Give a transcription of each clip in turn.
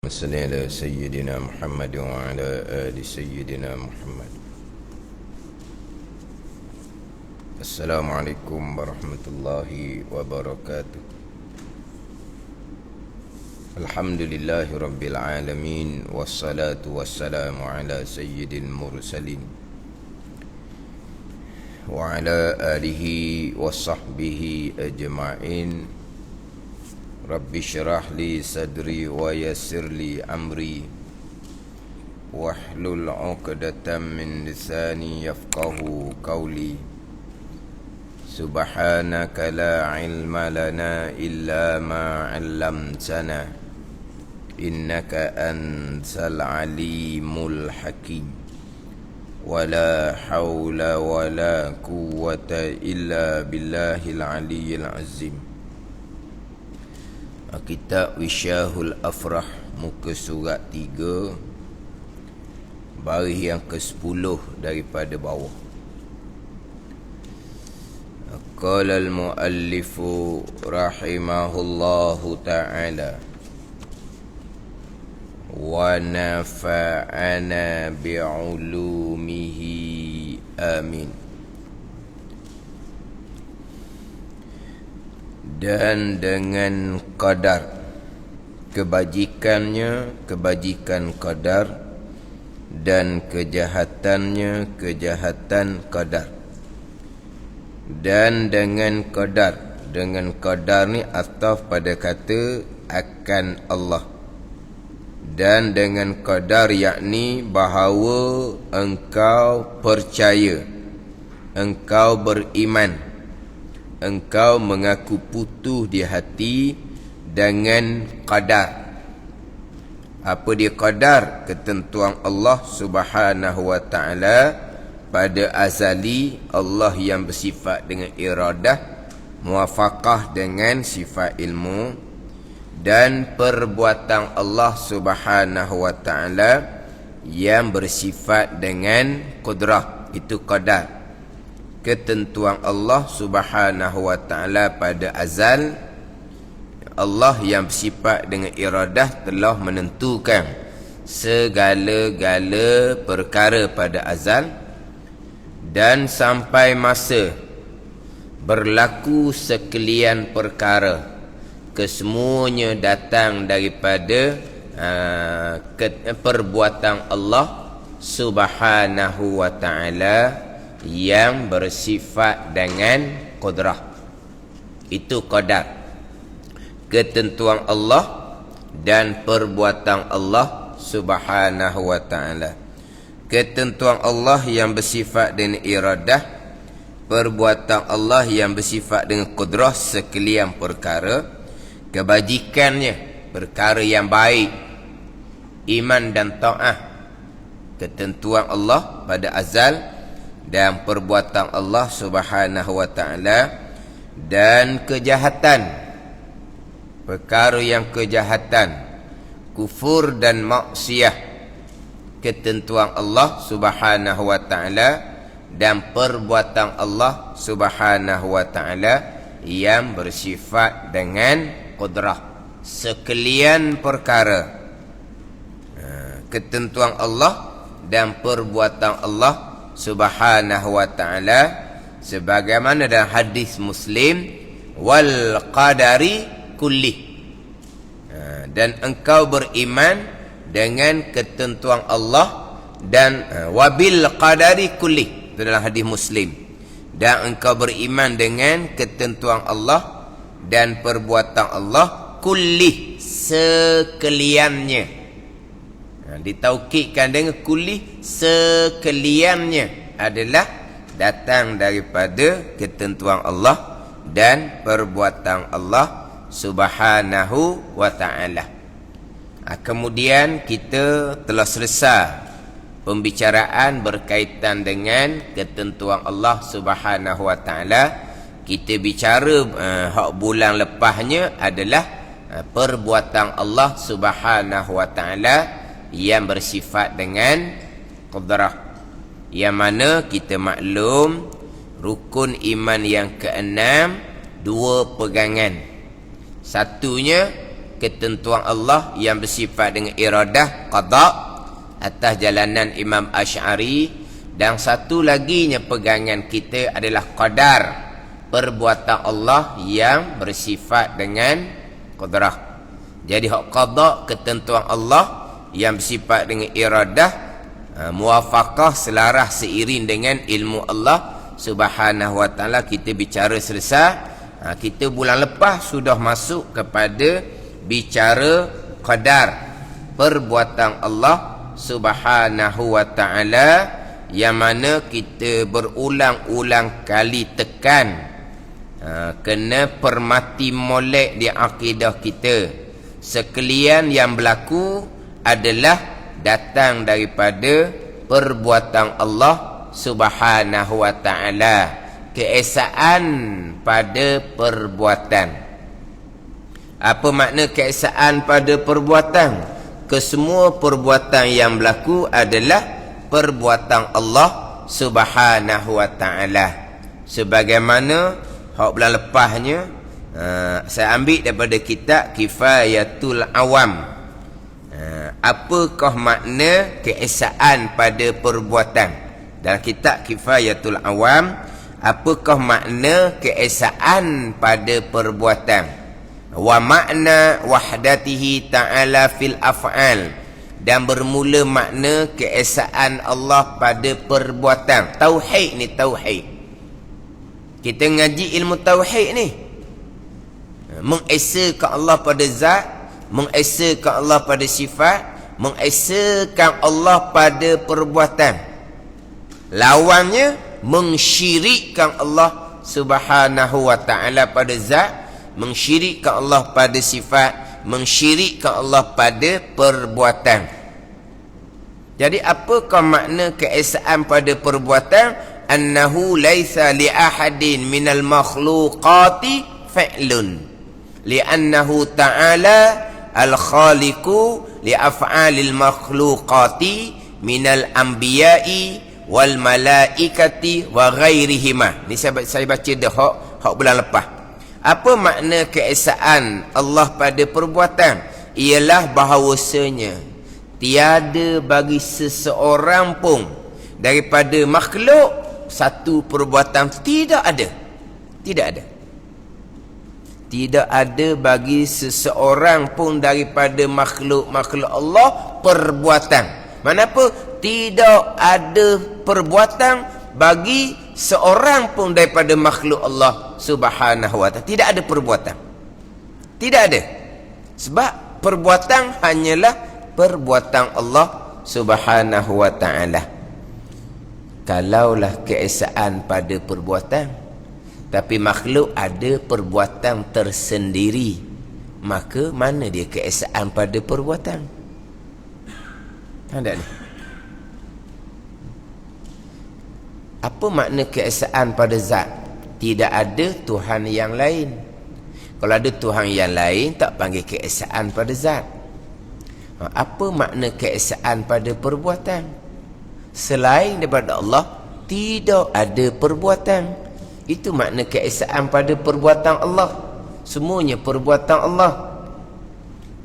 صل على سيدنا محمد وعلى آل سيدنا محمد. السلام عليكم ورحمة الله وبركاته. الحمد لله رب العالمين، والصلاة والسلام على سيد المرسلين وعلى آله وصحبه أجمعين. Rabbi syrah li sadri wa yassir li amri wahlul 'uqdatam min lisani yafqahu qawli. Subhanaka la ilma lana illa ma 'allamtana innaka antal alimul hakim. Wala hawla wala quwwata illa billahil aliyyil azim. Kitab Wisyahul Afrah, muka surat 3, baris yang ke-10 daripada bawah. Qala al-muallifu rahimahullahu ta'ala wa nafa'ana bi'ulumihi amin. Dan dengan qadar kebajikannya, kebajikan qadar, dan kejahatannya, kejahatan qadar. Dan dengan qadar ni ataf pada kata akan Allah. Dan dengan qadar yakni bahawa engkau percaya, engkau beriman, engkau mengaku putus di hati dengan qadar. Apa dia qadar? Ketentuan Allah Subhanahu wa ta'ala pada azali. Allah yang bersifat dengan iradah, muwafaqah dengan sifat ilmu. Dan perbuatan Allah Subhanahu wa ta'ala yang bersifat dengan qudrah, itu qadar. Ketentuan Allah Subhanahu wa ta'ala pada azal. Allah yang bersifat dengan iradah telah menentukan segala-gala perkara pada azal, dan sampai masa berlaku sekalian perkara, kesemuanya datang daripada perbuatan Allah Subhanahu wa ta'ala yang bersifat dengan qudrah. Itu qadar, ketentuan Allah dan perbuatan Allah Subhanahu wa ta'ala. Ketentuan Allah yang bersifat dengan iradah, perbuatan Allah yang bersifat dengan qudrah sekalian perkara, kebajikannya, perkara yang baik, iman dan ta'ah, ketentuan Allah pada azal, dan perbuatan Allah Subhanahu wa ta'ala. Dan kejahatan, perkara yang kejahatan, kufur dan maksiyah, ketentuan Allah Subhanahu wa ta'ala dan perbuatan Allah Subhanahu wa ta'ala yang bersifat dengan qudrah sekalian perkara. Ketentuan Allah dan perbuatan Allah Subhanahu wa ta'ala, sebagaimana dalam hadis Muslim, wal qadari kulli. Dan engkau beriman dengan ketentuan Allah dan wabil qadari kulli, itu dalam hadis Muslim. Dan engkau beriman dengan ketentuan Allah dan perbuatan Allah kulli, sekaliannya. Ditaukidkan dengan kulli, sekaliannya adalah datang daripada ketentuan Allah dan perbuatan Allah Subhanahu wa ta'ala. Kemudian kita telah selesai pembicaraan berkaitan dengan ketentuan Allah Subhanahu wa ta'ala. Kita bicara hak bulan lepasnya adalah perbuatan Allah Subhanahu wa ta'ala yang bersifat dengan qudrah, yang mana kita maklum rukun iman yang ke-6 dua pegangan. Satunya ketentuan Allah yang bersifat dengan iradah qada atas jalanan Imam Asy'ari. Dan satu lagi pegangan kita adalah qadar, perbuatan Allah yang bersifat dengan qudrah. Jadi hak qada, ketentuan Allah yang bersifat dengan iradah, muwafaqah, selaras seiring dengan ilmu Allah Subhanahu wa taala. Kita bicara selesai. Kita bulan lepas sudah masuk kepada bicara qadar, perbuatan Allah Subhanahu wa taala, yang mana kita berulang-ulang kali tekan kena permati molek di akidah kita. Sekalian yang berlaku adalah datang daripada perbuatan Allah Subhanahu wa taala, keesaan pada perbuatan. Apa makna keesaan pada perbuatan? Kesemua perbuatan yang berlaku adalah perbuatan Allah Subhanahu wa taala. Sebagaimana hak bulan lepasnya saya ambil daripada kitab Kifayatul Awam. Apakah makna keesaan pada perbuatan? Dalam kitab Kifayatul Awam, apakah makna keesaan pada perbuatan? Wa makna wahdatihi ta'ala fil af'al, dan bermula makna keesaan Allah pada perbuatan. Tauhid ni, tauhid. Kita ngaji ilmu tauhid ni, mengesakan Allah pada zat, mengesakan Allah pada sifat, mengesakan Allah pada perbuatan. Lawannya mensyirikkan Allah Subhanahu wa taala pada zat, mensyirikkan Allah pada sifat, mensyirikkan Allah pada perbuatan. Jadi apakah makna keesaan pada perbuatan? Annahu laisa li ahadin minal makhluqati fa'lun, li'annahu ta'ala al-khaliqu li af'alil makhluqati minal anbiya'i wal malaikati wa ghairihima. Ni saya baca dah hak bulan lepas. Apa makna keesaan Allah pada perbuatan? Ialah bahawasanya tiada bagi seseorang pun daripada makhluk satu perbuatan. Tidak ada. Tidak ada. Tidak ada bagi seseorang pun daripada makhluk-makhluk Allah perbuatan. Kenapa? Tidak ada perbuatan bagi seorang pun daripada makhluk Allah Subhanahu wa taala. Tidak ada perbuatan. Tidak ada. Sebab perbuatan hanyalah perbuatan Allah Subhanahu wa taala. Kalaulah keesaan pada perbuatan, tapi makhluk ada perbuatan tersendiri, maka mana dia keesaan pada perbuatan? Ada ni. Apa makna keesaan pada zat? Tidak ada Tuhan yang lain. Kalau ada Tuhan yang lain, tak panggil keesaan pada zat. Apa makna keesaan pada perbuatan? Selain daripada Allah, tidak ada perbuatan. Itu makna keesaan pada perbuatan Allah. Semuanya perbuatan Allah.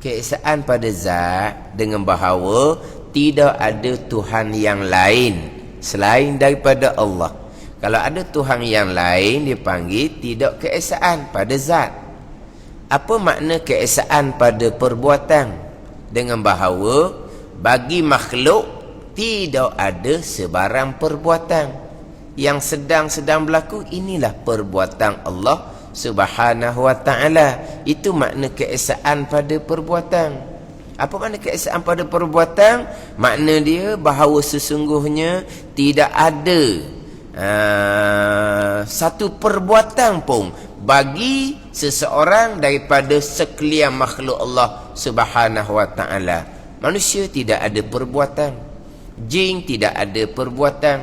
Keesaan pada zat dengan bahawa tidak ada Tuhan yang lain selain daripada Allah. Kalau ada Tuhan yang lain, dipanggil tidak keesaan pada zat. Apa makna keesaan pada perbuatan? Dengan bahawa bagi makhluk tidak ada sebarang perbuatan yang sedang berlaku. Inilah perbuatan Allah Subhanahu wa taala. Itu makna keesaan pada perbuatan. Apa makna keesaan pada perbuatan? Makna dia bahawa sesungguhnya tidak ada satu perbuatan pun bagi seseorang daripada sekalian makhluk Allah Subhanahu wa taala. Manusia tidak ada perbuatan, jin tidak ada perbuatan,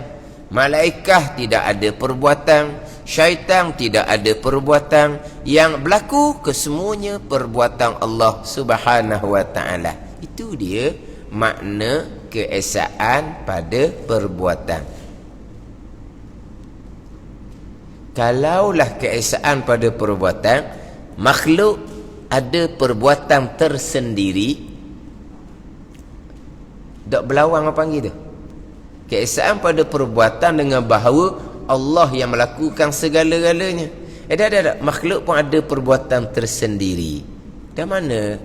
malaikat tidak ada perbuatan, syaitan tidak ada perbuatan. Yang berlaku kesemuanya perbuatan Allah Subhanahu wa taala. Itu dia makna keesaan pada perbuatan. Kalaulah keesaan pada perbuatan, makhluk ada perbuatan tersendiri. Dak belawang apa panggil tu? Keesaan pada perbuatan dengan bahawa Allah yang melakukan segala-galanya. Dah. Makhluk pun ada perbuatan tersendiri. Dan mana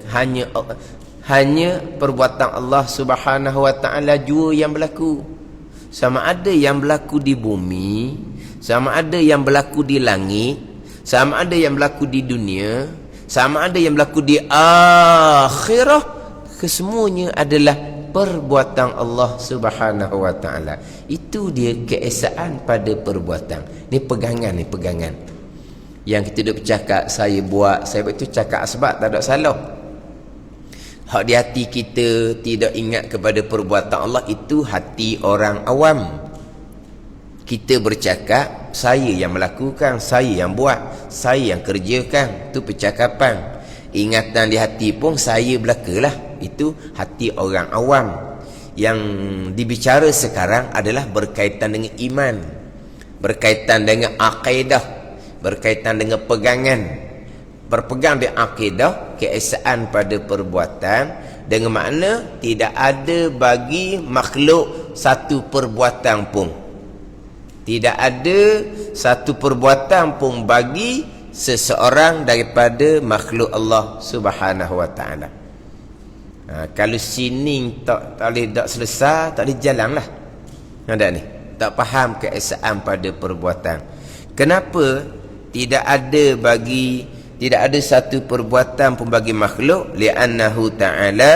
hanya perbuatan Allah Subhanahu wa taala jua yang berlaku. Sama ada yang berlaku di bumi, sama ada yang berlaku di langit, sama ada yang berlaku di dunia, sama ada yang berlaku di akhirah. Kesemuanya adalah perbuatan Allah Subhanahu wa taala. Itu dia keesaan pada perbuatan. Ni pegangan. Yang kita duk bercakap, saya buat itu cakap sebab tak ada salah. Hak di hati kita tidak ingat kepada perbuatan Allah, itu hati orang awam. Kita bercakap, saya yang melakukan, saya yang buat, saya yang kerjakan, itu percakapan. Ingatan di hati pun saya belakalah, itu hati orang awam. Yang dibicara sekarang adalah berkaitan dengan iman, berkaitan dengan akidah, berkaitan dengan pegangan. Berpegang di akidah, keesaan pada perbuatan, dengan makna tidak ada bagi makhluk satu perbuatan pun. Tidak ada satu perbuatan pun bagi seseorang daripada makhluk Allah Subhanahu wa taala. Kalau sini tak boleh selesai, tak boleh jalan lah. Ada ni, tak faham keesaan pada perbuatan. Kenapa tidak ada satu perbuatan pun bagi makhluk? Li'annahu ta'ala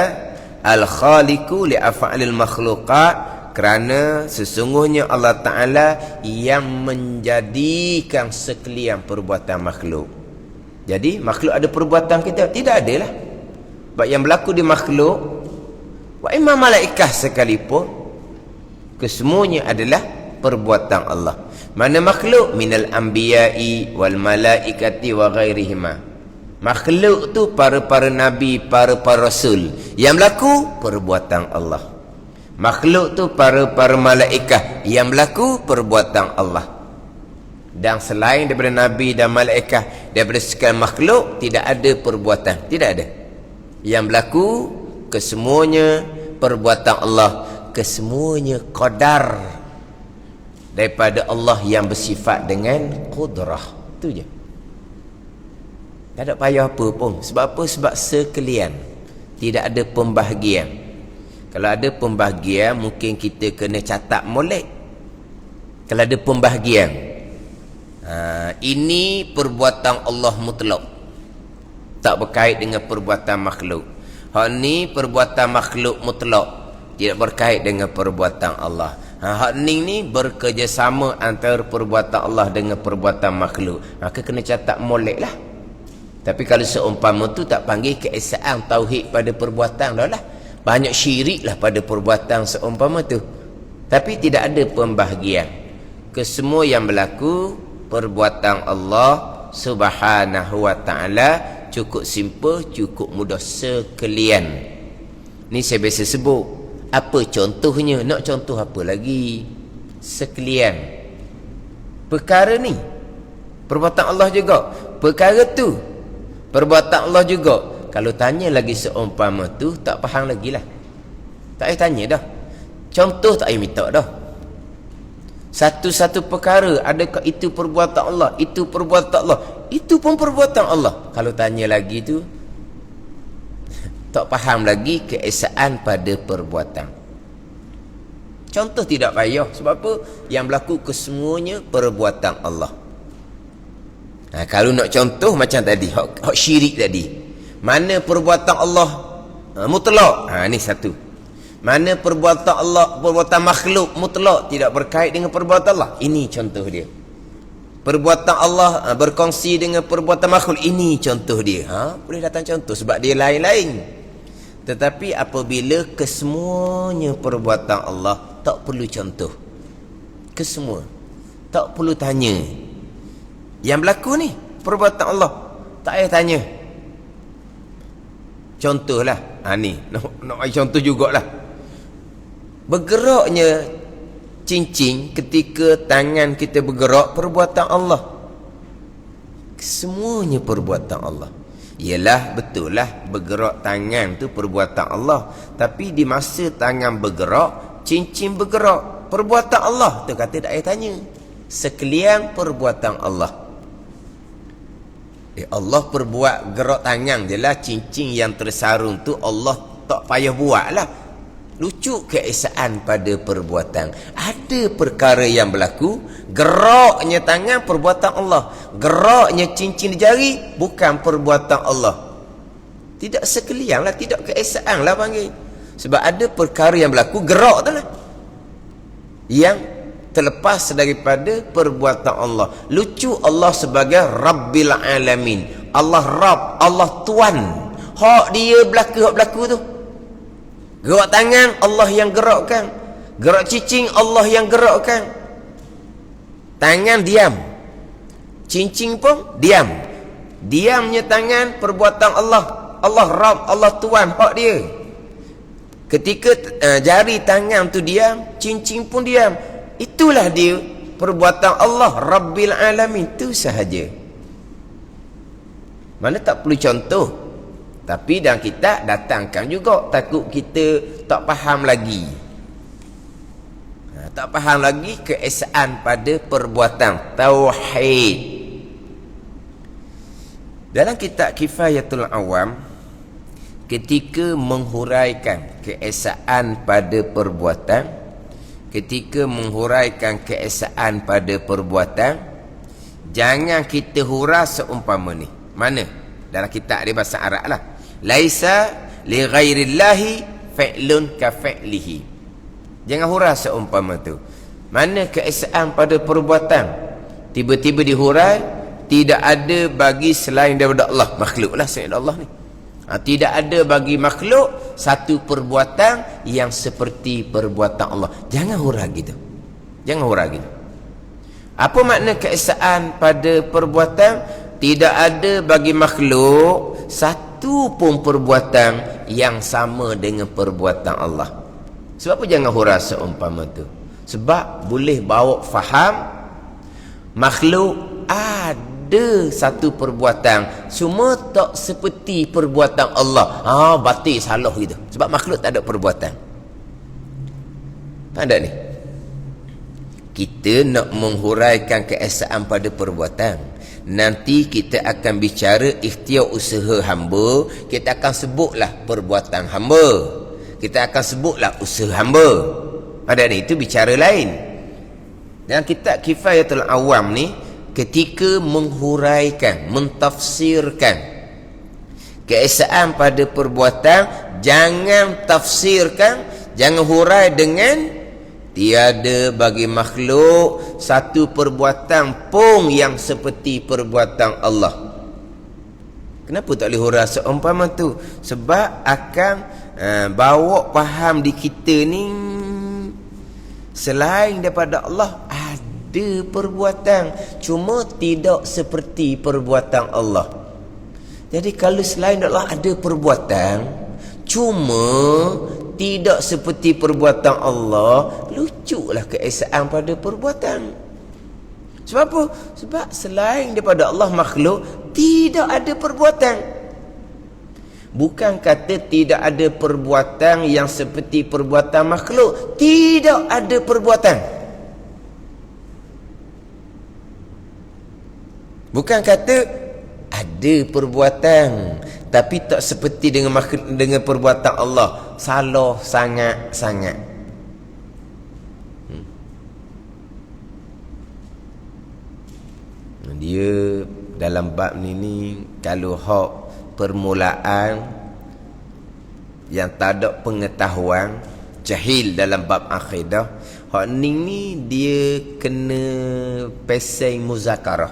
al-khaliqu li'af'alil makhluqat, kerana sesungguhnya Allah Ta'ala yang menjadikan sekalian perbuatan makhluk. Jadi makhluk ada perbuatan kita? Tidak ada lah. Sebab yang berlaku di makhluk, wa imam malaikah sekalipun, kesemuanya adalah perbuatan Allah. Mana makhluk? Minal anbiya'i wal malaikati wa ghairihima. Makhluk tu para nabi, para rasul. Yang berlaku perbuatan Allah. Makhluk tu para malaikat. Yang berlaku perbuatan Allah. Dan selain daripada nabi dan malaikat, daripada sekalian makhluk, tidak ada perbuatan. Tidak ada. Yang berlaku kesemuanya perbuatan Allah. Kesemuanya qadar daripada Allah yang bersifat dengan qudrah. Itu je. Tak ada payah apa pun. Sebab apa? Sebab sekalian. Tidak ada pembahagian. Kalau ada pembahagian, mungkin kita kena catat molek. Kalau ada pembahagian, ini perbuatan Allah mutlak, tak berkait dengan perbuatan makhluk. Hak ni perbuatan makhluk mutlak, tidak berkait dengan perbuatan Allah. Hak ni berkerjasama antara perbuatan Allah dengan perbuatan makhluk. Maka kena catat molek lah. Tapi kalau seumpama tu tak panggil keesaan tauhid pada perbuatan dah lah. Banyak syirik lah pada perbuatan seumpama tu. Tapi tidak ada pembahagian. Kesemua yang berlaku perbuatan Allah Subhanahu wa ta'ala, cukup simple, cukup mudah sekalian. Ni saya biasa sebut. Apa contohnya? Nak contoh apa lagi? Sekalian. Perkara ni perbuatan Allah juga. Perkara tu perbuatan Allah juga. Kalau tanya lagi seumpama tu, tak faham lagi lah. Tak payah tanya dah. Contoh tak payah minta dah. Satu-satu perkara, adakah itu perbuatan Allah? Itu perbuatan Allah. Itu pun perbuatan Allah. Kalau tanya lagi tu, tak faham lagi keesaan pada perbuatan. Contoh tidak payah. Sebab apa? Yang berlaku kesemuanya perbuatan Allah. Kalau nak contoh macam tadi, hak syirik tadi. Mana perbuatan Allah mutlak? Ni satu. Mana perbuatan Allah, perbuatan makhluk mutlak, tidak berkait dengan perbuatan Allah? Ini contoh dia. Perbuatan Allah berkongsi dengan perbuatan makhluk. Ini contoh dia. Boleh datang contoh sebab dia lain-lain. Tetapi apabila kesemuanya perbuatan Allah, tak perlu contoh. Kesemua, tak perlu tanya. Yang berlaku ni perbuatan Allah, tak payah tanya. Contohlah, ni nak contoh jugalah. Bergeraknya cincin ketika tangan kita bergerak, perbuatan Allah. Semuanya perbuatan Allah. Ialah betul lah bergerak tangan tu perbuatan Allah. Tapi di masa tangan bergerak, cincin bergerak, perbuatan Allah tu kata tak payah tanya. Sekalian perbuatan Allah. Allah perbuat gerak tangan je lah. Cincin yang tersarung tu Allah tak payah buat lah. Lucu keesaan pada perbuatan. Ada perkara yang berlaku, geraknya tangan perbuatan Allah, geraknya cincin di jari bukan perbuatan Allah. Tidak sekalian lah, tidak keesaan lah panggil. Sebab ada perkara yang berlaku, gerak tu lah yang terlepas daripada perbuatan Allah. Lucu Allah sebagai Rabbil Alamin. Allah Rabb, Allah Tuan. Hak dia berlaku tu. Gerak tangan Allah yang gerakkan. Gerak cincin Allah yang gerakkan. Tangan diam, cincin pun diam. Diamnya tangan perbuatan Allah. Allah Rabb, Allah Tuan, hak dia. Ketika jari tangan tu diam, cincin pun diam. Itulah dia perbuatan Allah Rabbil Alamin. Itu sahaja. Mana tak perlu contoh. Tapi dalam kitab datangkan juga. Takut kita tak faham lagi. Tak faham lagi keesaan pada perbuatan tauhid. Dalam kitab Kifayatul Awam, ketika menghuraikan keesaan pada perbuatan, ketika menghuraikan keesaan pada perbuatan, jangan kita hurai seumpama ni. Mana? Dalam kitab dia bahasa Arab lah. Laisa li ghairillahi fi'lun ka fi'lihi. Jangan hurai seumpama tu. Mana keesaan pada perbuatan? Tiba-tiba dihurai, tidak ada bagi selain daripada Allah. Makhluk lah selain Allah ni. Tidak ada bagi makhluk satu perbuatan yang seperti perbuatan Allah. Jangan hurai gitu. Jangan hurai gitu. Apa makna keesaan pada perbuatan? Tidak ada bagi makhluk satu pun perbuatan yang sama dengan perbuatan Allah. Sebab apa jangan hurai seumpama tu? Sebab boleh bawa faham makhluk ada satu perbuatan cuma tak seperti perbuatan Allah. Batil, salah gitu. Sebab makhluk tak ada perbuatan. Tak ada ni. Kita nak menghuraikan keesaan pada perbuatan. Nanti kita akan bicara ikhtiar usaha hamba. Kita akan sebutlah perbuatan hamba. Kita akan sebutlah usaha hamba. Ada ni, itu bicara lain. Dan kitab Kifayatul Awam ni, ketika menghuraikan, mentafsirkan keesaan pada perbuatan, jangan tafsirkan, jangan hurai dengan tiada bagi makhluk satu perbuatan pun yang seperti perbuatan Allah. Kenapa tak boleh hurai seumpama tu? Sebab akan bawa faham di kita ni selain daripada Allah ada perbuatan cuma tidak seperti perbuatan Allah. Jadi kalau selain Allah ada perbuatan cuma tidak seperti perbuatan Allah, luculah keesaan pada perbuatan. Sebab apa? Sebab selain daripada Allah makhluk tidak ada perbuatan. Bukan kata tidak ada perbuatan yang seperti perbuatan makhluk, tidak ada perbuatan. Bukan kata ada perbuatan tapi tak seperti dengan perbuatan Allah. Salah sangat-sangat. Dia dalam bab ni kalau hak permulaan yang tak ada pengetahuan, jahil dalam bab akidah, hak ni dia kena peseng muzakarah.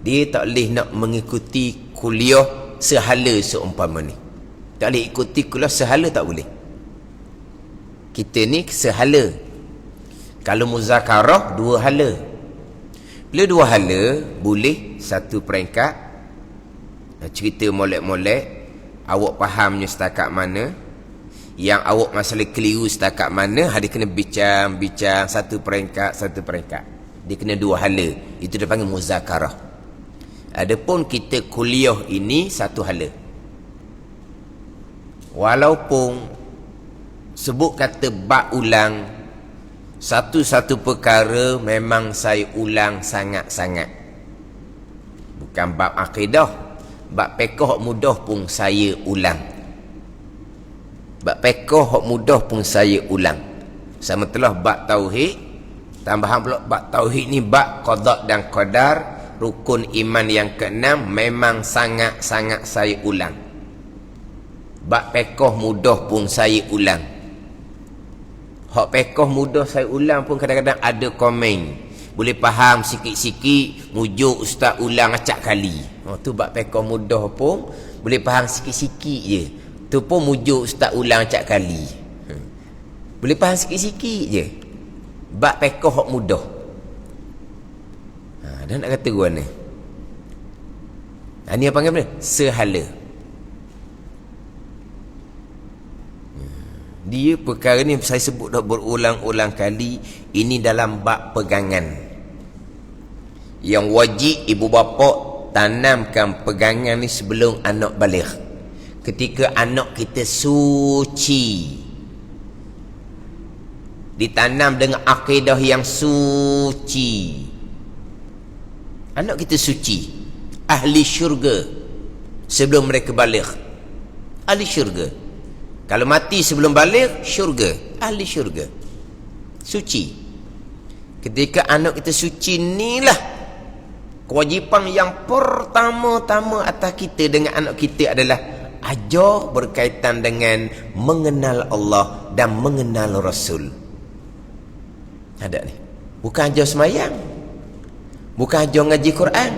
Dia tak boleh nak mengikuti kuliah sehala seumpama ni. Tak boleh ikuti kuliah sehala, tak boleh. Kita ni sehala. Kalau muzakarah dua hala. Bila dua hala boleh satu peringkat. Cerita molek-molek, awak fahamnya setakat mana, yang awak masalah keliru setakat mana, dia kena bincang satu peringkat. Dia kena dua hala. Itu dia panggil muzakarah. Adapun kita kuliah ini satu hala. Walaupun sebut kata bab ulang, satu-satu perkara memang saya ulang sangat-sangat. Bukan bab akidah, bab fiqh mudah pun saya ulang. Bab fiqh mudah pun saya ulang. Sama telah bab tauhid, tambahan pula bab tauhid ni bab qada dan qadar, rukun iman yang keenam memang sangat-sangat saya ulang. Bab fiqh mudah pun saya ulang. Hak fiqh mudah saya ulang pun kadang-kadang ada komen. Boleh faham sikit-sikit, mujuk ustaz ulang acak kali. Tu bab fiqh mudah pun boleh faham sikit-sikit je. Tu pun mujuk ustaz ulang acak kali. Boleh faham sikit-sikit je. Bab fiqh hak mudah. Dan nak kata gua ni. Ni apa panggil apa? Sehala. Dia perkara ni saya sebut dah berulang-ulang kali. Ini dalam bab pegangan. Yang wajib ibu bapa tanamkan pegangan ni sebelum anak balik. Ketika anak kita suci, ditanam dengan akidah yang suci. Anak kita suci, ahli syurga sebelum mereka balik. Ahli syurga. Kalau mati sebelum balik, syurga, ahli syurga, suci. Ketika anak kita suci, inilah kewajipan yang pertama-tama atas kita dengan anak kita adalah ajar berkaitan dengan mengenal Allah dan mengenal Rasul. Ada ni. Bukan ajar semayang, bukan ajar ngaji Quran.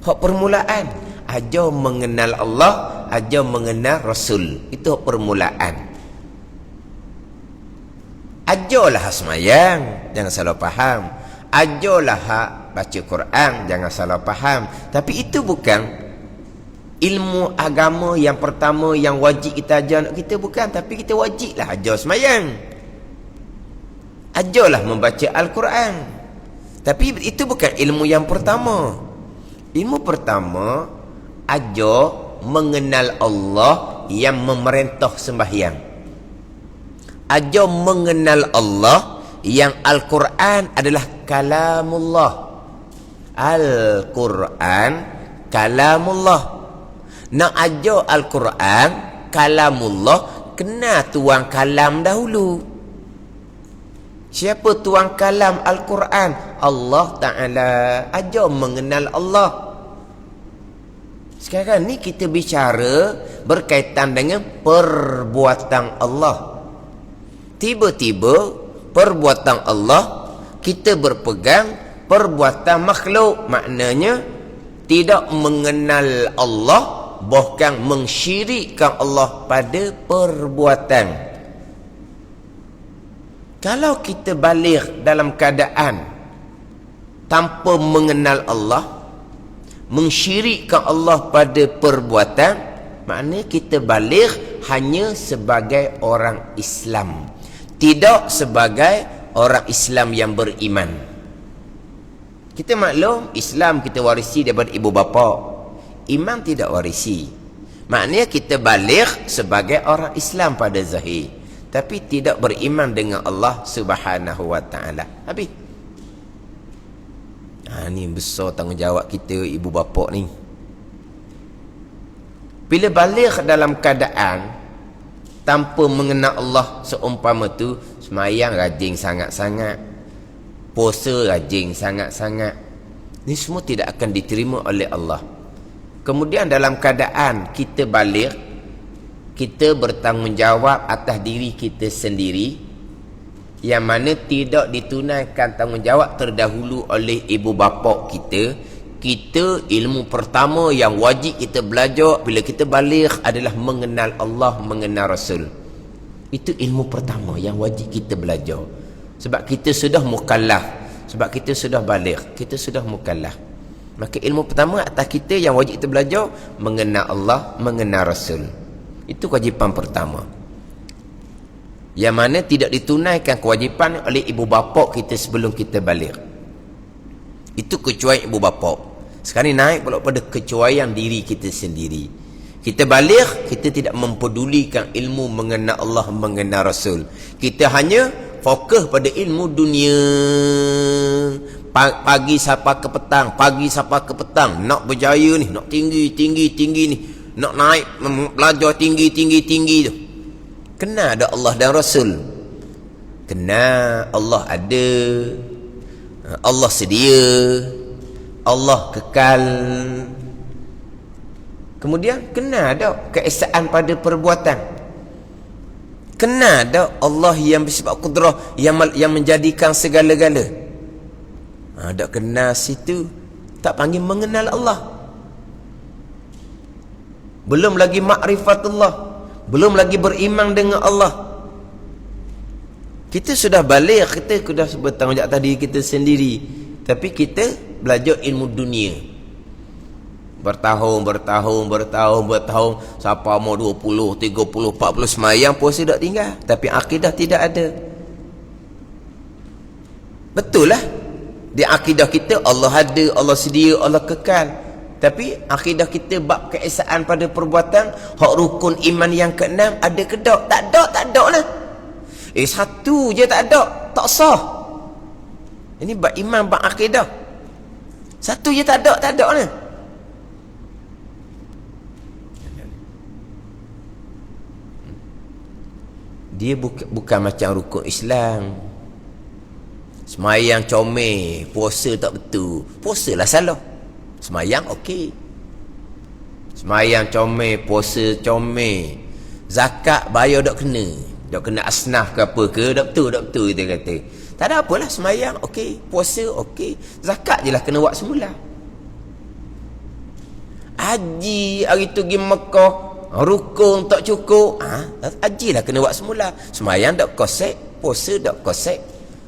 Hak permulaan, ajar mengenal Allah, ajar mengenal Rasul. Itu permulaan. Ajarlah hak semayang, jangan salah faham. Ajarlah hak baca Quran, jangan salah faham. Tapi itu bukan ilmu agama yang pertama yang wajib kita ajar anak kita, bukan. Tapi kita wajiblah ajar semayang, ajarlah membaca Al-Quran. Tapi itu bukan ilmu yang pertama. Ilmu pertama, ajar mengenal Allah yang memerintah sembahyang. Ajar mengenal Allah yang Al-Quran adalah kalamullah. Al-Quran kalamullah. Nak ajar Al-Quran kalamullah, kena tuang kalam dahulu. Siapa tuang kalam Al-Quran? Allah Ta'ala. Ajar mengenal Allah. Sekarang ni kita bicara berkaitan dengan perbuatan Allah. Tiba-tiba perbuatan Allah, kita berpegang perbuatan makhluk. Maknanya tidak mengenal Allah, bahkan mensyirikkan Allah pada perbuatan. Kalau kita balik dalam keadaan tanpa mengenal Allah, mensyirikkan Allah pada perbuatan, maknanya kita balik hanya sebagai orang Islam, tidak sebagai orang Islam yang beriman. Kita maklum Islam kita warisi daripada ibu bapa, iman tidak warisi. Maknanya kita balik sebagai orang Islam pada zahir, tapi tidak beriman dengan Allah Subhanahu wa taala. Habis. Ni besar tanggungjawab kita ibu bapa ni. Bila balik dalam keadaan tanpa mengenal Allah, seumpama tu semayang rajin sangat-sangat, puasa rajin sangat-sangat, ni semua tidak akan diterima oleh Allah. Kemudian dalam keadaan kita balik, kita bertanggungjawab atas diri kita sendiri, yang mana tidak ditunaikan tanggungjawab terdahulu oleh ibu bapa kita. Kita ilmu pertama yang wajib kita belajar bila kita balik adalah mengenal Allah, mengenal Rasul. Itu ilmu pertama yang wajib kita belajar. Sebab kita sudah mukallaf, sebab kita sudah balik, kita sudah mukallaf. Maka ilmu pertama atas kita yang wajib kita belajar, mengenal Allah, mengenal Rasul. Itu kewajipan pertama, yang mana tidak ditunaikan kewajipan oleh ibu bapa kita sebelum kita balik. Itu kecuali ibu bapa. Sekarang ni naik pula pada kecuaian diri kita sendiri. Kita balik, kita tidak mempedulikan ilmu mengenal Allah, mengenal Rasul. Kita hanya fokus pada ilmu dunia. Pagi sampai ke petang, pagi sampai ke petang, nak berjaya ni, nak tinggi ni, nak naik belajar tinggi tu. Kenal ada Allah dan Rasul. Kenal Allah ada, Allah sedia, Allah kekal. Kemudian kenal tak keesaan pada perbuatan. Kenal tak Allah yang bersifat kudrah, yang menjadikan segala-gala. Tak kenal situ, tak panggil mengenal Allah. Belum lagi ma'rifatullah, belum lagi beriman dengan Allah. Kita sudah balik, kita sudah bertanggungjawab tadi kita sendiri, tapi kita belajar ilmu dunia. Bertahun siapa mau 20, 30, 40 semayang puasa tak tinggal, tapi akidah tidak ada. Betul lah, di akidah kita Allah ada, Allah sedia, Allah kekal. Tapi akidah kita bab keesaan pada perbuatan, hak rukun iman yang keenam ada ke tak? Tak ada lah. Satu je tak ada, tak sah. Ini bab iman, bab akidah. Satu je tak ada lah. Dia bukan macam rukun Islam. Semayang comel, puasa tak betul. Puasa lah salah. Semayang okey. Semayang comel, puasa comel. Zakat bayar tak kena. Tak kena asnaf ke apa ke, tak betul kita kata. Tak ada apalah, semayang okey, puasa okey. Zakat je lah kena buat semula. Haji hari tu pergi Mekah, rukun tak cukup, haji lah kena buat semula. Semayang tak kosek, puasa tak kosek,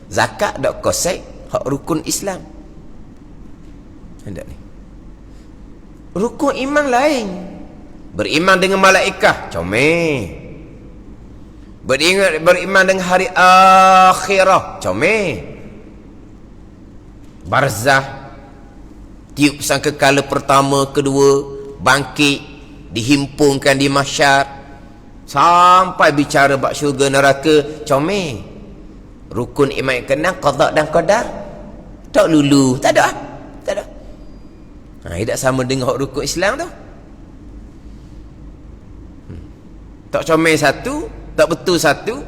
zakat tak kosek, hak rukun Islam. Hendak ni. Rukun iman lain. Beriman dengan malaikat, comel. Beriman dengan hari akhirah, comel. Barzah, tiup sangkakala pertama, kedua, bangkit, dihimpunkan di mahsyar, sampai bicara bab syurga neraka, comel. Rukun iman yang keenam, qada dan qadar, tak lulu, tak ada. Tidak sama dengan rukun Islam tu. Tak comel satu, tak betul satu,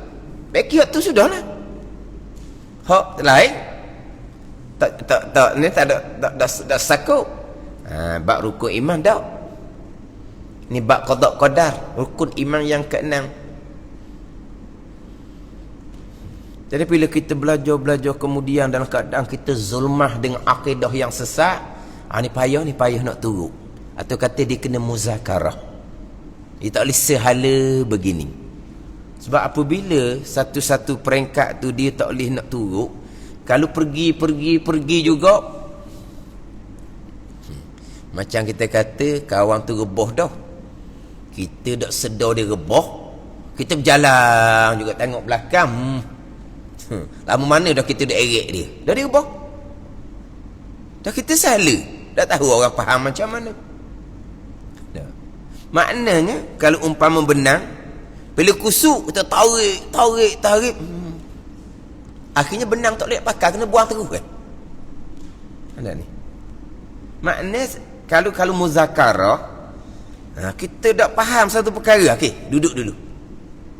bagi hak tu sudahlah. Hak lain tak ni tak ada sakut. Bab rukun iman dak. Ni bab qada qadar, rukun iman yang keenam. Jadi bila kita belajar kemudian dalam keadaan kita zulmah dengan akidah yang sesat, ni payah nak turut. Atau kata dia kena muzakarah. Dia tak boleh sehala begini. Sebab apabila satu-satu peringkat tu dia tak boleh nak turut, kalau pergi juga, macam kita kata kawan tu rebah dah, kita dak sedar dia rebah, kita berjalan juga tengok belakang, lama mana dah kita dak erek dia, dah dia rebah, dah kita salah, dah tahu orang faham macam mana. Maknanya kalau umpama benang, bila kusuk kita tarik, akhirnya benang tak boleh pakai, kena buang terus kan. Ada ni. Maknanya kalau muzakarah, kita tak faham satu perkara, okey, duduk dulu.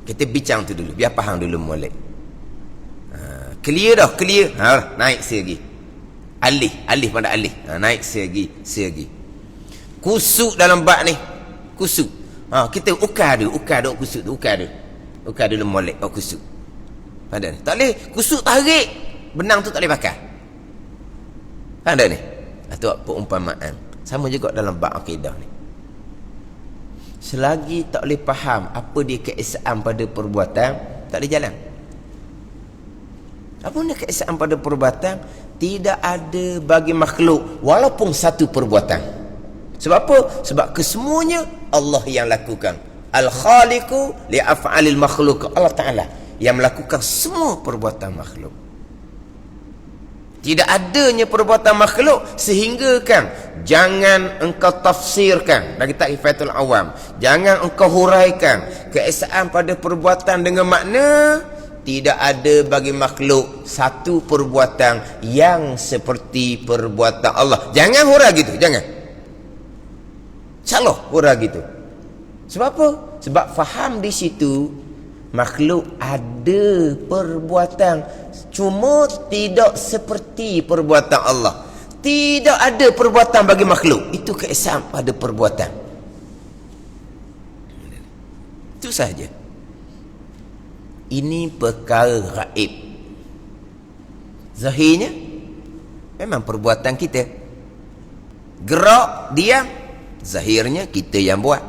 Kita bincang tu dulu, biar faham dulu molek. Clear dah, clear. Naik lagi. Alih pada alih. Naik lagi. Kusuk dalam bab ni. Kusuk. Kita ukar dulu kusuk tu, ukar dulu molek kusuk. Ada ni. Tak boleh kusuk tarik, benang tu tak boleh pakai. Ada ni. Itu perumpamaan. Sama juga dalam bab akidah ni. Selagi tak boleh faham apa dia keesaan pada perbuatan, tak boleh jalan. Apa ni keesaan pada perbuatan? Tidak ada bagi makhluk walaupun satu perbuatan. Sebab apa? Sebab kesemuanya Allah yang lakukan. Al-Khaliqu li'af'alil makhluk. Allah Ta'ala yang melakukan semua perbuatan makhluk. Tidak adanya perbuatan makhluk sehingga kan jangan engkau tafsirkan dari Ta'ifatul Awam, jangan engkau huraikan keesaan pada perbuatan dengan makna tidak ada bagi makhluk satu perbuatan yang seperti perbuatan Allah. Jangan hurai gitu, jangan. Salah hurai gitu. Sebab apa? Sebab faham di situ makhluk ada perbuatan, cuma tidak seperti perbuatan Allah. Tidak ada perbuatan bagi makhluk. Itu keesaan pada perbuatan. Itu sahaja. Ini perkara gaib. Zahirnya memang perbuatan kita. Gerak, diam, zahirnya kita yang buat.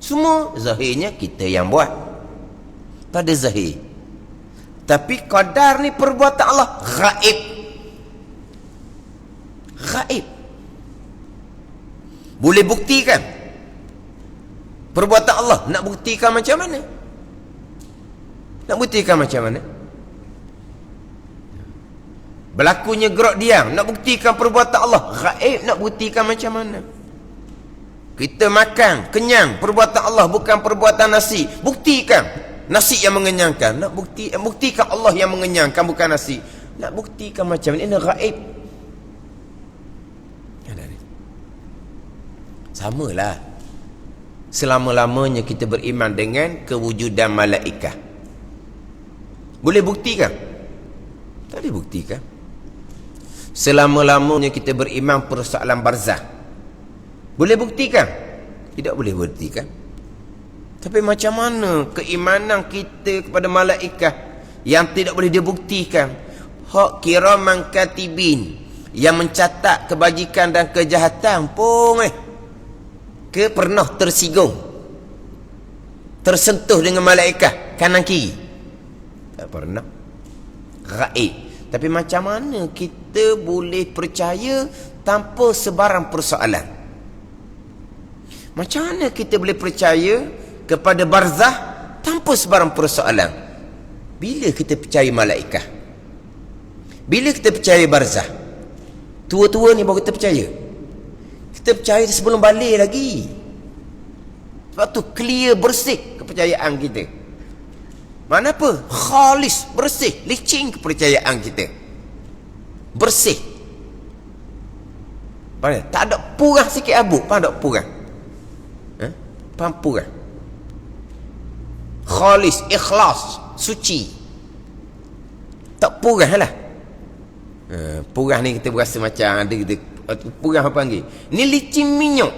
Semua zahirnya kita yang buat. Pada zahir. Tapi qadar ni perbuatan Allah gaib. Gaib. Boleh buktikan perbuatan Allah. Nak buktikan macam mana? Nak buktikan macam mana? Berlakunya gerak diam, nak buktikan perbuatan Allah gaib. Nak buktikan macam mana? Kita makan kenyang, perbuatan Allah, bukan perbuatan nasi. Buktikan nasi yang mengenyangkan. Nak buktikan Allah yang mengenyangkan, bukan nasi. Nak buktikan macam mana? Ini gaib. Samalah selama-lamanya kita beriman dengan kewujudan malaikat. Boleh buktikan? Tak boleh buktikan. Selama-lamanya kita beriman persoalan barzah. Boleh buktikan? Tidak boleh buktikan. Tapi macam mana keimanan kita kepada malaikat yang tidak boleh dibuktikan? Hak kiraman katibin yang mencatat kebajikan dan kejahatan pun ke pernah tersinggung, tersentuh dengan malaikat kanan kiri? Tak pernah. Gaib. Tapi macam mana kita boleh percaya tanpa sebarang persoalan? Macam mana kita boleh percaya kepada barzah tanpa sebarang persoalan? Bila kita percaya malaikat? Bila kita percaya barzah? Tua-tua ni baru kita percaya. Kita percaya sebelum balik lagi. Sebab tu clear, bersih kepercayaan kita. Mana apa? Khalis, bersih, licin kepercayaan kita. Bersih. Mana? Tak ada purang sikit abu. Faham tak purang? Faham purang? Khalis, ikhlas, suci. Tak purang lah. Purang ni kita berasa macam ada kita purang apa panggil? Ni licin minyak.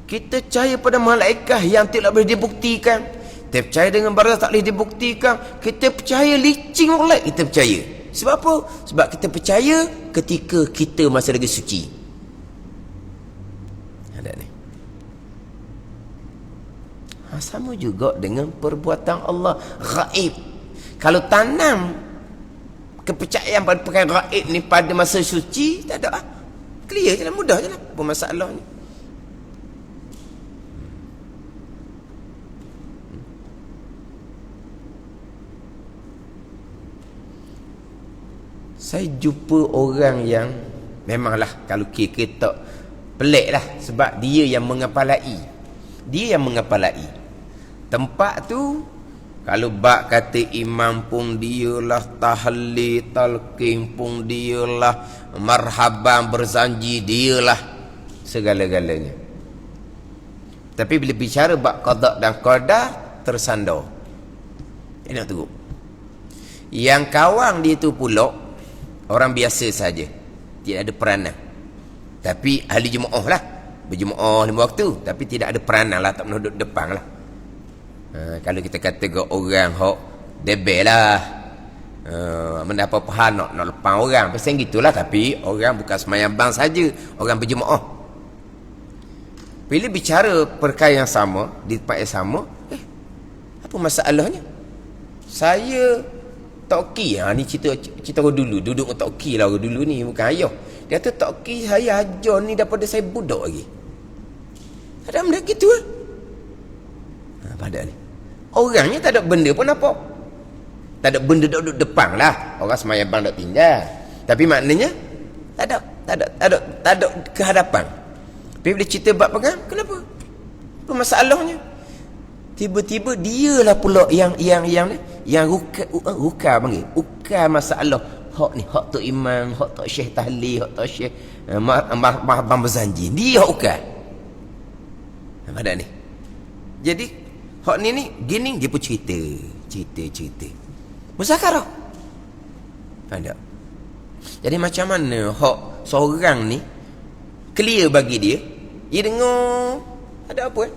Kita percaya pada malaikat yang tidak boleh dibuktikan. Kita percaya dengan barzah tak boleh dibuktikan. Kita percaya licin oleh kita percaya. Sebab apa? Sebab kita percaya ketika kita masih lagi suci. Ada ni. Sama juga dengan perbuatan Allah gaib. Kalau tanam kepercayaan pada perkara gaib ni pada masa suci, tak ada. Clear je lah, mudah je lah. Apa masalah ni? Saya jumpa orang yang memanglah kalau kita pelik lah. Sebab dia yang mengepalai. Dia yang mengepalai tempat tu. Kalau bak kata imam pun dialah, tahlil talqin pun dialah, marhaban berzanji dialah, segala-galanya. Tapi bila bicara bak qada dan qadar, tersandar. Ini nak tengok. Yang kawan dia tu pula orang biasa saja, tidak ada peranan. Tapi ahli jemaah lah, berjemaah 5 waktu, tapi tidak ada peranan lah, tak pernah duduk depan lah. Kalau kita kata ke orang hok debel lah, mendapat pahala nak lepas orang, pasal gitulah. Tapi orang bukan semayang bang saja, orang berjemaah. Bila bicara perkara yang sama di tempat yang sama, apa masalahnya? Saya tak okey. Ni cerita orang dulu, duduk tak okey lah orang dulu ni, bukan ayah. Dia kata tak okey, saya ajar ni daripada saya budak lagi. Ada benda gitu lah. Padahal ni orangnya tak ada benda pun apa. Tak ada benda duduk depan lah. Orang semayang bang tak tinggal. Tapi maknanya tak ada kehadapan. Tapi bila cerita bab pegang, kenapa? Apa masalahnya? Tiba-tiba dialah pula yang ruka panggil. Ukar masalah hak ni, hak Tok Imam, hak Tok Syekh Tahlil, hak Tok Syekh Abang Bezanji. Dia ukar. Ada ni. Jadi hak ni gini dia pun cerita. Musakarah. Ada. Jadi macam mana hak seorang ni clear bagi dia dengar ada apa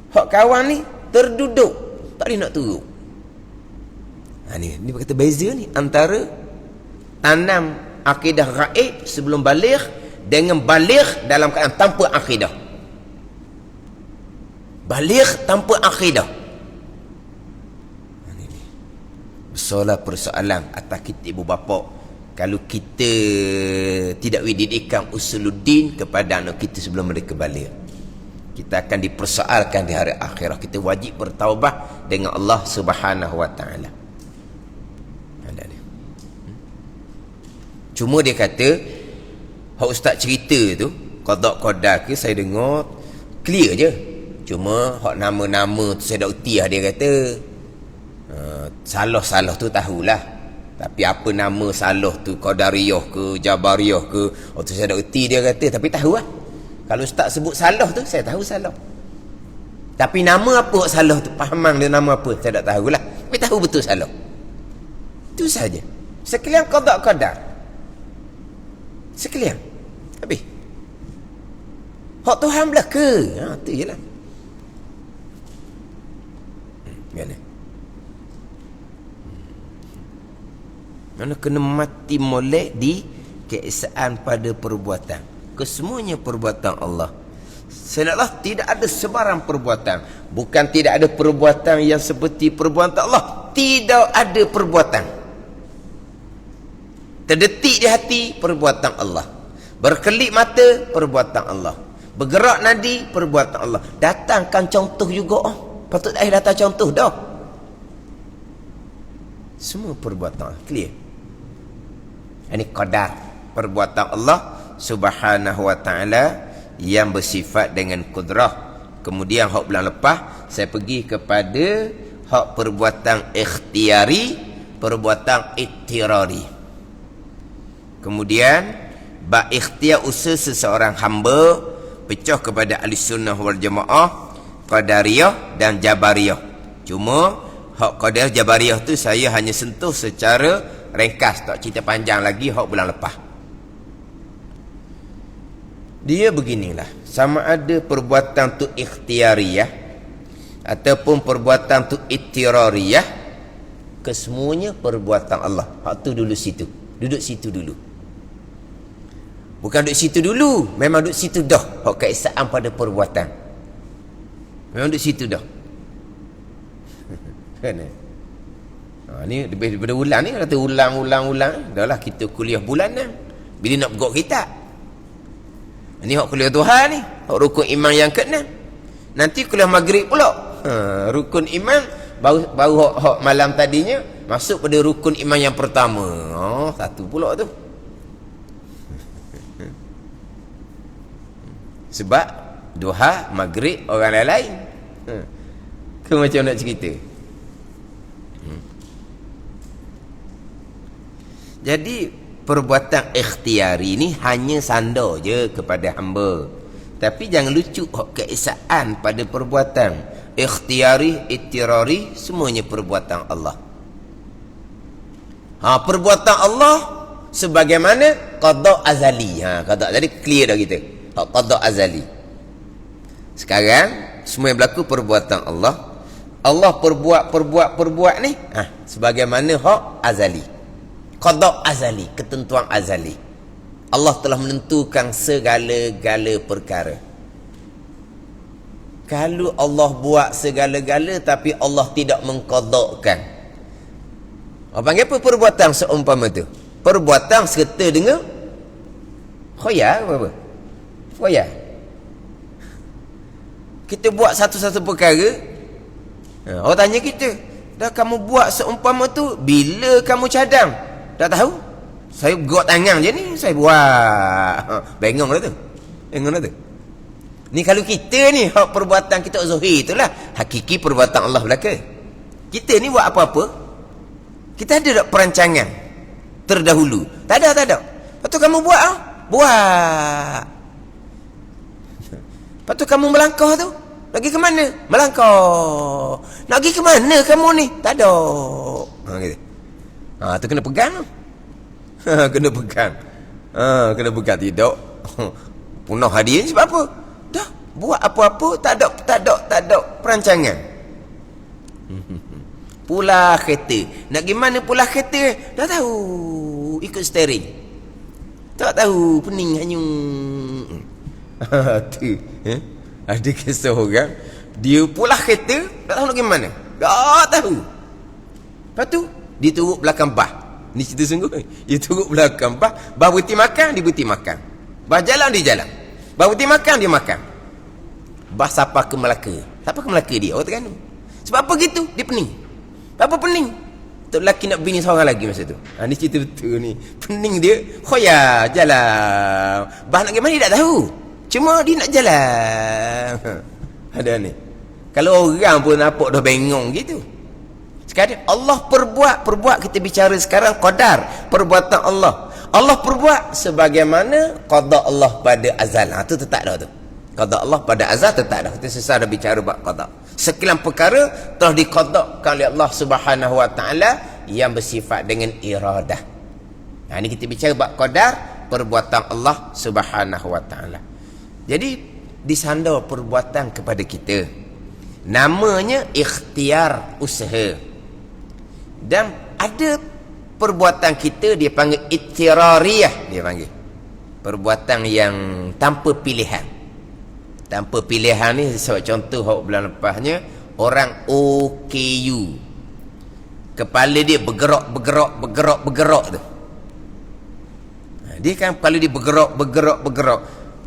hak kawan ni terduduk tak boleh nak turun. Ni berkata beza ni antara tanam akidah gaib sebelum baligh dengan baligh dalam keadaan tanpa akidah. Baligh tanpa akidah. Besarlah persoalan atas kita ibu bapa kalau kita tidak dididikan usuluddin kepada anak kita sebelum mereka baligh. Kita akan dipersoalkan di hari akhirat. Kita wajib bertaubat dengan Allah Subhanahu wa taala. Ada dia. Cuma dia kata hak ustaz cerita tu qada ke saya dengar clear je. Cuma hak nama-nama tu saya dak uti dia kata. Salah tu tahulah. Tapi apa nama salah tu, Qadariyah ke, Jabariyah ke, tu saya dak erti dia kata, tapi tahu lah. Kalau ustaz sebut salah tu, saya tahu salah. Tapi nama apa salah tu, pahamang dia nama apa, saya tak tahulah. Tapi tahu betul salah. Itu saja. Sekalian qada. Sekalian. Habis. Hak Tuhan belaka. Tu je lah. Gimana? Mana kena mati molek di keesaan pada perbuatan. Kesemuanya perbuatan Allah. Senaklah tidak ada sebarang perbuatan. Bukan tidak ada perbuatan yang seperti perbuatan Allah. Tidak ada perbuatan. Terdetik di hati, perbuatan Allah. Berkelip mata, perbuatan Allah. Bergerak nadi, perbuatan Allah. Datangkan contoh juga. Patut datang contoh dah. Semua perbuatan Allah. Clear? Ini qadar, perbuatan Allah Subhanahu wa ta'ala yang bersifat dengan kudrah. Kemudian hak bulan lepas saya pergi kepada hak perbuatan ikhtiari, perbuatan ittirari. Kemudian bab ikhtiar usaha seseorang hamba pecah kepada ahli sunnah wal jamaah, qadariyah dan jabariyah. Cuma hak qadar jabariyah tu saya hanya sentuh secara ringkas, tak cerita panjang lagi hak bulan lepas. Dia beginilah, sama ada perbuatan tu ikhtiariyah ataupun perbuatan tu ittirariyah, kesemuanya perbuatan Allah. Hak tu dulu situ. Duduk situ dulu. Bukan duduk situ dulu, memang duduk situ dah. Hak keesaan pada perbuatan. Memang duduk situ dah. Kan? Ni lebih daripada ulang ni, kata ulang. Dah lah kita kuliah bulanan. Bila nak bergerak kitab. Ni hak kuliah Tuhan ni, hak rukun iman yang ke-6. Nanti kuliah maghrib pula. Rukun iman baru hak malam tadinya masuk pada rukun iman yang pertama. Satu pula tu. Sebab duha, maghrib orang lain-lain. Ke macam nak cerita? Jadi perbuatan ikhtiari ni hanya sanda je kepada hamba. Tapi jangan lucu keesaan pada perbuatan ikhtiari, ittirari, semuanya perbuatan Allah. Perbuatan Allah sebagaimana qada azali. Qada azali clear dah kita. Qada azali. Sekarang semua yang berlaku perbuatan Allah. Allah perbuat ni sebagaimana hak azali. Qada azali, ketentuan azali. Allah telah menentukan segala-gala perkara. Kalau Allah buat segala-gala tapi Allah tidak mengqadakan, panggil apa perbuatan seumpama tu? Perbuatan serta dengan khayal apa? Khayal. Kita buat satu-satu perkara, orang tanya kita, dah kamu buat seumpama tu bila kamu cadang? Tak tahu? Saya gok tangan je ni, saya buat. Bengong dah tu. Bengong dah tu. Ni kalau kita ni, hak perbuatan kita zahir itulah. Hakiki perbuatan Allah belaka. Kita ni buat apa-apa, kita ada tak perancangan terdahulu? Tak ada, tak ada. Lepas tu kamu buat, buat. Lepas tu kamu melangkah tu, nak pergi ke mana? Melangkah. Nak pergi ke mana kamu ni? Tak ada. Gitu. Tu kena pegang tu. Kena pegang. Kena pegang tidak. Punah hadiah ni sebab apa? Dah buat apa-apa tak ada perancangan. Pula kereta. Nak gimana pula kereta? Dah tahu. Ikut steering. Tak tahu, pening hanyung. Tu. Ada kisah orang, dia pula kereta, tak tahu nak gimana. Tak tahu. Lepas tu, dia turut belakang bah. Ni cerita sungguh. Dia turut belakang bah. Bah berhenti makan, dia berhenti makan. Bah jalan, dia jalan. Bah berhenti makan, dia makan. Bah sapa ke Melaka. Sapa ke Melaka dia, orang Terengganu. Sebab apa gitu? Dia pening. Apa pening? Tok lelaki nak bini seorang lagi masa tu. Ni cerita betul ni. Pening dia, khoya jalan. Bah nak gimana dia tak tahu. Cuma dia nak jalan. Ada ni. Kalau orang pun nampak dah bengong gitu. Sekarang Allah perbuat kita bicara sekarang qadar, perbuatan Allah. Allah perbuat sebagaimana qada Allah pada azal. Tu tetap dah tu. Qada Allah pada azal tetap dah. Kita selesai dah bicara bab qada. Sekian perkara telah diqadakkan oleh Allah Subhanahu wa taala yang bersifat dengan iradah. Ini kita bicara bab qadar, perbuatan Allah Subhanahu wa taala. Jadi disandar perbuatan kepada kita. Namanya ikhtiar usaha. Dan ada perbuatan kita dia panggil ittirariyah, dia panggil. Perbuatan yang tanpa pilihan. Tanpa pilihan ni sebab contoh bulan lepasnya orang OKU. Kepala dia bergerak tu. Dia kan kepala dia bergerak.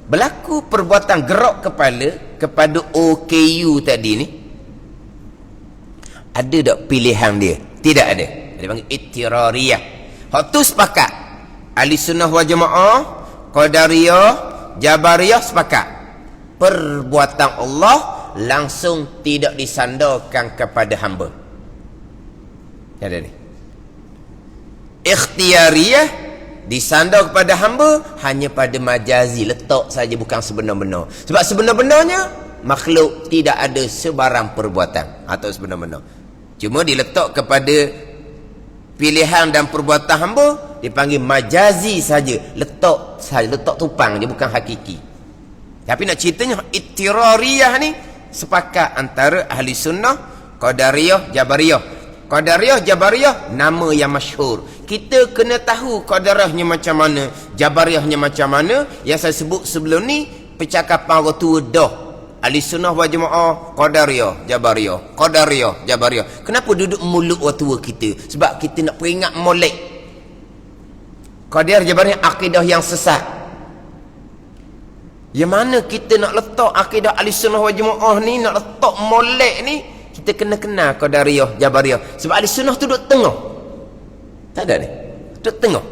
Berlaku perbuatan gerak kepala kepada OKU tadi ni. Ada tak pilihan dia? Tidak ada. Dia panggil ittirariyah. Hak tu sepakat. Ahli sunnah wal jamaah, qadariyah, jabariyah sepakat. Perbuatan Allah langsung tidak disandarkan kepada hamba. Ada ni. Ikhtiyariyah disandar kepada hamba hanya pada majazi, letak saja, bukan sebenar-benar. Sebab sebenar-benarnya makhluk tidak ada sebarang perbuatan atau sebenar-benar. Cuma diletak kepada pilihan dan perbuatan hamba, dipanggil majazi saja, letak saja, letak tupang dia, bukan hakiki. Tapi nak ceritanya ittirariyah ni sepakat antara ahli sunnah, qadariyah, jabariyah. Qadariyah, jabariyah nama yang masyhur. Kita kena tahu qadariyahnya macam mana, jabariyahnya macam mana. Yang saya sebut sebelum ni percakapan orang tua dah. Ahli sunnah wal jamaah, qadariyah, jabariyah, qadariyah, jabariyah. Kenapa duduk mulut orang tua kita? Sebab kita nak peringat molek. Qadariyah, jabariyah akidah yang sesat. Yang mana kita nak letak akidah ahli sunnah wal jamaah ni, nak letak molek ni, kita kena kenal qadariyah, jabariyah. Sebab ahli sunnah tu duduk tengah. Tak ada ni. Duduk tengah.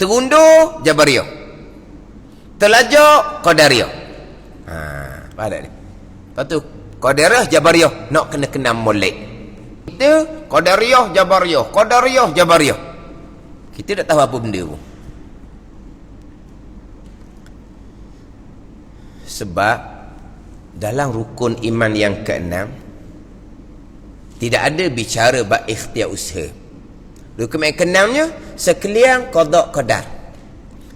Terundur, jabariyah. Terlajak, qadariyah. Apa ada ni? Lepas tu, qadariyah, jabariyah nak kena kenal molek. Kita qadariyah, jabariyah, qadariyah, jabariyah. Kita tak tahu apa benda pun. Sebab dalam rukun iman yang keenam tidak ada bicara bab ikhtiar usaha. Rukun yang keenamnya sekalian qada qadar.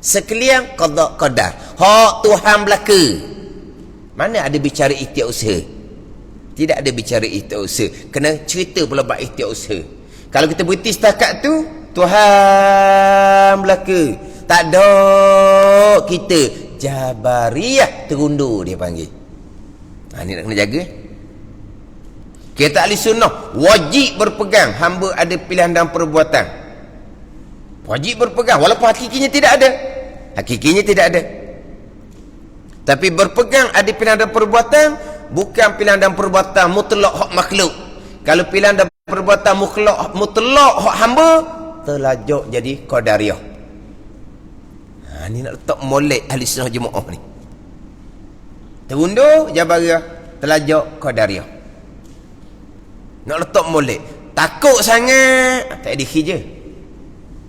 Sekalian qada qadar. Hak Tuhan belaka. Mana ada bicara ikhtiar usaha? Tidak ada bicara ikhtiar usaha. Kena cerita pula bab ikhtiar usaha. Kalau kita berhenti setakat tu, Tuhan belaka. Tak ada kita. Jabariyah terundur dia panggil. Ni nak kena jaga. Kita ahli sunnah wajib berpegang hamba ada pilihan dan perbuatan. Wajib berpegang walaupun hakikinya tidak ada. Hakikinya tidak ada. Tapi berpegang ada pilihan dan perbuatan, bukan pilihan dan perbuatan mutlak hak makhluk. Kalau pilihan dan perbuatan mutlak hak hamba, terlajak jadi qadariyah. Ni nak letak molek ahli sunnah jemaah ni. Terundur Jabariyah, terlajak qadariyah. Nak letak molek, takut sangat, tak ada khija.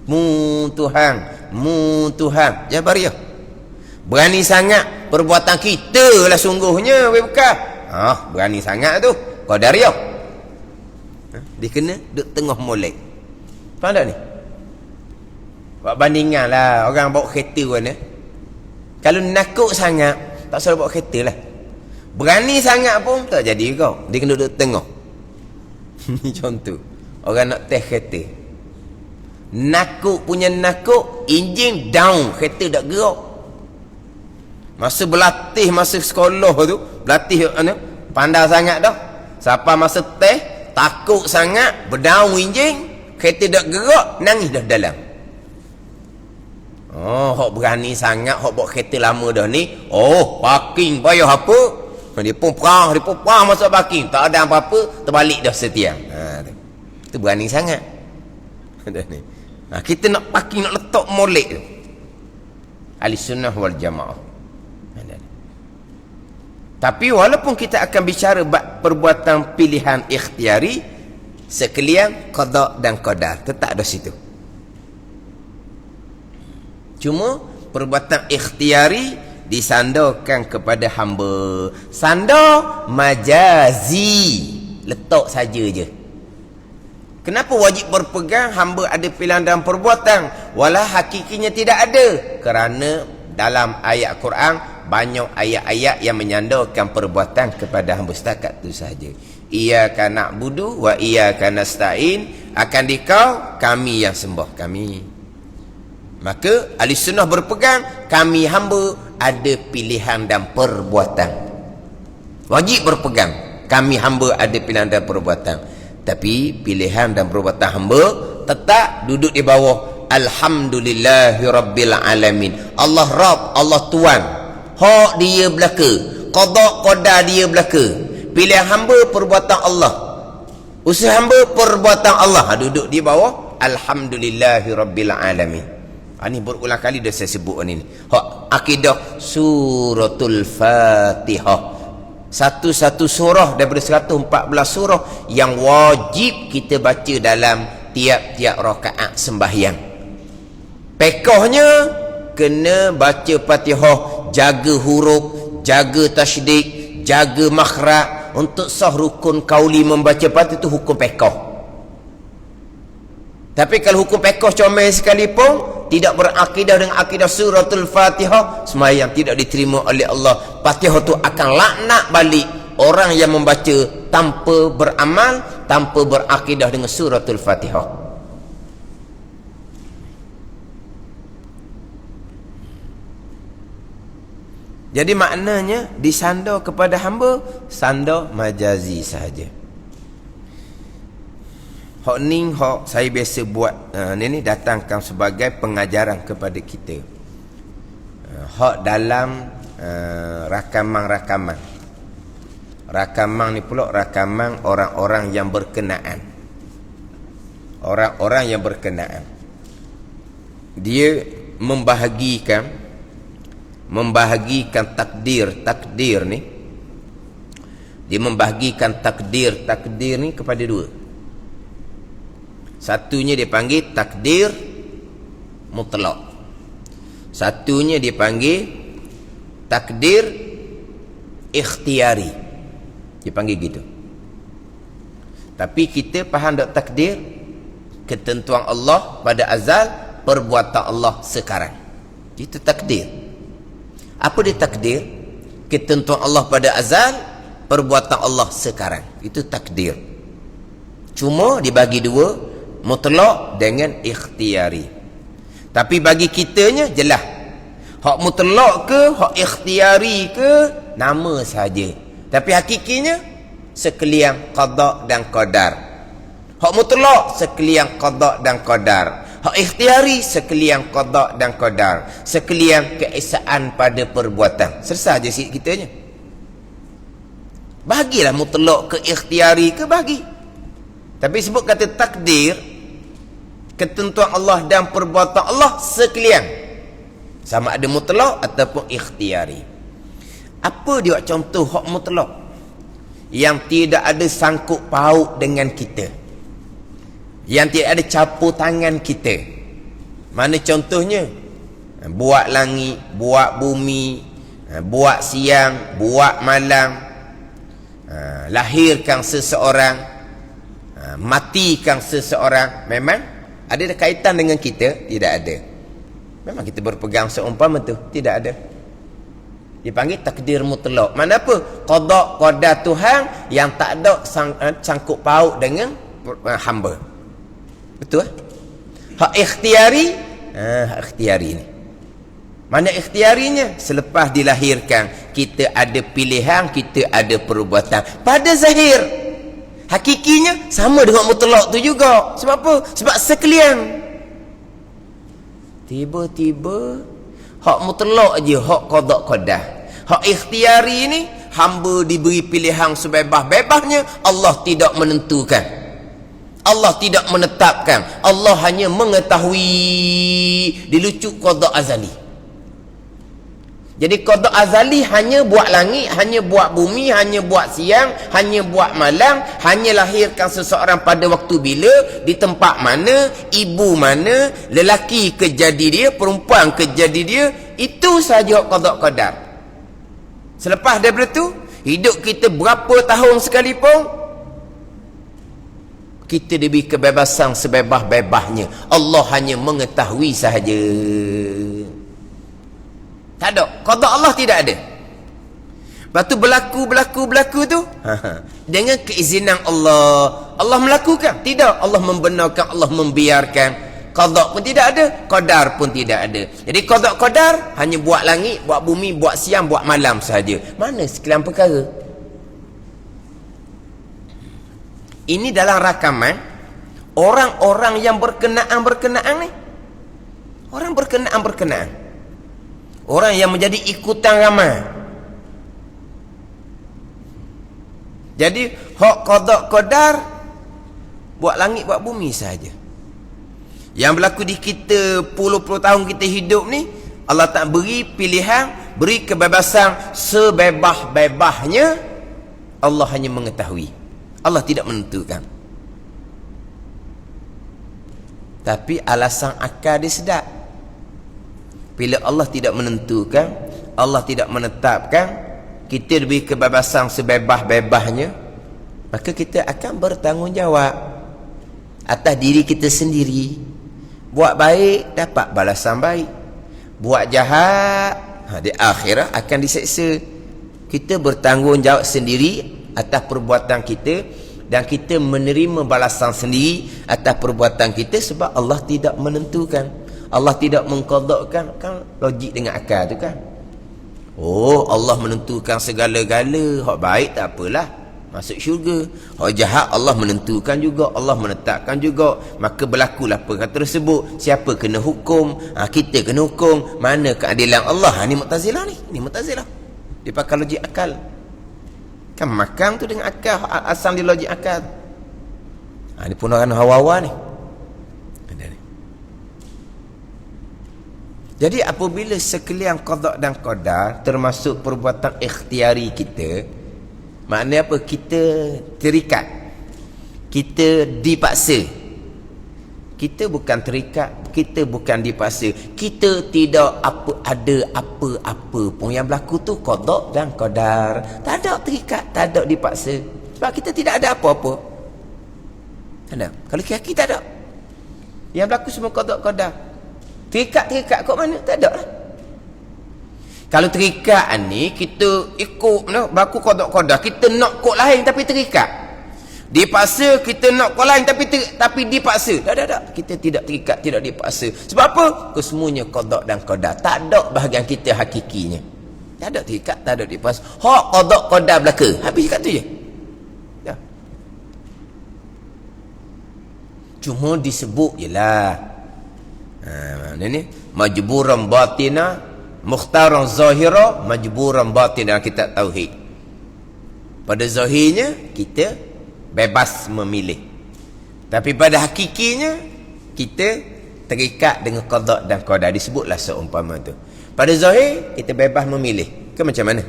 Mu Tuhan Jabariyah. Berani sangat perbuatan kita lah sungguhnya bukan. Berani sangat tu qadariyah. Dia kena duduk tengah molek. Faham tak ni? Buat bandingan lah orang bawa kereta mana. Kalau nakut sangat, tak salah bawa kereta lah. Berani sangat pun tak jadi kau. Dia kena duduk tengah. Ni contoh orang nak test kereta. Nakut, enjin down, kereta tak gerak. Masa berlatih, masa sekolah tu, berlatih pandai sangat dah. Siapa masa test, takut sangat, berdown enjin, kereta tak gerak, nangis dah dalam. Hok berani sangat, hok bawa kereta lama dah ni. Parking payah apa? Dia pun perang masuk parking. Tak ada apa-apa, terbalik dah setiang. Itu berani sangat. Kita nak parking, nak letak molek tu. Ahli sunnah wal jamaah. Tapi walaupun kita akan bicara perbuatan pilihan ikhtiari, sekalian qada dan qadar, tetap ada situ. Cuma perbuatan ikhtiari disandarkan kepada hamba. Sandar majazi, letak saja je. Kenapa wajib berpegang hamba ada pilihan dalam perbuatan walau hakikinya tidak ada? Kerana dalam ayat Quran banyak ayat-ayat yang menyandarkan perbuatan kepada hamba, setakat itu saja. Iyyaka na'budu wa iyyaka nasta'in, akan dikau kami yang sembah kami. Maka ahli sunnah berpegang kami hamba ada pilihan dan perbuatan. Wajib berpegang kami hamba ada pilihan dan perbuatan. Tapi pilihan dan perbuatan hamba tetap duduk di bawah alhamdulillahi rabbil alamin. Allah Rabb, Allah Tuhan. Hak dia belaka, qada qadar dia belaka. Pilihan hamba perbuatan Allah, usaha hamba perbuatan Allah. Duduk di bawah alhamdulillahi rabbil alamin. Ini berulang kali dah saya sebut ni. Hak akidah suratul Fatihah. Satu-satu surah daripada 114 surah yang wajib kita baca dalam tiap-tiap rakaat sembahyang. Pekahnya kena baca Fatihah, jaga huruf, jaga tasydid, jaga makhraj. Untuk sah rukun kauli membaca Fatihah itu hukum pekah. Tapi kalau hukum pekah comel sekalipun, tidak berakidah dengan akidah suratul Fatihah, sembahyang tidak diterima oleh Allah. Fatihah tu akan laknat balik orang yang membaca tanpa beramal, tanpa berakidah dengan suratul Fatihah. Jadi maknanya disandar kepada hamba, sandar majazi sahaja. Hak ni hak saya biasa buat ni datangkan sebagai pengajaran kepada kita. Hak dalam rakaman-rakaman. Rakaman ni pula rakaman orang-orang yang berkenaan. Orang-orang yang berkenaan. Dia membahagikan takdir ni. Dia membahagikan takdir ni kepada dua. Satunya dia panggil takdir mutlak. Satunya dia panggil takdir ikhtiari. Dia panggil gitu. Tapi kita faham tak takdir? Ketentuan Allah pada azal, perbuatan Allah sekarang. Itu takdir. Apa dia takdir? Ketentuan Allah pada azal, perbuatan Allah sekarang. Itu takdir. Cuma dibagi dua, mutlak dengan ikhtiari. Tapi bagi kitanya jelas, hak mutlak ke hak ikhtiari ke nama saja. Tapi hakikinya sekalian qada dan qadar. Hak mutlak sekalian qada dan qadar. Hak ikhtiari sekalian qada dan qadar. Sekalian keesaan pada perbuatan. Selesai je sikit kitanya. Bagilah mutlak ke ikhtiari ke bagi. Tapi sebut kata takdir, ketentuan Allah dan perbuatan Allah sekalian, sama ada mutlak ataupun ikhtiari. Apa dia contoh hak mutlak yang tidak ada sangkut paut dengan kita, yang tidak ada campur tangan kita? Mana contohnya? Buat langit, buat bumi, buat siang, buat malam, lahirkan seseorang, matikan seseorang. Memang ada kaitan dengan kita? Tidak ada. Memang kita berpegang seumpama tu? Tidak ada. Dipanggil takdir mutlak. Mana apa? Qada qadar Tuhan yang tak ada sangkut paut dengan hamba. Betul? Hak ikhtiari, hak ikhtiari ni. Mana ikhtiarinya? Selepas dilahirkan, kita ada pilihan, kita ada perbuatan. Pada zahir, hakikinya sama dengan mutlak tu juga. Sebab apa? Sebab sekalian. Tiba-tiba hak mutlak je, hak qada qadar. Hak ikhtiari ni, hamba diberi pilihan sebebas-bebasnya. Allah tidak menentukan, Allah tidak menetapkan. Allah hanya mengetahui. Dilucuk qada azali. Jadi qada azali hanya buat langit, hanya buat bumi, hanya buat siang, hanya buat malam, hanya lahirkan seseorang pada waktu bila, di tempat mana, ibu mana, lelaki ke jadi dia, perempuan ke jadi dia. Itu sahaja qada qadar. Selepas daripada tu, hidup kita berapa tahun sekalipun, kita diberi kebebasan sebebas-bebasnya. Allah hanya mengetahui sahaja. Tak ada. Qada Allah tidak ada. Lepas tu berlaku tu dengan keizinan Allah. Allah melakukan? Tidak. Allah membenarkan, Allah membiarkan. Qada pun tidak ada, qadar pun tidak ada. Jadi qada qadar hanya buat langit, buat bumi, buat siang, buat malam sahaja. Mana sekalian perkara? Ini dalam rakaman orang-orang yang berkenaan ni. Orang berkenaan. Orang yang menjadi ikutan ramai. Jadi hak qada qadar buat langit, buat bumi saja. Yang berlaku di kita puluh-puluh tahun kita hidup ni, Allah tak beri pilihan, beri kebebasan sebebas-bebasnya. Allah hanya mengetahui, Allah tidak menentukan. Tapi alasan akal dia sedap. Bila Allah tidak menentukan, Allah tidak menetapkan, kita diberi kebebasan sebebas-bebasnya, maka kita akan bertanggungjawab atas diri kita sendiri. Buat baik, dapat balasan baik. Buat jahat, di akhirat akan diseksa. Kita bertanggungjawab sendiri atas perbuatan kita, dan kita menerima balasan sendiri atas perbuatan kita, sebab Allah tidak menentukan. Allah tidak mengqadakkan. Kan logik dengan akal tu kan. Oh, Allah menentukan segala-gala. Hak baik tak apalah, masuk syurga. Hak jahat Allah menentukan juga, Allah menetapkan juga. Maka berlakulah perkara tersebut. Siapa kena hukum? Kita kena hukum. Mana keadilan Allah? Ni Mu'tazilah ni. Ni Mu'tazilah. Dia pakai logik akal. Kan makan tu dengan akal, asal di logik akal. Ni pun orang hawa-hawa ni. Jadi apabila sekalian qada dan qadar termasuk perbuatan ikhtiari kita, maknanya apa? Kita terikat, kita dipaksa. Kita bukan terikat, kita bukan dipaksa. Kita tidak ada apa-apa pun yang berlaku tu qada dan qadar. Tak ada terikat, tak ada dipaksa. Sebab kita tidak ada apa-apa. Tak ada. Kalau kaki tak ada. Yang berlaku semua qada qadar. Terikat kat mana? Tak ada lah. Kalau terikat ni, kita ikut baku qada-qadar, kita nak kod lain tapi terikat. Dipaksa, kita nak kod lain tapi dipaksa. Tak. Kita tidak terikat, tidak dipaksa. Sebab apa? Kesemuanya qada dan qadar. Tak ada bahagian kita hakikinya. Tak ada terikat, tak ada dipaksa. Hak qada qadar belaka. Habis kat tu je. Ya. Cuma disebut jelah. Ini majburan batina, mukhtaran zahira, majburan batin dalam kitab tauhid. Pada zahirnya kita bebas memilih, tapi pada hakikinya kita terikat dengan qada dan qadar. Disebutlah seumpama tu. Pada zahir kita bebas memilih ke macam mana.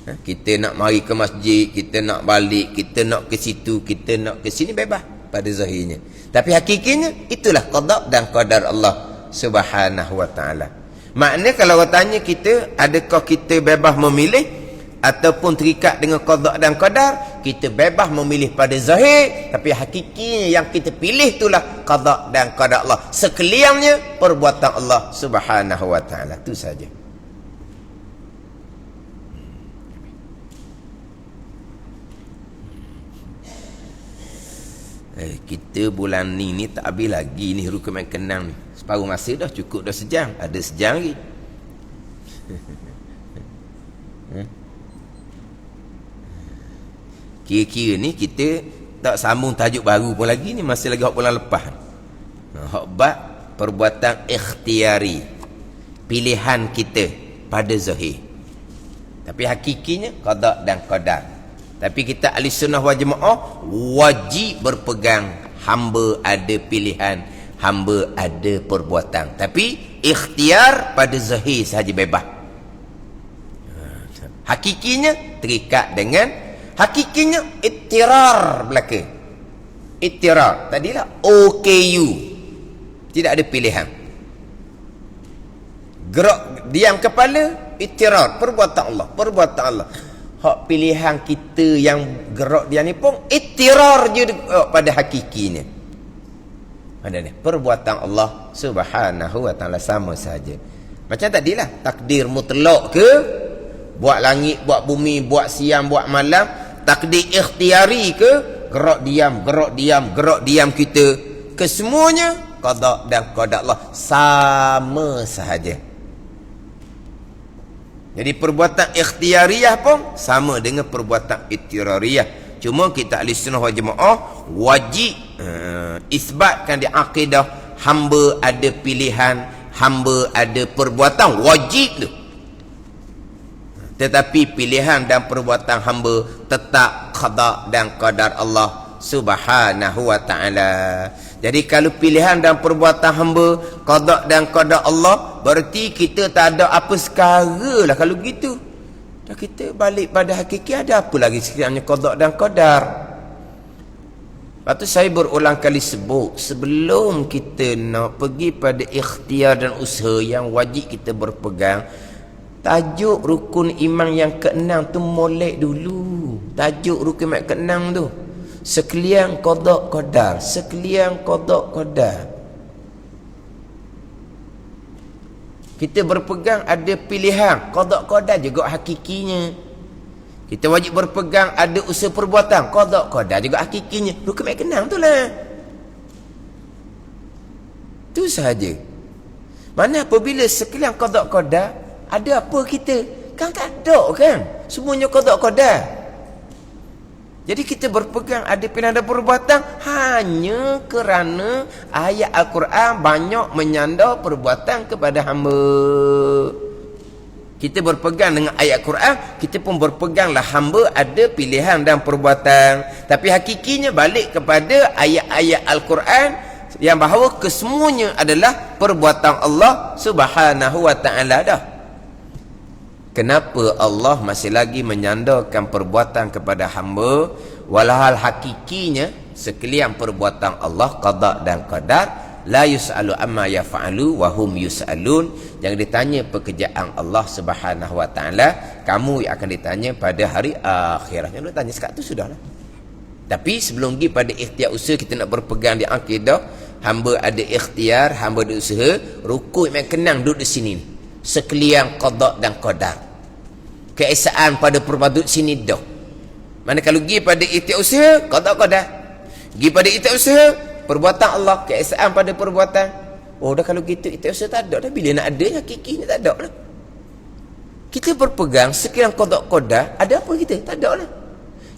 Kita nak mari ke masjid, kita nak balik, kita nak ke situ, kita nak ke sini, bebas pada zahirnya. Tapi hakikinya itulah qada dan qadar Allah Subhanahu wa taala. Maknanya kalau orang tanya kita, adakah kita bebas memilih ataupun terikat dengan qada dan qadar, kita bebas memilih pada zahir, tapi hakikinya yang kita pilih itulah qada dan qadar Allah. Sekaliannya perbuatan Allah Subhanahu wa taala. Itu saja. Kita bulan ni tak habis lagi ni rukun kenang ni. Separuh masa dah, cukup dah sejam. Ada sejam lagi. Kira-kira ni kita tak sambung tajuk baru pun lagi ni, masih lagi hak bulan lepas. Hak bab perbuatan ikhtiari, pilihan kita pada zahir. Tapi hakikinya qada dan qadar. Tapi kita ahli sunnah wal jamaah wajib berpegang hamba ada pilihan, hamba ada perbuatan. Tapi ikhtiar pada zahir sahaja bebas. Hakikinya terikat dengan hakikinya ittirar belaka. Ittirar tadilah OKU. Tidak ada pilihan. Gerak diam kepala, ittirar, perbuatan Allah, perbuatan Allah. Hak pilihan kita yang gerak dia ni pun ittirar je pada hakikinya. Ada ni perbuatan Allah Subhanahu wa taala sama saja. Macam tadilah takdir mutlak ke, buat langit, buat bumi, buat siang, buat malam, takdir ikhtiari ke, gerak diam, gerak diam, gerak diam kita, kesemuanya qada dan qadar Allah sama sahaja. Jadi perbuatan ikhtiariyah pun sama dengan perbuatan ittirariyah. Cuma kita ahli sunnah wal jamaah wajib isbatkan di akidah hamba ada pilihan, hamba ada perbuatan, wajib tu. Tetapi pilihan dan perbuatan hamba tetap qada dan qadar Allah Subhanahu wa taala. Jadi kalau pilihan dan perbuatan hamba qada dan qadar Allah, berarti kita tak ada apa sekara lah kalau gitu. Dah kita balik pada hakiki, ada apa lagi sekiranya qada dan qadar. Lepas tu saya berulang kali sebut, sebelum kita nak pergi pada ikhtiar dan usaha yang wajib kita berpegang, tajuk rukun iman yang ke-6 tu molek dulu. Tajuk rukun iman ke-6 tu sekalian qada qadar, sekalian qada qadar. Kita berpegang ada pilihan, qada qadar juga hakikinya. Kita wajib berpegang ada usaha perbuatan, qada qadar juga hakikinya. Rukun iman ke-6 tu lah. Tu sahaja. Mana apabila sekalian qada qadar, ada apa kita? Kan tak ada kan? Semuanya qada qadar. Jadi kita berpegang ada pilihan dan perbuatan hanya kerana ayat Al-Quran banyak menyanda perbuatan kepada hamba. Kita berpegang dengan ayat Al-Quran, kita pun berpeganglah hamba ada pilihan dan perbuatan. Tapi hakikinya balik kepada ayat-ayat Al-Quran yang bahawa kesemuanya adalah perbuatan Allah Subhanahu wa taala dah. Kenapa Allah masih lagi menyandarkan perbuatan kepada hamba, walhal hakikinya sekalian perbuatan Allah qada dan qadar, la yus'alu amma yaf'alu wa hum yus'alun. Jangan ditanya pekerjaan Allah Subhanahu wa taala, kamu yang akan ditanya pada hari akhirat. Yang tanya sekat tu sudahlah. Tapi sebelum pergi pada ikhtiar usaha, kita nak berpegang di akidah hamba ada ikhtiar, hamba ada usaha. Rukun yang kenang duduk di sini, sekalian qada dan qadar. Keesaan pada perbuatan sini dah. Mana kalau pergi pada ikhtiar usaha, qada qadar. Pergi pada ikhtiar usaha, perbuatan Allah, keesaan pada perbuatan. Oh dah kalau gitu ikhtiar usaha tak ada dah. Bila nak ada hakikinya tak ada lah. Kita berpegang sekalian qada qadar, ada apa kita? Tak ada lah.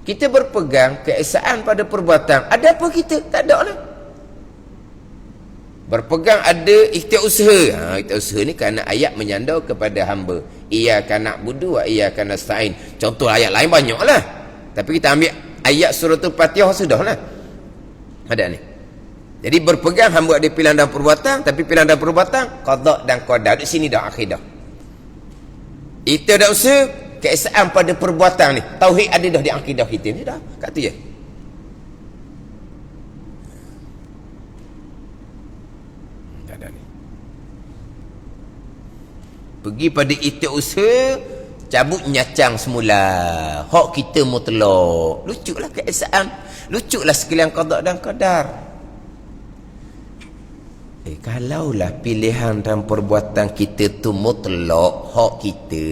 Kita berpegang keesaan pada perbuatan, ada apa kita? Tak ada lah. Berpegang ada ikhtiar usaha. Ikhtiar usaha ni kerana ayat menyandar kepada hamba. Iyyaka na'budu wa iyyaka nasta'in. Contoh ayat lain banyaklah. Tapi kita ambil ayat suratul Fatihah sudahlah. Ada ni. Jadi berpegang hamba ada pilihan dan perbuatan, tapi pilihan dan perbuatan qada dan qadar. Di sini dah akidah. Itu dah usaha keesaan pada perbuatan ni. Tauhid ada dah di akidah kita ni dah. Kat tu je. Tak ada ni. Pergi pada itu usaha, cabut nyacang semula. Hak kita mutlak. Lucuklah keesaan. Lucuklah sekalian qada dan qadar. Kalaulah pilihan dan perbuatan kita tu mutlak hak kita,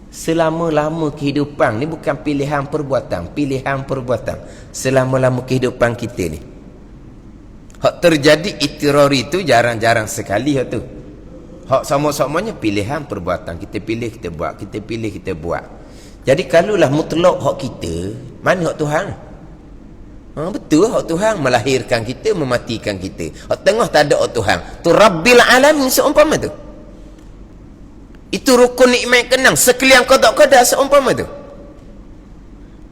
selama-lama kehidupan ni bukan pilihan perbuatan, pilihan perbuatan selama-lama kehidupan kita ni. Hak terjadi itirari tu jarang-jarang sekali hak tu. Hak sama-samanya pilihan perbuatan, kita pilih kita buat, kita pilih kita buat. Jadi kalaulah mutlak hak kita, mana hak Tuhan? Betul hak Tuhan melahirkan kita, mematikan kita. Hak tengah tak ada hak Tuhan. Tu Rabbil Alamin seumpama tu. Itu rukun nikmat kenang sekalian qada seumpama tu.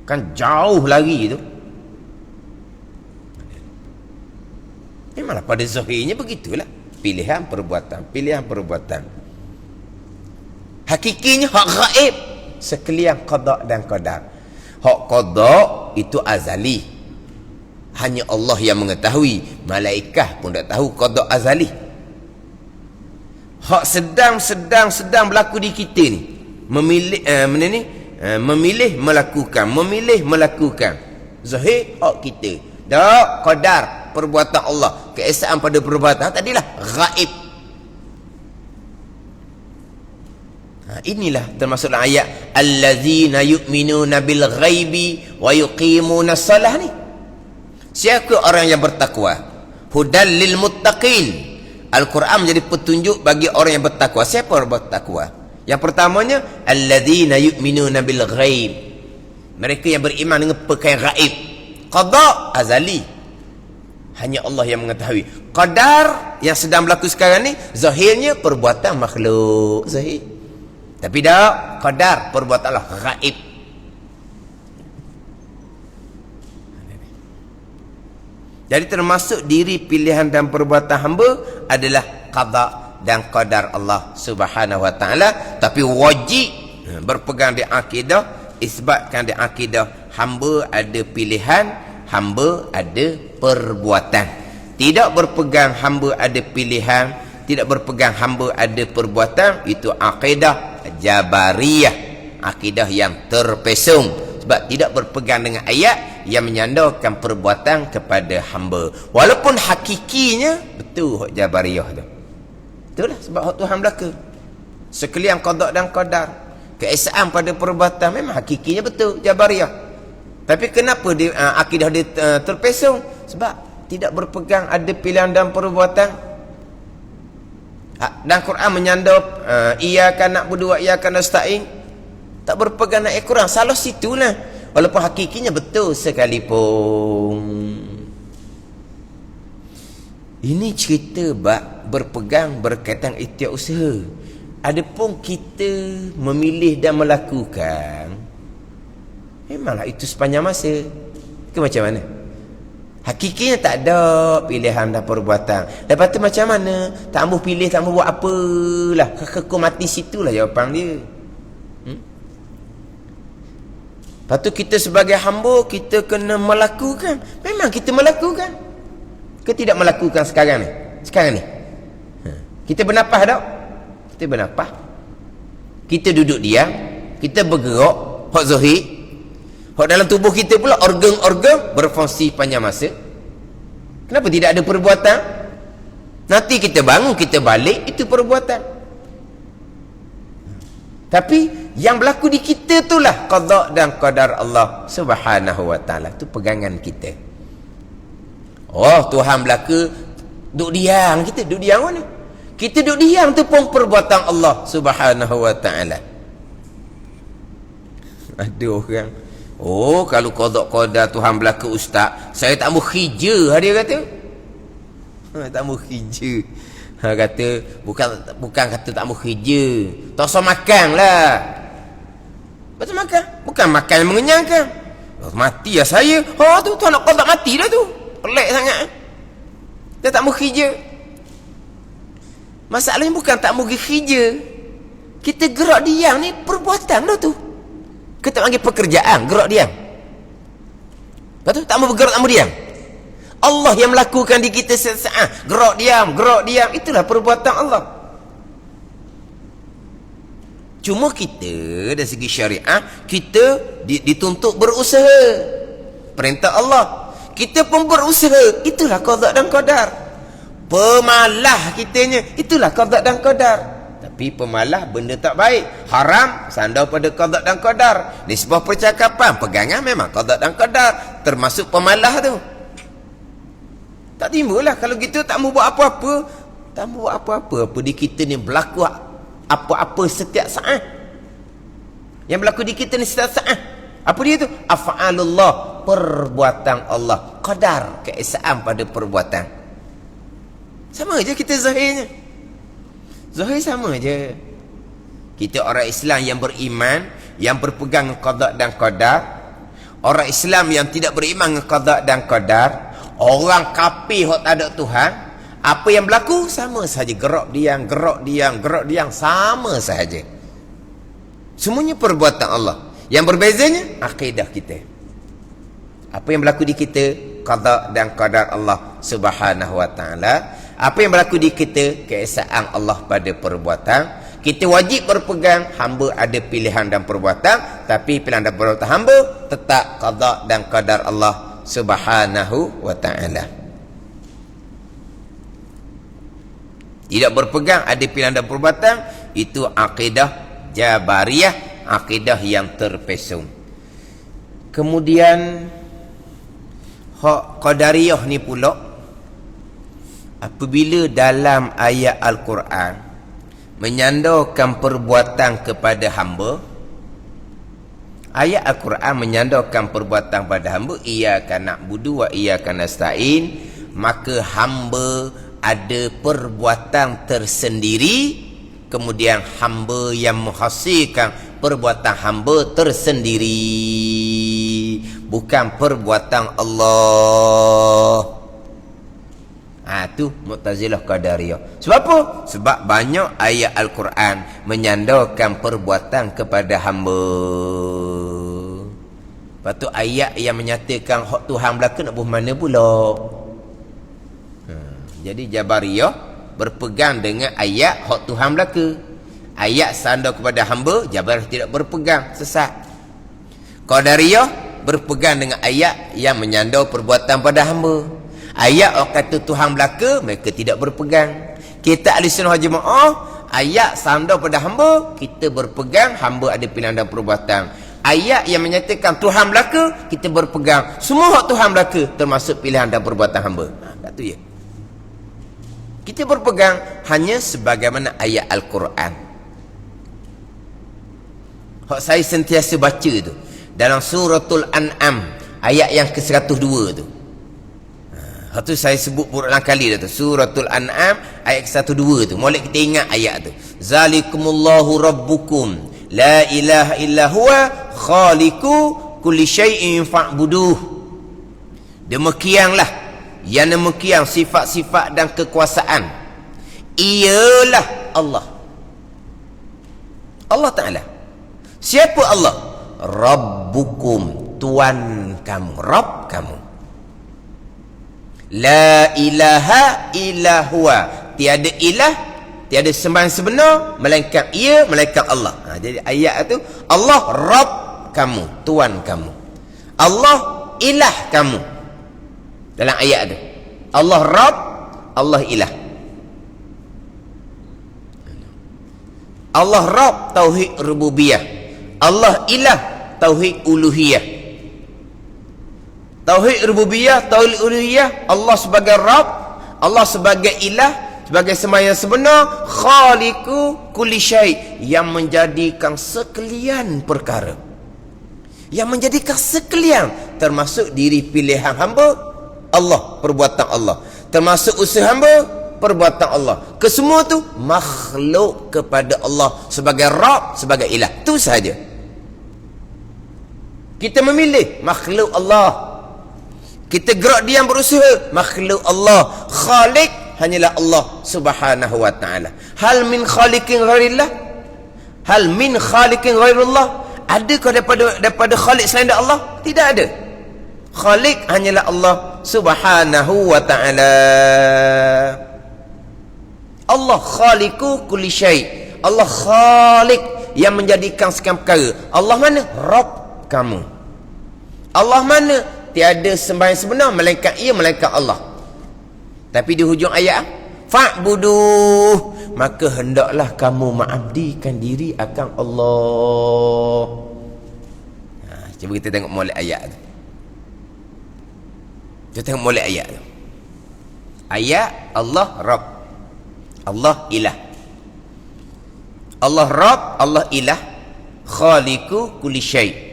Kan jauh lagi tu. Memanglah pada zahirnya begitulah. Pilihan perbuatan, pilihan perbuatan. Hakikinya hak gaib sekalian qada dan qadar. Hak qada itu azali. Hanya Allah yang mengetahui. Malaikat pun tak tahu qada azali. Hak sedang berlaku di kita ni. Memilih melakukan. Zahir hak kita. Dak qadar perbuatan Allah. Keesaan pada perbuatan tadilah gaib. Inilah termasuk ayat allazina yu'minuna bil ghaibi wa yuqimuna shalah ni. Siapa orang yang bertakwa? Hudal lil muttaqin. Al-Quran menjadi petunjuk bagi orang yang bertakwa. Siapa orang bertakwa? Yang pertamanya alladzina yu'minuna bil ghaib. Mereka yang beriman dengan perkara gaib. Qada azali. Hanya Allah yang mengetahui. Qadar yang sedang berlaku sekarang ni zahirnya perbuatan makhluk zahir. Tapi dah qadar perbuatan Allah gaib. Jadi termasuk diri pilihan dan perbuatan hamba adalah qada dan qadar Allah Subhanahu wa taala, tapi wajib berpegang di akidah, isbatkan di akidah hamba ada pilihan, hamba ada perbuatan. Tidak berpegang hamba ada pilihan, tidak berpegang hamba ada perbuatan, itu akidah Jabariyah, akidah yang terpesong. Sebab tidak berpegang dengan ayat yang menyandarkan perbuatan kepada hamba. Walaupun hakikinya betul hak Jabariyah tu. Itulah sebab hak Tuhan belaka. Sekalian qada dan qadar. Keesaan pada perbuatan memang hakikinya betul Jabariyah. Tapi kenapa dia, akidah dia terpesong? Sebab tidak berpegang ada pilihan dan perbuatan. Dan Quran menyandar iyyaka na'budu wa iyyaka nasta'in. Tak berpegang dengan Al-Quran. Salah situlah. Walaupun hakikinya betul sekalipun. Ini cerita berpegang berkaitan ikhtiar usaha. Adapun kita memilih dan melakukan, memanglah itu sepanjang masa. Ke macam mana? Hakikinya tak ada pilihan dan perbuatan. Lepas tu macam mana? Tak mahu pilih, tak mahu buat apalah. Kekal mati situlah jawapan dia. Lepas tu kita sebagai hamba, kita kena melakukan. Memang kita melakukan. Ke tidak melakukan sekarang ni? Sekarang ni. Kita bernafas tak? Kita bernafas. Kita duduk diam. Kita bergerak. Hak zahir. Hak dalam tubuh kita pula organ-organ berfungsi panjang masa. Kenapa tidak ada perbuatan? Nanti kita bangun, kita balik, itu perbuatan. Tapi yang berlaku di kita itulah qada dan qadar Allah Subhanahu wa taala. Itu pegangan kita. Oh, Tuhan belaka duduk diam, kita duduk diam mana? Kita duduk diam tu pun perbuatan Allah Subhanahu wa taala. Ada orang, oh kalau qada qadar Tuhan belaka ustaz, saya tak mau khija, dia kata. Tak mau khija. Kata bukan kata tak mau kerja, tak usah makan lah. Betul makan, bukan makan yang mengenyangkan. Mati lah saya. Tu nak kau tak mati dah tu. pelik sangat. Dia tak mau kerja. Masalahnya bukan tak mau kerja. Kita gerak diam ni perbuatan dah tu. Kita panggil pekerjaan, gerak diam. Lepas tu tak mau bergerak, tak mau diam. Allah yang melakukan di kita sesaat. Gerak diam, itulah perbuatan Allah. Cuma kita dari segi syariah, kita dituntut berusaha. Perintah Allah. Kita pun berusaha. Itulah qada dan qadar. Pemalah kitanya, itulah qada dan qadar. Tapi pemalah benda tak baik, haram, sandar pada qada dan qadar. Di sebuah percakapan, pegangan memang qada dan qadar, termasuk pemalah tu. Tak timbul lah kalau gitu, tak mau buat apa-apa. Tak mau buat apa-apa. Apa di kita ni berlaku apa-apa setiap saat. Yang berlaku di kita ni setiap saat. Apa dia tu? Af'alullah, perbuatan Allah. Qadar, keesaan pada perbuatan. Sama aja kita zahirnya. Zahir sama aja. Kita orang Islam yang beriman, yang berpegang qada dan qadar. Orang Islam yang tidak beriman dengan qada dan qadar. Orang kafir hok tak ada Tuhan, apa yang berlaku sama saja, gerak diam, sama saja. Semuanya perbuatan Allah. Yang berbezanya akidah kita. Apa yang berlaku di kita, qada dan qadar Allah Subhanahu wa taala. Apa yang berlaku di kita, keesaan Allah pada perbuatan. Kita wajib berpegang, hamba ada pilihan dan perbuatan, tapi pilihan dan perbuatan hamba tetap qada dan qadar Allah Subhanahu wa ta'ala. Tidak berpegang, ada pilihan dan perbuatan, itu akidah Jabariyah, akidah yang terpesong. Kemudian hak Qadariyah ni pula, apabila dalam ayat Al-Quran menyandarkan perbuatan kepada hamba, ayat Al-Quran menyandarkan perbuatan pada hamba, iyyaka na'budu wa iyyaka nasta'in, maka hamba ada perbuatan tersendiri, kemudian hamba yang menghasilkan perbuatan hamba tersendiri, bukan perbuatan Allah. Itu Mu'tazilah Qadariyah. Sebab apa? Sebab banyak ayat Al-Quran menyandarkan perbuatan kepada hamba. Lepas tu ayat yang menyatakan hak Tuhan belaka nak buat mana pula? Jadi Jabariyah berpegang dengan ayat hak Tuhan belaka. Ayat sandar kepada hamba, Jabariyah tidak berpegang, sesat. Qadariyah berpegang dengan ayat yang menyandar perbuatan pada hamba. Ayat orang kata Tuhan belaka, mereka tidak berpegang. Kita ahli sunnah jemaah, ayat sandar pada hamba, kita berpegang, hamba ada pilihan dan perbuatan. Ayat yang menyatakan Tuhan belaka, kita berpegang. Semua hak Tuhan belaka, termasuk pilihan dan perbuatan hamba. Kat tu ya. Kita berpegang hanya sebagaimana ayat Al-Quran. Hak saya sentiasa baca tu, dalam suratul An'am, ayat yang ke-102 tu. Itu saya sebut berulang kali dah tu. Suratul An'am ayat ke-102 tu. Molek kita ingat ayat tu. Zalikumullahu rabbukum la ilaha illa huwa khaliqu kulli syai'in fa'buduh. Demikianlah, yang demikian sifat-sifat dan kekuasaan ialah Allah. Allah Ta'ala. Siapa Allah? Rabbukum, Tuhan kamu, Rabb kamu. La ilaha illa huwa, tiada ilah, tiada sembahan sebenar melainkan ia, melainkan Allah. Jadi ayat itu, Allah Rabb kamu, Tuhan kamu. Allah ilah kamu. Dalam ayat itu, Allah Rabb, Allah ilah. Allah Rabb, tauhid rububiyah. Allah ilah, tauhid uluhiyah. Tauhid rububiyah, tauhid uluhiyah, Allah sebagai Rabb, Allah sebagai ilah, sebagai sembahyang sebenar, khaliqu kulli syai', yang menjadikan sekalian perkara, yang menjadikan sekalian, termasuk diri pilihan hamba Allah, perbuatan Allah, termasuk usaha hamba, perbuatan Allah. Kesemua tu makhluk kepada Allah sebagai Rabb, sebagai ilah. Itu sahaja. Kita memilih makhluk Allah. Kita gerak diam berusaha, makhluk Allah. Khalik hanyalah Allah Subhanahu wa taala. Hal min khaliqin ghairillah? Hal min khaliqin ghairullah? Adakah daripada khalik selain Allah? Tidak ada. Khalik hanyalah Allah Subhanahu wa taala. Allah khaliqu kulli syai. Allah khalik yang menjadikan segala perkara. Allah mana? Rabb kamu. Allah mana? Tiada sembahyang sebenar melainkan ia, melainkan Allah. Tapi di hujung ayat, fa'buduh, maka hendaklah kamu mengabdikan diri akan Allah. Cuba kita tengok molek ayat tu. Kita tengok molek ayat tu. Ayat Allah Rabb, Allah ilah. Allah Rabb, Allah ilah, khaliqu kulli syai,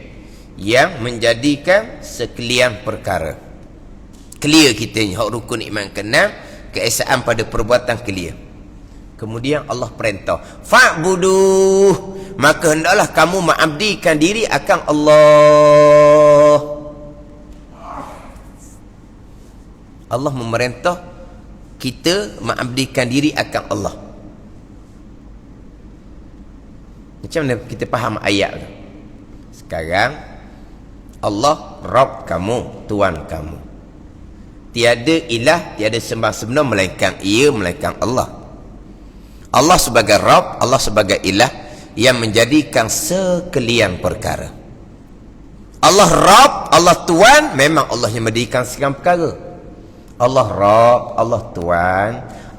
yang menjadikan sekalian perkara. Clear kita ni, hak rukun iman keenam, keesaan pada perbuatan clear. Kemudian Allah perintah, fa'buduh, maka hendaklah kamu mengabdikan diri akan Allah. Allah memerintah kita mengabdikan diri akan Allah. Macam mana kita faham ayat tu? Sekarang Allah Rabb kamu, Tuhan kamu. Tiada ilah, tiada sembah sebenar melainkan ia, melainkan Allah. Allah sebagai Rabb, Allah sebagai ilah yang menjadikan sekalian perkara. Allah Rabb, Allah Tuhan, memang Allah yang menjadikan segala perkara. Allah Rabb, Allah Tuhan,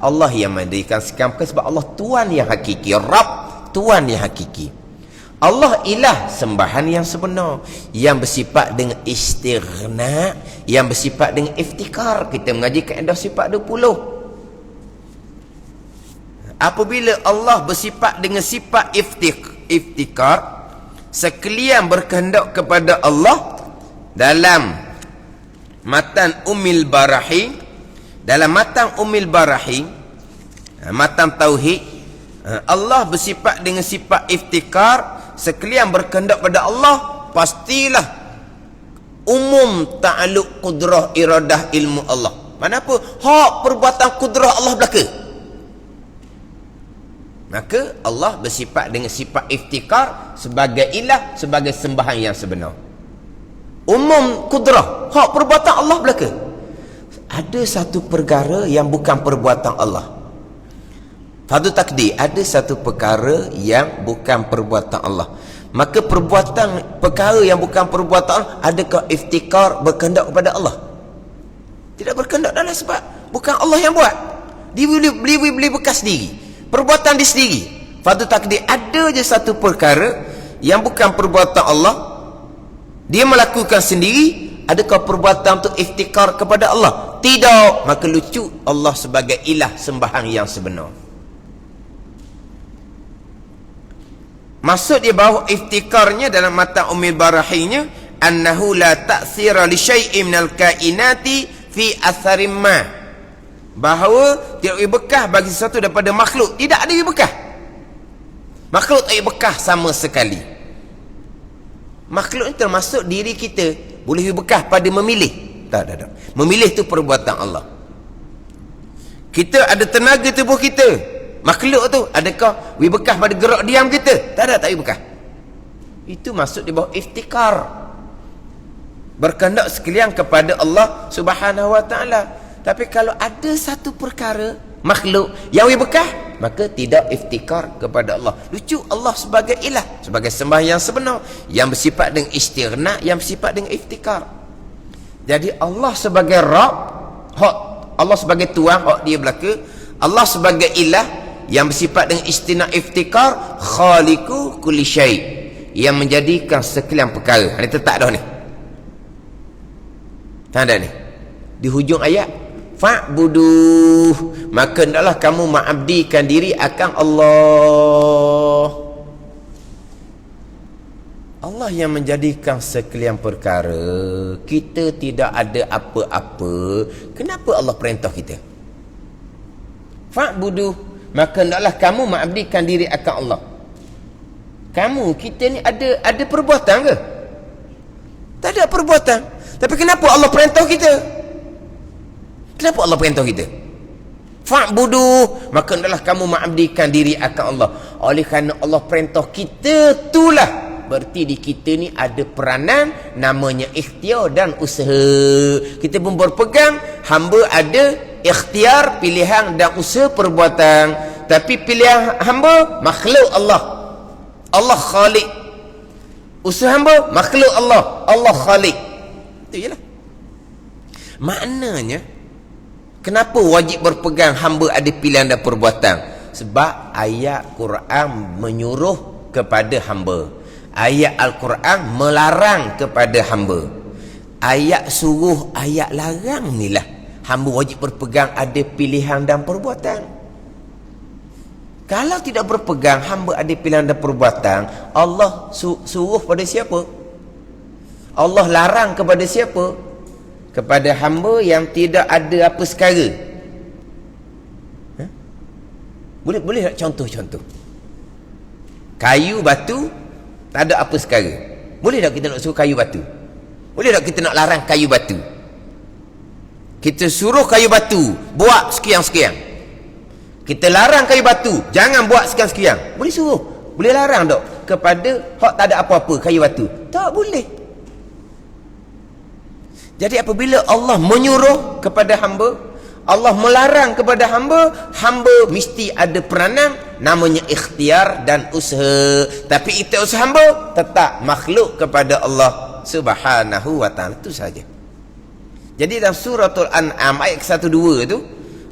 Allah yang menjadikan segala perkara sebab Allah Tuhan yang hakiki. Rabb, Tuhan yang hakiki. Allah ilah, sembahan yang sebenar, yang bersifat dengan istighna, yang bersifat dengan iftikar. Kita mengaji kaedah sifat 20. Apabila Allah bersifat dengan sifat iftikar, sekalian berkehendak kepada Allah dalam matan Ummil Barahim, dalam matan Ummil Barahim, matan tauhid, Allah bersifat dengan sifat iftikar, sekalian berkehendak pada Allah, pastilah umum ta'alluq qudrah iradah ilmu Allah. Mana apa? Hak perbuatan kudrah Allah belaka. Maka Allah bersifat dengan sifat iftikar sebagai ilah, sebagai sembahan yang sebenar. Umum kudrah, hak perbuatan Allah belaka. Ada satu perkara yang bukan perbuatan Allah. Fardu takdir, ada satu perkara yang bukan perbuatan Allah. Maka perkara yang bukan perbuatan Allah, adakah iftikar berkehendak kepada Allah? Tidak berkehendak dalam sebab bukan Allah yang buat. Dia boleh bekas sendiri. Perbuatan dia sendiri. Fardu takdir, ada je satu perkara yang bukan perbuatan Allah, dia melakukan sendiri. Adakah perbuatan itu iftikar kepada Allah? Tidak. Maka lucu Allah sebagai ilah, sembahan yang sebenar. Maksud dia bahawa iftikarnya dalam mata Ummil Barahimnya, annahu la ta'thira li syai'in minal kainati fi atharin ma, bahawa tidak ada bekah bagi sesuatu daripada makhluk. Tidak ada bekah. Makhluk tak ada bekah sama sekali. Makhluk ini termasuk diri kita, boleh bekah pada memilih. Tak. Memilih itu perbuatan Allah. Kita ada tenaga tubuh kita. Makhluk tu adakah bekah pada gerak diam kita? Tak ada bekah. Itu masuk di bawah iftikar, berkehendak sekalian kepada Allah Subhanahu wa taala. Tapi kalau ada satu perkara makhluk yang bekah, maka tidak iftikar kepada Allah. Lucu, Allah sebagai ilah, sebagai sembah yang sebenar, yang bersifat dengan istighna, yang bersifat dengan iftikar. Jadi Allah sebagai Rabb, hak Allah sebagai Tuhan, hak dia belaka. Allah sebagai ilah yang bersifat dengan istina iftikar, khaliqu kulli syai, yang menjadikan sekalian perkara. Ini tetap dah ni. Tanda ni. Di hujung ayat, fa'buduh, maka hendaklah kamu mengabdikan diri akan Allah. Allah yang menjadikan sekalian perkara. Kita tidak ada apa-apa. Kenapa Allah perintah kita? Fa'buduh, maka hendaklah kamu mengabdikan diri akan Allah. Kamu, kita ni ada perbuatan ke? Tak ada perbuatan. Tapi kenapa Allah perintah kita? Kenapa Allah perintah kita? Fa'budu, maka hendaklah kamu mengabdikan diri akan Allah. Oleh kerana Allah perintah kita, itulah berarti di kita ni ada peranan namanya ikhtiar dan usaha. Kita pun berpegang hamba ada ikhtiar, pilihan dan usaha perbuatan. Tapi pilihan hamba makhluk Allah. Allah Khalik. Usaha hamba makhluk Allah. Allah Khalik. Itu jelah. Maknanya kenapa wajib berpegang hamba ada pilihan dan perbuatan? Sebab ayat Quran menyuruh kepada hamba. Ayat Al-Quran melarang kepada hamba. Ayat suruh, ayat larang inilah hamba wajib berpegang ada pilihan dan perbuatan. Kalau tidak berpegang hamba ada pilihan dan perbuatan, Allah suruh pada siapa? Allah larang kepada siapa? Kepada hamba yang tidak ada apa sekara. Boleh tak contoh-contoh? Kayu, batu, tak ada apa sekara. Boleh tak kita nak suruh kayu batu? Boleh tak kita nak larang kayu batu? Kita suruh kayu batu buat sekian-sekian. Kita larang kayu batu jangan buat sekian-sekian. Boleh suruh, boleh larang tak kepada hak tak ada apa-apa kayu batu? Tak boleh. Jadi apabila Allah menyuruh kepada hamba, Allah melarang kepada hamba, hamba mesti ada peranan namanya ikhtiar dan usaha. Tapi itu usaha hamba tetap makhluk kepada Allah Subhanahu wa ta'ala. Itu saja. Jadi dalam suratul An'am ayat 1-2 tu,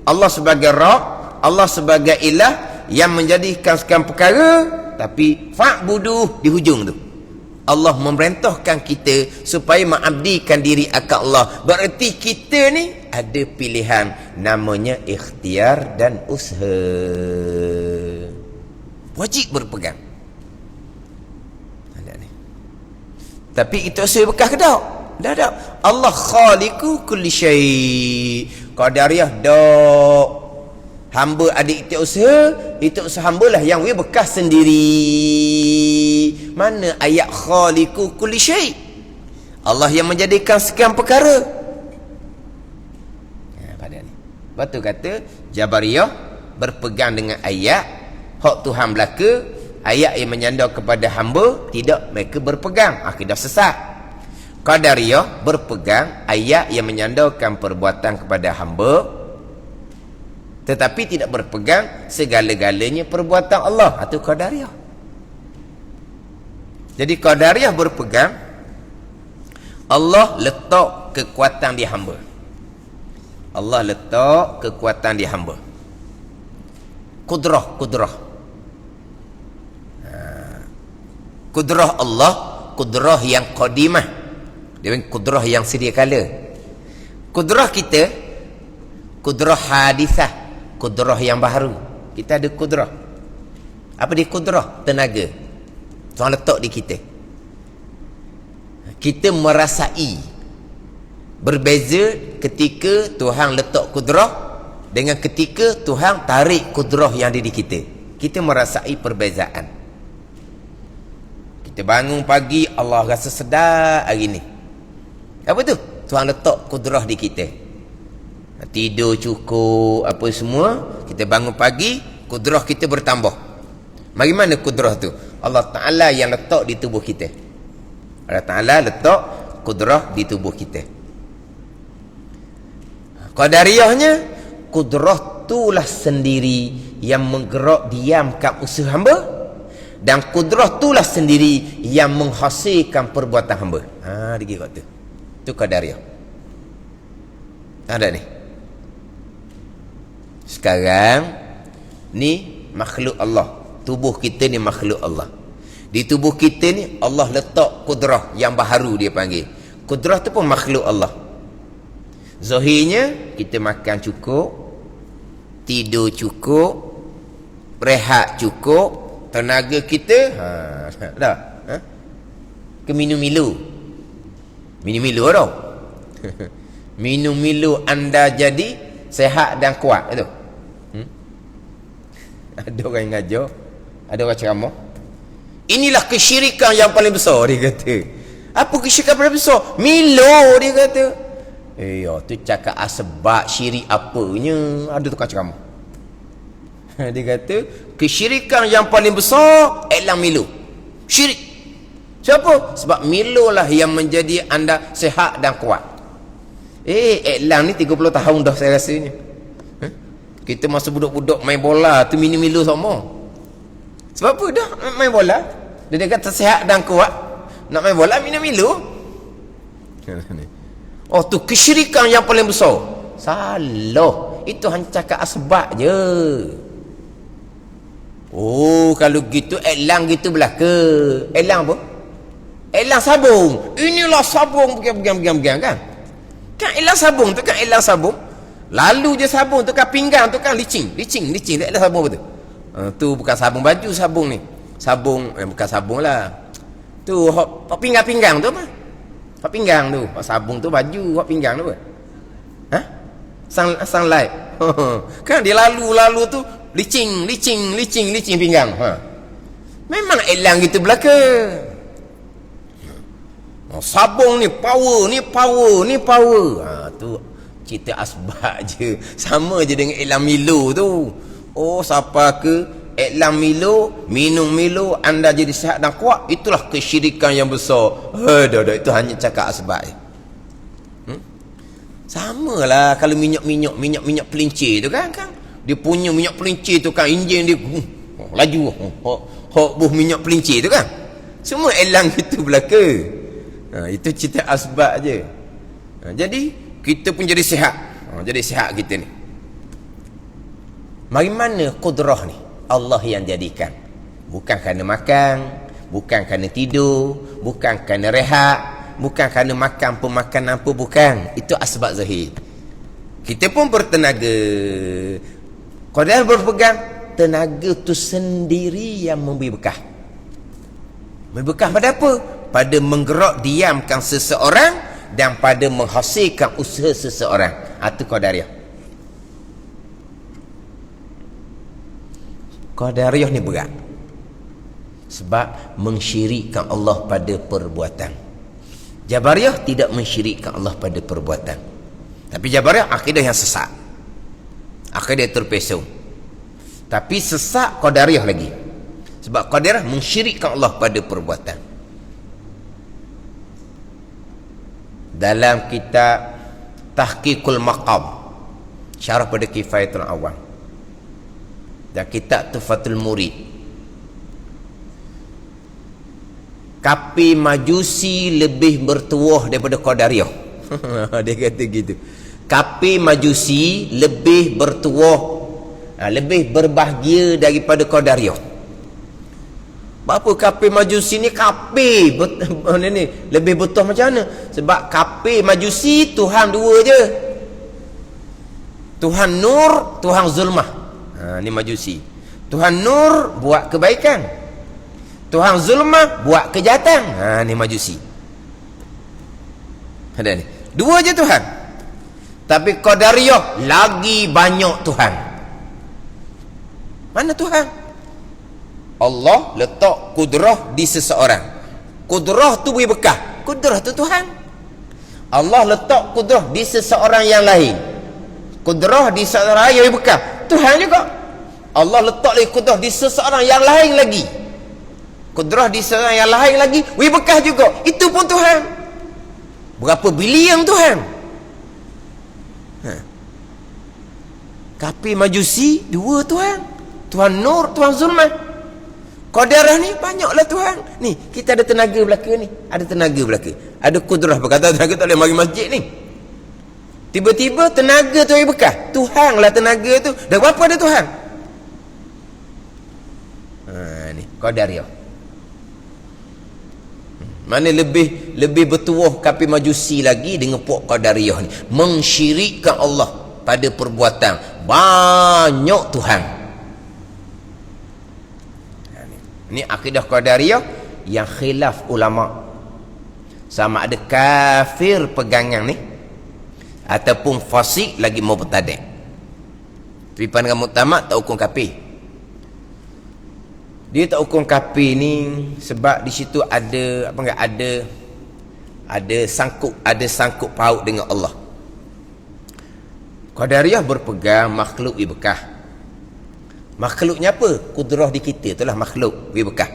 Allah sebagai Rabb, Allah sebagai ilah yang menjadikan segala perkara, tapi fa'budu di hujung tu Allah memerintahkan kita supaya mengabdikan diri akan Allah. Berarti kita ni ada pilihan namanya ikhtiar dan usaha. Wajib berpegang. Ada ni. Tapi itu usaha bekas ke tak? Dah tak. Allah khaliqu kulli syai'. Qadariyah dak. Hamba ada itu usaha hamba lah yang bekas sendiri. Mana ayat khaliqu kulli syai'? Allah yang menjadikan sekian perkara. Pada ni. Batu kata Jabariyah berpegang dengan ayat hak Tuhan belaka, ayat yang menyandar kepada hamba, tidak, mereka berpegang akidah sesat. Qadariyah berpegang ayat yang menyandarkan perbuatan kepada hamba, tetapi tidak berpegang segala-galanya perbuatan Allah. Itu Qadariyah. Jadi Qadariyah berpegang Allah letak kekuatan di hamba. Allah letak kekuatan di hamba. Kudrah. Kudrah Allah, kudrah yang qadimah. Dia kudrah yang sedia kala. Kudrah kita, kudrah hadisah, kudrah yang baru. Kita ada kudrah. Apa dia kudrah? Tenaga. Tuhan letak di kita. Kita merasai berbeza ketika Tuhan letak kudrah dengan ketika Tuhan tarik kudrah yang ada di kita. Kita merasai perbezaan. Kita bangun pagi, Allah rasa sedar hari ni. Apa tu? Tuhan letak kudrah di kita. Tidur cukup, apa semua, kita bangun pagi, kudrah kita bertambah. Mari mana kudrah tu? Allah Ta'ala yang letak di tubuh kita. Allah Ta'ala letak kudrah di tubuh kita. Qadariyahnya, kudrah itulah sendiri yang menggerak diamkan usaha hamba, dan kudrah itulah sendiri yang menghasilkan perbuatan hamba. Dia kata itu Qadariyah. Ada ni. Sekarang ni makhluk Allah. Tubuh kita ni makhluk Allah. Di tubuh kita ni Allah letak kudrah yang baharu, dia panggil. Kudrah tu pun makhluk Allah. Zahirnya kita makan cukup, tidur cukup, rehat cukup, tenaga kita dah. Ke minum Milo. Minum Milo tau. Minum Milo anda jadi sehat dan kuat itu. Ada orang yang ngajar, ada orang ceramah. Inilah kesyirikan yang paling besar, dia kata. Apa kesyirikan paling besar? Milo, dia kata. Tu cakap sebab syirik apanya? Ada tukar ceramah. Dia kata kesyirikan yang paling besar elang Milo. Syirik. Siapa? Sebab Milo lah yang menjadi anda sihat dan kuat. Elang ni 30 tahun dah saya rasanya. Kita masa budak-budak main bola tu minum Milo sama. Sebab apa dah main bola? Dia kata sihat dan kuat. Nak main bola minum Milo. Tu kesyirikan yang paling besar. Salah. Itu hanya cakap asbab je. Kalau gitu elang gitu belaka. Elang apa? Elang sabung. Inilah sabung pegang kan? Kan elang sabung tu kan elang sabung. Lalu je sabung tu kan pinggang tu kan licing. Tak ada sabung betul. Tu bukan sabung baju sabung ni. Sabung bukan sabung lah. Tu hok pinggang tu apa? Hok pinggang tu. Hok sabung tu baju, hok pinggang tu apa? Sunlight. Kan dia lalu tu licing pinggang. Memang elang gitu belaka. Sabung ni power. Tu cerita asbab je. Sama je dengan elang Milo tu. Siapa ke elang Milo, minum Milo, anda jadi sihat dan kuat, itulah kesyirikan yang besar. Itu hanya cakap asbab je. Sama lah kalau minyak pelincir tu kan. Dia punya minyak pelincir tu kan, enjin dia laju. Buh minyak pelincir tu kan. Semua elang itu belaka. Itu cerita asbab je. Jadi kita pun jadi sihat. Jadi sihat kita ni. Mari mana kudrah ni? Allah yang jadikan. Bukan kerana makan, bukan kerana tidur, bukan kerana rehat, bukan kerana makan pemakanan apa, bukan. Itu asbab zahir. Kita pun bertenaga. Qadar berpegang, tenaga tu sendiri yang memberi bekah. Memberi bekah pada apa? Pada menggerak diamkan seseorang dan pada menghasilkan usaha seseorang. Itu qadariyah. Qadariyah ni berat. Sebab mensyirikkan Allah pada perbuatan. Jabariyah tidak mensyirikkan Allah pada perbuatan. Tapi Jabariyah akidah yang sesat. Akidah terpesong. Tapi sesat Qadariyah lagi. Sebab Qadariyah mensyirikkan Allah pada perbuatan. Dalam kitab Tahqiqul Maqam, syarah pada Kifayatul Awam, dan kitab Tuhfatul Murid, kapi Majusi lebih bertuah daripada Qadariyah. Dia kata gitu. Kapi Majusi lebih bertuah, lebih berbahagia daripada Qadariyah. Apa kapi Majusi ni kapi ni lebih betul macam mana? Sebab kapi Majusi Tuhan dua je. Tuhan Nur, Tuhan Zulmah. Ni Majusi. Tuhan Nur buat kebaikan, Tuhan Zulmah buat kejahatan. Ni Majusi. Ada ni. Dua je Tuhan. Tapi Qadariyah lagi banyak Tuhan. Mana Tuhan? Allah letak kudrah di seseorang. Kudrah tu beri bekah. Kudrah tu Tuhan. Allah letak kudrah di seseorang yang lain. Kudrah di seseorang yang beri bekah. Tuhan juga. Allah letak lagi kudrah di seseorang yang lain lagi. Kudrah di seseorang yang lain lagi beri bekah juga. Itu pun Tuhan. Berapa bilion Tuhan? Kapi Majusi dua Tuhan. Tuhan Nur, Tuhan Zulmah. Qadariyah ni banyaklah Tuhan. Ni kita ada tenaga belaka ni. Ada tenaga belaka. Ada kudrah berkata tenaga tak boleh mari masjid ni. Tiba-tiba tenaga tu beri bekah. Tuhan lah tenaga tu. Dah berapa ada Tuhan? Ni Qadariyah. Mana lebih bertuah kapi Majusi lagi dengan puak Qadariyah ni. Mensyirikkan Allah pada perbuatan. Banyak Tuhan. Ni akidah Qadariyah yang khilaf ulama. Sama ada kafir pegangan ni ataupun fasik lagi mubtadi'. Tapi pandangan muktamad tak hukum kafir. Dia tak hukum kafir ni sebab di situ ada ada sangkut paut dengan Allah. Qadariyah berpegang makhluk ibekah. Makhluknya apa? Kudrah di kita itulah makhluk ibekah.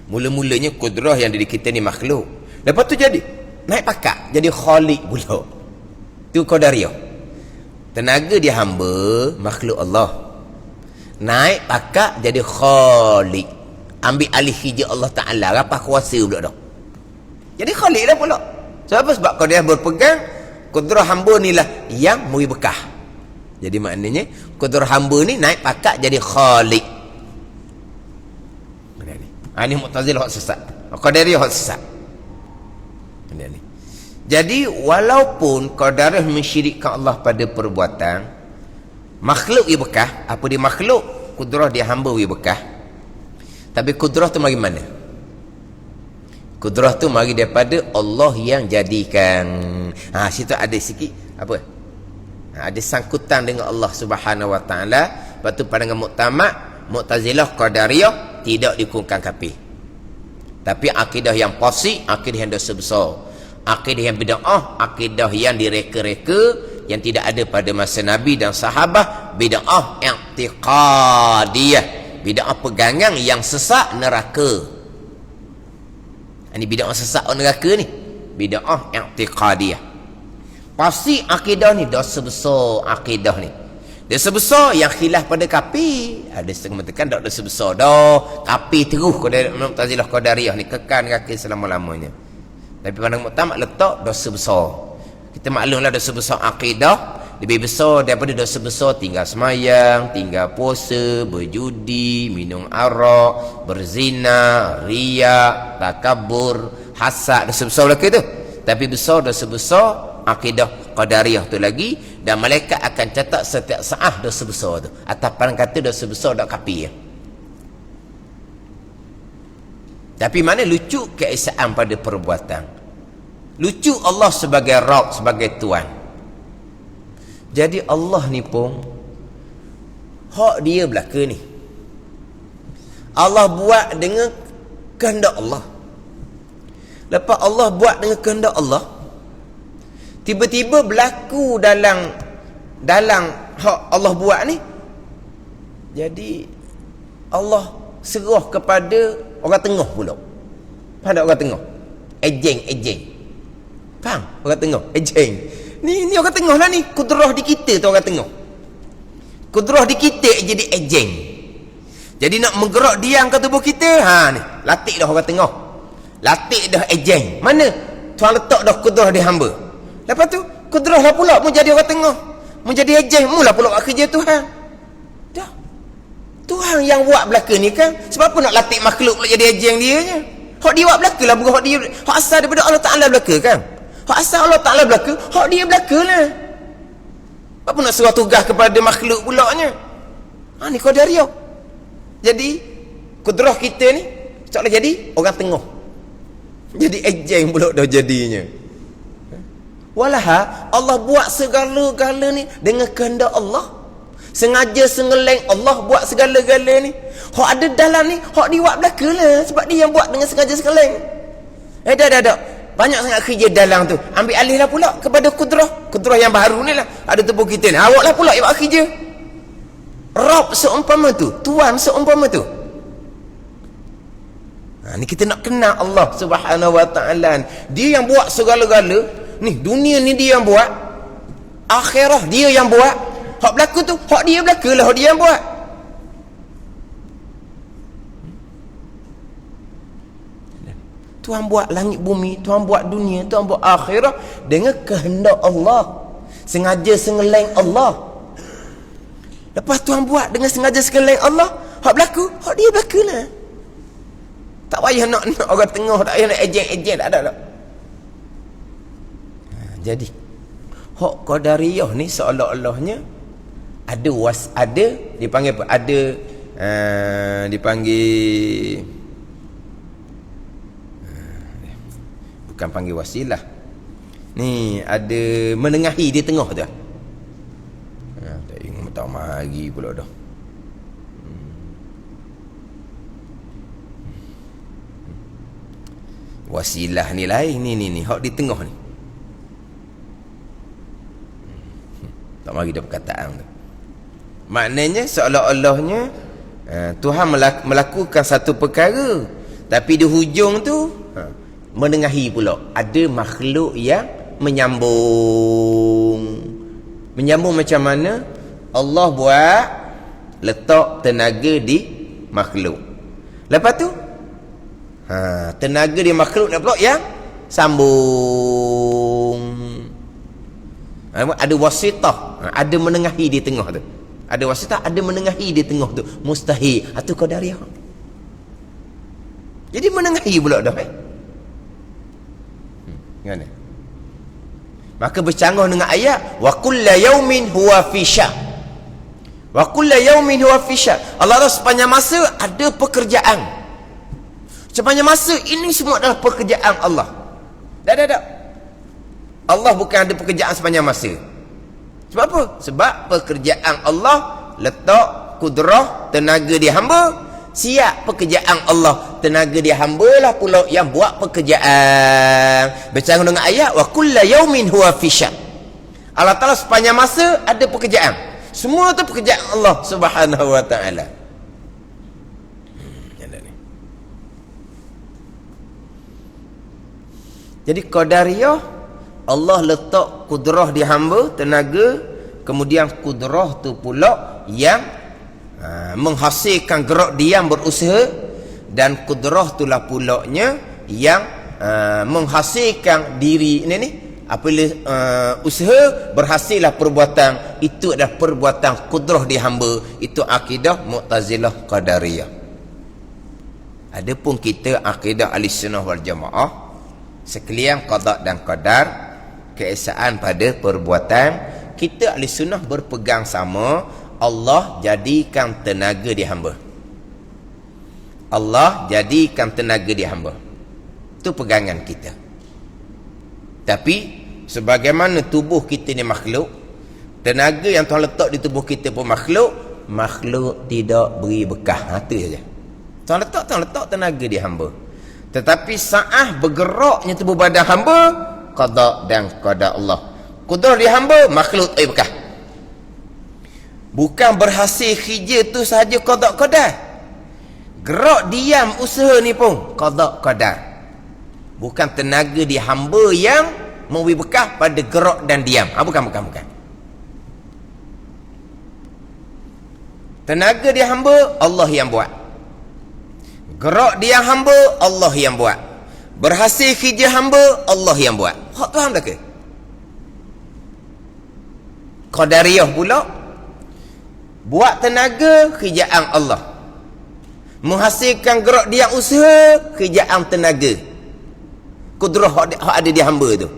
Mula-mulanya kudrah yang di kita ni makhluk. Lepas tu jadi naik pakak jadi khaliq pula. Tu qadariyah. Tenaga dia hamba makhluk Allah. Naik pakak jadi khaliq. Ambil alih hijab Allah Ta'ala. Apa kuasa pula dah. Jadi khaliq dah pula. Sebab apa? Sebab qadariyah berpegang kudrah hamba ni lah yang memberi bekah. Jadi maknanya kudrah hamba ni naik pakak jadi khaliq. Benda ni. Ini Mu'tazilah hak sesat. Qadariyah hak sesat. Benda ni. Jadi walaupun qadariyah mensyirikkan Allah pada perbuatan, makhluk ia bekah. Apa dia makhluk? Kudrah dia hamba ia bekah. Tapi kudrah tu mari mana? Kudrah tu mari daripada Allah yang jadikan. Situ ada sikit apa? Ada sangkutan dengan Allah Subhanahu Wa Taala. Lepas tu pandangan Mu'tazilah, Qadariyah tidak dihukumkan kafir. Tapi akidah yang fasik, akidah yang dosa besar. Akidah yang bid'ah, akidah yang direka-reka, yang tidak ada pada masa Nabi dan sahabat, bid'ah i'tiqadiyah. Bid'ah pegangan yang sesat neraka. Ini bid'ah sesat neraka ni. Bid'ah i'tiqadiyah. Pasti akidah ni dosa besar akidah ni. Dosa besar yang khilaf pada kafir. Ada setengah mengatakan tak dosa besar dah. Kafir terus Mu'tazilah Qadariyah ni kekal kafir selama-lamanya. Tapi pandang muktamad letak dosa besar. Kita maklumlah dosa besar akidah lebih besar daripada dosa besar tinggal semayang, tinggal puasa, berjudi, minum arak, berzina, riak, takabur, hasad, dosa besar belaka tu. Tapi besar dosa besar akidah Qadariyah tu lagi, dan malaikat akan catat setiap saat dosa besar tu. Atas pandang kata dosa besar tak kafir. Tapi mana lucu keesaan pada perbuatan. Lucu Allah sebagai Rabb, sebagai Tuan. Jadi Allah ni pun hak dia belaka ni. Allah buat dengan kehendak Allah. Lepas Allah buat dengan kehendak Allah, tiba-tiba berlaku dalam hak Allah buat ni. Jadi Allah serah kepada orang tengah pula. Faham tak orang tengah? Ejeng. Faham? Orang tengah, ejeng. Ni orang tengah lah ni. Kudrah di kita tu orang tengah. Kudrah di kita jadi ejeng. Jadi nak menggerak diam ke tubuh kita, ni. Latih dah orang tengah. Latih dah ejeng. Mana? Tuan letak dah kudrah di hamba. Lepas tu, kudrah lah pula menjadi orang tengah. Menjadi ejeng. Mula pula buat kerja Tuhan. Dah. Tuhan yang buat belaka ni kan. Sebab apa nak latih makhluk pula jadi ejeng dia nya? Hak dia buat belaka lah. Bukan hak dia. Hak asal daripada Allah Ta'ala belaka kan. Hak asal Allah Ta'ala belaka. Hak dia belaka lah. Apa nak suruh tugas kepada makhluk pula nya? Ni Qadariyah. Jadi, kudrah kita ni, seolah jadi orang tengah. Jadi ejeng pula dah jadinya. Walaha Allah buat segala-gala ni dengan kehendak Allah. Sengaja sengeleng Allah buat segala-gala ni. Hak ada dalam ni, hak dia buat belaka lah. Sebab dia yang buat dengan sengaja sengeleng. Dah. Banyak sangat kerja dalam tu. Ambil alih lah pula kepada kudrah yang baru ni lah. Ada tubuh kita ni. Awak lah pula yang buat kerja. Rabb seumpama tu, Tuan seumpama tu. Ni kita nak kenal Allah Subhanahu Wa Ta'ala. Dia yang buat segala-gala. Ni dunia ni dia yang buat. Akhirah dia yang buat. Hak berlaku tu, hak dia berlaku lah, hak dia yang buat. Tuhan buat langit bumi, Tuhan buat dunia, Tuhan buat akhirah dengan kehendak Allah. Sengaja sengeleng Allah. Lepas Tuhan buat dengan sengaja sengeleng Allah, hak berlaku, hak dia berlaku lah. Tak payah nak orang tengah, tak payah nak ejeng-ejeng, tak ada. Jadi hak Qadariyah ni seolah-olahnya ada dipanggil apa? Dipanggil bukan panggil wasilah. Ni ada menengahi di tengah tu. Tak ingat tak mari pula dah. Wasilah ni lain, ni hak di tengah ni. Tak mari dah perkataan tu. Maknanya seolah-olahnya Tuhan melakukan satu perkara, tapi di hujung tu menengahi pula. Ada makhluk yang menyambung macam mana? Allah buat letak tenaga di makhluk. Lepas tu tenaga di makhluk nak pula yang sambung. Ada wasitah, ada menengahi di tengah tu. Ada wasitah, ada menengahi di tengah tu. Mustahil. Itu qadariyah. Jadi menengahi pula dah. Gimana? Maka bercanggah dengan ayat wa kullu yaumin huwa fi sya'. Wa kullu yaumin huwa fi sya'. Allah tahu sepanjang masa ada pekerjaan. Sepanjang masa ini semua adalah pekerjaan Allah. Tak. Allah bukan ada pekerjaan sepanjang masa. Sebab apa? Sebab pekerjaan Allah letak kudrah tenaga di hamba. Siap pekerjaan Allah, tenaga di hamba lah pula yang buat pekerjaan. Bercanggah dengan ayat wa kullu yaumin huwa fi sya'. Allah Taala sepanjang masa ada pekerjaan. Semua tu pekerjaan Allah Subhanahu wa taala. Jadi qadariyah, Allah letak kudrah di hamba, tenaga, kemudian kudrah tu pula yang menghasilkan gerak diam berusaha, dan kudrah itulah pulaknya yang menghasilkan diri ni apabila usaha berhasillah perbuatan, itu adalah perbuatan kudrah di hamba. Itu akidah Mu'tazilah Qadariyah. Adapun kita akidah Ahlussunnah wal Jamaah, sekalian qada dan qadar, keesaan pada perbuatan, kita Ahlussunnah berpegang sama Allah jadikan tenaga di hamba. Allah jadikan tenaga di hamba. Itu pegangan kita. Tapi sebagaimana tubuh kita ni makhluk, tenaga yang Tuhan letak di tubuh kita pun makhluk tidak beri bekah. Itu saja. Tuhan letak tenaga di hamba. Tetapi saat bergeraknya tubuh badan hamba, qada dan qada Allah. Kudrah di hamba, makhluk tak bekah. Bukan berhasil kerja tu sahaja qada qadar. Gerak diam usaha ni pun qada qadar. Bukan tenaga di hamba yang memberi bekah pada gerak dan diam. Bukan. Tenaga di hamba Allah yang buat. Gerak diam hamba Allah yang buat. Berhasil kerja hamba Allah yang buat. Hak Tuhan dah ke? Qadariyah pula buat tenaga kerjaan Allah, menghasilkan gerak dia usaha kerjaan tenaga, kudrah hak ada di hamba tu.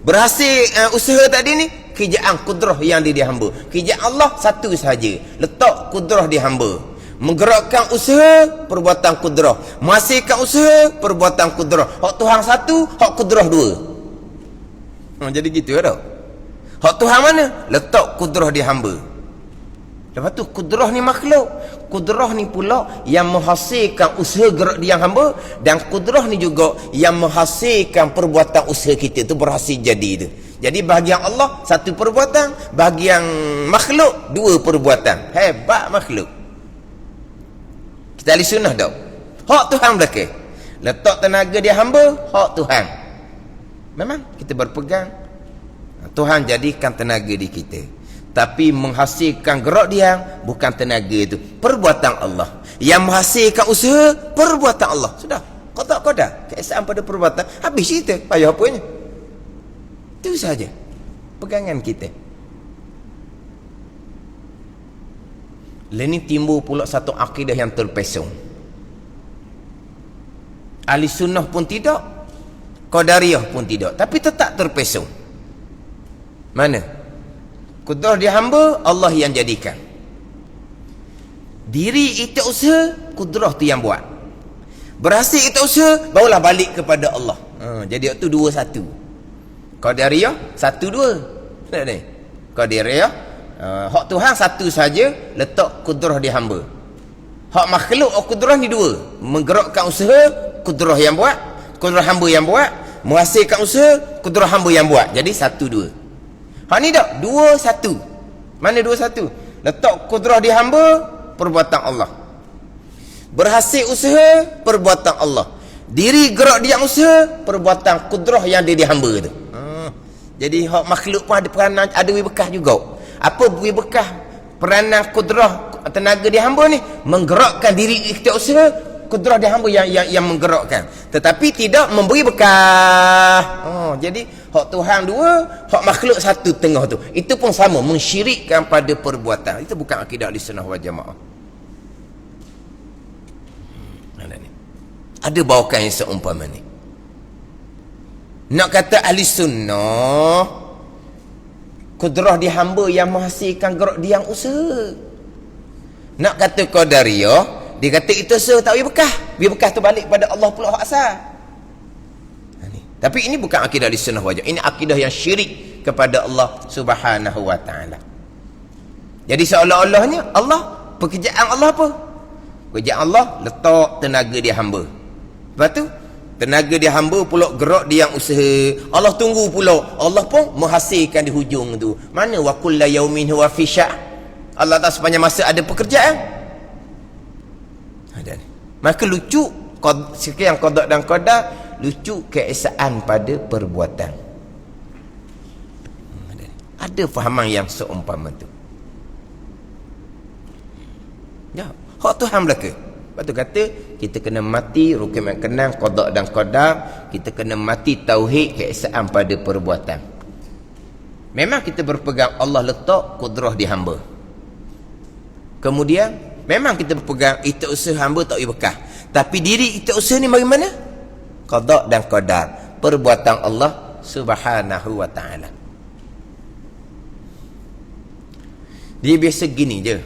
Berhasil usaha tadi ni kerjaan kudrah yang ada di hamba. Kerjaan Allah satu sahaja, letak kudrah di hamba, menggerakkan usaha perbuatan kudrah, menghasilkan usaha perbuatan kudrah. Hak Tuhan satu, hak kudrah dua. Jadi gitu dah. Hak Tuhan mana? Letak kudrah di hamba. Lepas tu kudrah ni makhluk. Kudrah ni pula yang menghasilkan usaha gerak dia hamba, dan kudrah ni juga yang menghasilkan perbuatan usaha kita tu berhasil jadi tu. Jadi bahagian Allah satu perbuatan, bahagian makhluk dua perbuatan. Hebat makhluk. Kita ahli sunnah dah. Hak Tuhan belakang. Letak tenaga dia hamba, hak Tuhan. Memang kita berpegang Tuhan jadikan tenaga di kita, tapi menghasilkan gerak dia bukan tenaga itu, perbuatan Allah. Yang menghasilkan usaha perbuatan Allah. Sudah, qada, keesaan pada perbuatan. Habis cerita, payah apanya. Itu saja pegangan kita. Lain timbul pula satu akidah yang terpesong. Ahli sunnah pun tidak, Qadariyah pun tidak, tapi tetap terpesong. Mana? Kudrah di hamba Allah yang jadikan. Diri kita usaha, kudrah tu yang buat. Berhasil kita usaha, barulah balik kepada Allah. Jadi waktu 2-1. Qadariyah 1-2. Tak ni? Qadariyah hak Tuhan satu saja, letak kudrah di hamba. Hak makhluk kudrah ni dua. Menggerakkan usaha, kudrah yang buat. kudrah hamba yang buat, menghasilkan usaha, kudrah hamba yang buat. Jadi 1-2. Hak ni tak 2-1. Mana 2-1? Letak kudrah di hamba, perbuatan Allah. Berhasil usaha, perbuatan Allah. Diri gerak dia usaha, perbuatan kudrah yang dia di hamba tu. Jadi hak makhluk pun ada peranan, ada wibekah juga. Apa wibekah peranan kudrah tenaga di hamba ni? Menggerakkan diri kita usaha, kudrah di hamba yang menggerakkan. Tetapi tidak memberi bekah. Jadi hak Tuhan 2, hak makhluk 1 tengah tu. Itu pun sama, mensyirikkan pada perbuatan. Itu bukan akidah Ahlussunnah wal Jamaah. Ada bawakan yang seumpama ni. Nak kata ahli sunnah, kudrah di hamba yang menghasilkan gerak dia yang usaha. Nak kata qadariyah, dia kata itu usaha tak berkah. Berkah tu balik pada Allah pula hak asal. Tapi ini bukan akidah ahli sunnah wal jamaah. Ini akidah yang syirik kepada Allah Subhanahu wa taala. Jadi seolah-olahnya Allah, pekerjaan Allah apa? Pekerjaan Allah letak tenaga di hamba. Lepas tu tenaga dia hamba pula gerak dia yang usaha. Allah tunggu pula, Allah pun menghasilkan di hujung tu. Mana wa kullu yaumin huwa fi sya'. Allah tak sepanjang masa ada pekerjaan. Ada ni. Maka lucu sekian qada dan qadar, lucu keesaan pada perbuatan. Ada fahaman yang seumpama tu. Ya, hak Tuhan belaka. Lepas tu kata kita kena mati rukun yang kenang qada dan qadar, kita kena mati tauhid keesaan pada perbuatan. Memang kita berpegang Allah letak kudrah di hamba. Kemudian memang kita berpegang itu usaha hamba tak berkah. Tapi diri itu usaha ni bagaimana? Qada dan qadar, perbuatan Allah Subhanahu wa taala. Dia biasa gini je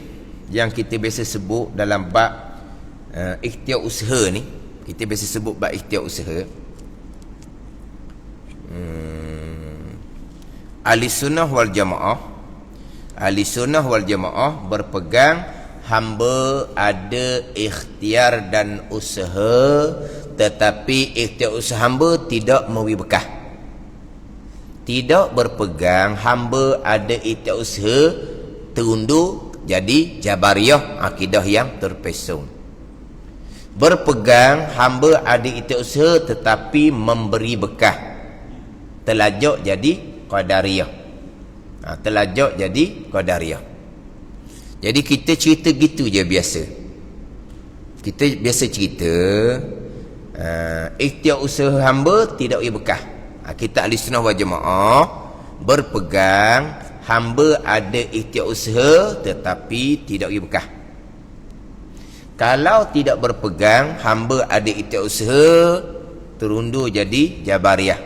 yang kita biasa sebut dalam bab ikhtiar usaha ni. Kita biasa sebut bab ikhtiar usaha. Ahli sunnah wal jamaah, ahli sunnah wal jamaah berpegang hamba ada ikhtiar dan usaha, tetapi ikhtiar usaha hamba tidak memberi bekah. Tidak berpegang hamba ada ikhtiar usaha terundur jadi jabariyah, akidah yang terpesong. Berpegang hamba ada ikhtiar usaha tetapi memberi bekah, telajak jadi qadariyah. Telajak jadi qadariyah. Jadi kita cerita gitu je biasa. Kita biasa cerita ikhtiar usaha hamba tidak beri bekah. Kita ahli sunnah wal jamaah berpegang hamba ada ikhtiar usaha tetapi tidak beri bekah. Kalau tidak berpegang hamba ada ikhtiar usaha, terundur jadi jabariyah.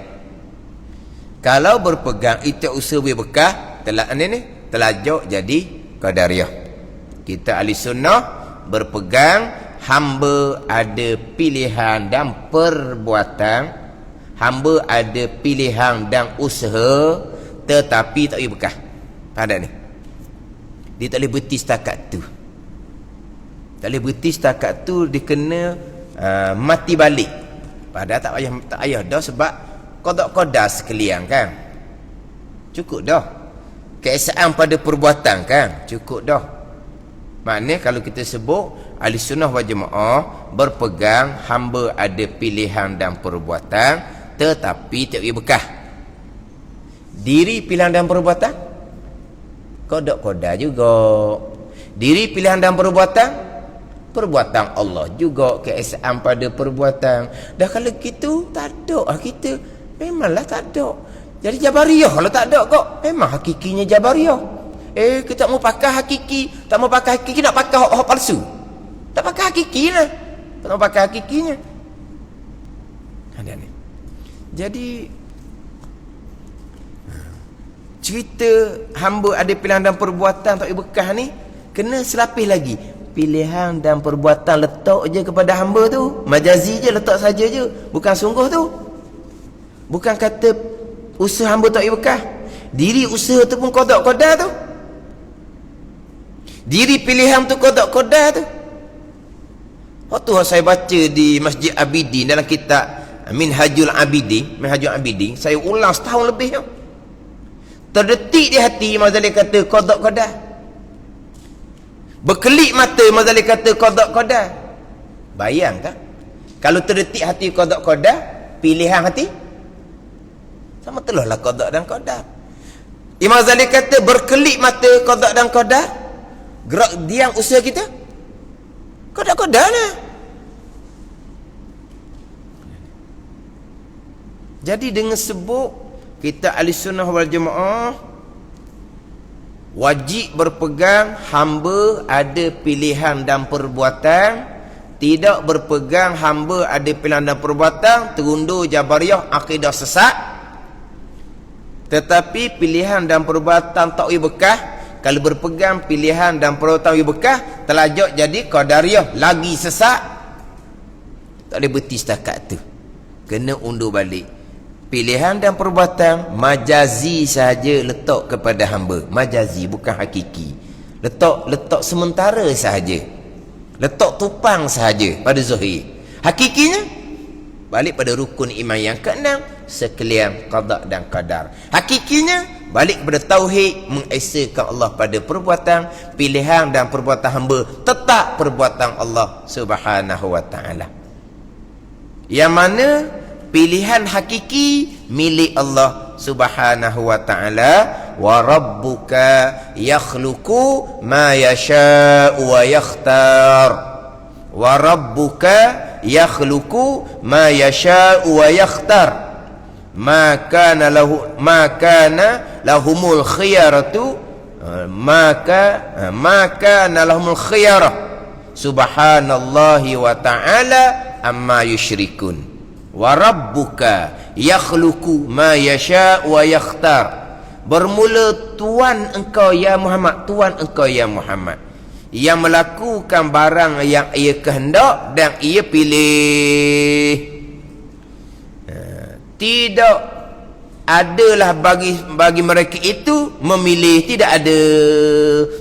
Kalau berpegang ikhtiar usaha beri bekah, telajak jadi qadariyah. Kita ahli sunnah berpegang hamba ada pilihan dan perbuatan, hamba ada pilihan dan usaha tetapi tak beri bekah. Ada ni. Dia tak boleh berhenti setakat tu. Tak boleh berhenti setakat tu, dia kena mati balik. Padahal tak payah dah, sebab qada sekalian kan. Cukup dah. Keesaan pada perbuatan kan, cukup dah. Maknanya kalau kita sebut ahli sunnah wal jamaah berpegang hamba ada pilihan dan perbuatan tetapi tak beri bekah. Diri pilihan dan perbuatan qada juga. Diri pilihan dan perbuatan Allah juga, keesaan pada perbuatan. Dah kalau gitu tak ada kita, memanglah tak ada. Jadi jabariyah kalau tak ada kok, memang hakikinya jabariyah. Kita tak mau pakai hakiki, tak mau pakai hakiki, nak pakai hak palsu. Tak pakai hakiki lah. Tak mau pakai hakikinya. Ada ni. Jadi cerita hamba ada pilihan dan perbuatan tak berkah ni kena selapis lagi. Pilihan dan perbuatan letak je kepada hamba tu, majazi je, letak saja je, bukan sungguh tu. Bukan kata usaha hamba tak berkah. Diri usaha tu pun qada tu. Diri pilihan tu qada tu. Waktu saya baca di Masjid Abidin dalam kitab Minhajul Abidin saya ulang setahun lebih tau. Terdetik di hati Imam Ghazali kata qada qadar. Berkelip mata Imam Ghazali kata qada qadar. Bayang tak? Kalau terdetik hati qada qadar, pilihan hati sama telahlah qada dan qadar. Imam Ghazali kata berkelip mata qada dan qadar, gerak diam usaha kita qada qadar lah. Jadi dengan sebut kita Ahlussunnah wal Jamaah wajib berpegang hamba ada pilihan dan perbuatan, tidak berpegang hamba ada pilihan dan perbuatan, terundur Jabariyah akidah sesat. Tetapi pilihan dan perbuatan tak bekah, kalau berpegang pilihan dan perbuatan bekah, telajak jadi Qadariyah lagi sesat. Tak boleh berhenti setakat tu, kena undur balik. Pilihan dan perbuatan majazi sahaja letak kepada hamba, majazi bukan hakiki. Letak sementara sahaja, letak tupang sahaja pada zahir. Hakikinya balik pada rukun iman yang keenam, sekalian qada dan qadar. Hakikinya balik kepada tauhid, mengesakan Allah pada perbuatan, pilihan dan perbuatan hamba tetap perbuatan Allah Subhanahu wa taala. Yang mana pilihan hakiki milik Allah Subhanahu wa taala. Wa rabbuka yakhluqu ma yasha'u wa yakhtar. Wa rabbuka yakhluqu ma yasha'u wa yakhtar. Ma kana lahumul khiyaratu ma kana lahumul khiyarah. Subhanallahi wa ta'ala amma yusyrikun. Wa rabbuka yakhluqu ma yasha' wa yakhtar. Bermula Tuhan engkau ya Muhammad, Tuhan engkau ya Muhammad, yang melakukan barang yang ia kehendak dan ia pilih. Tidak adalah bagi mereka itu memilih, tidak ada.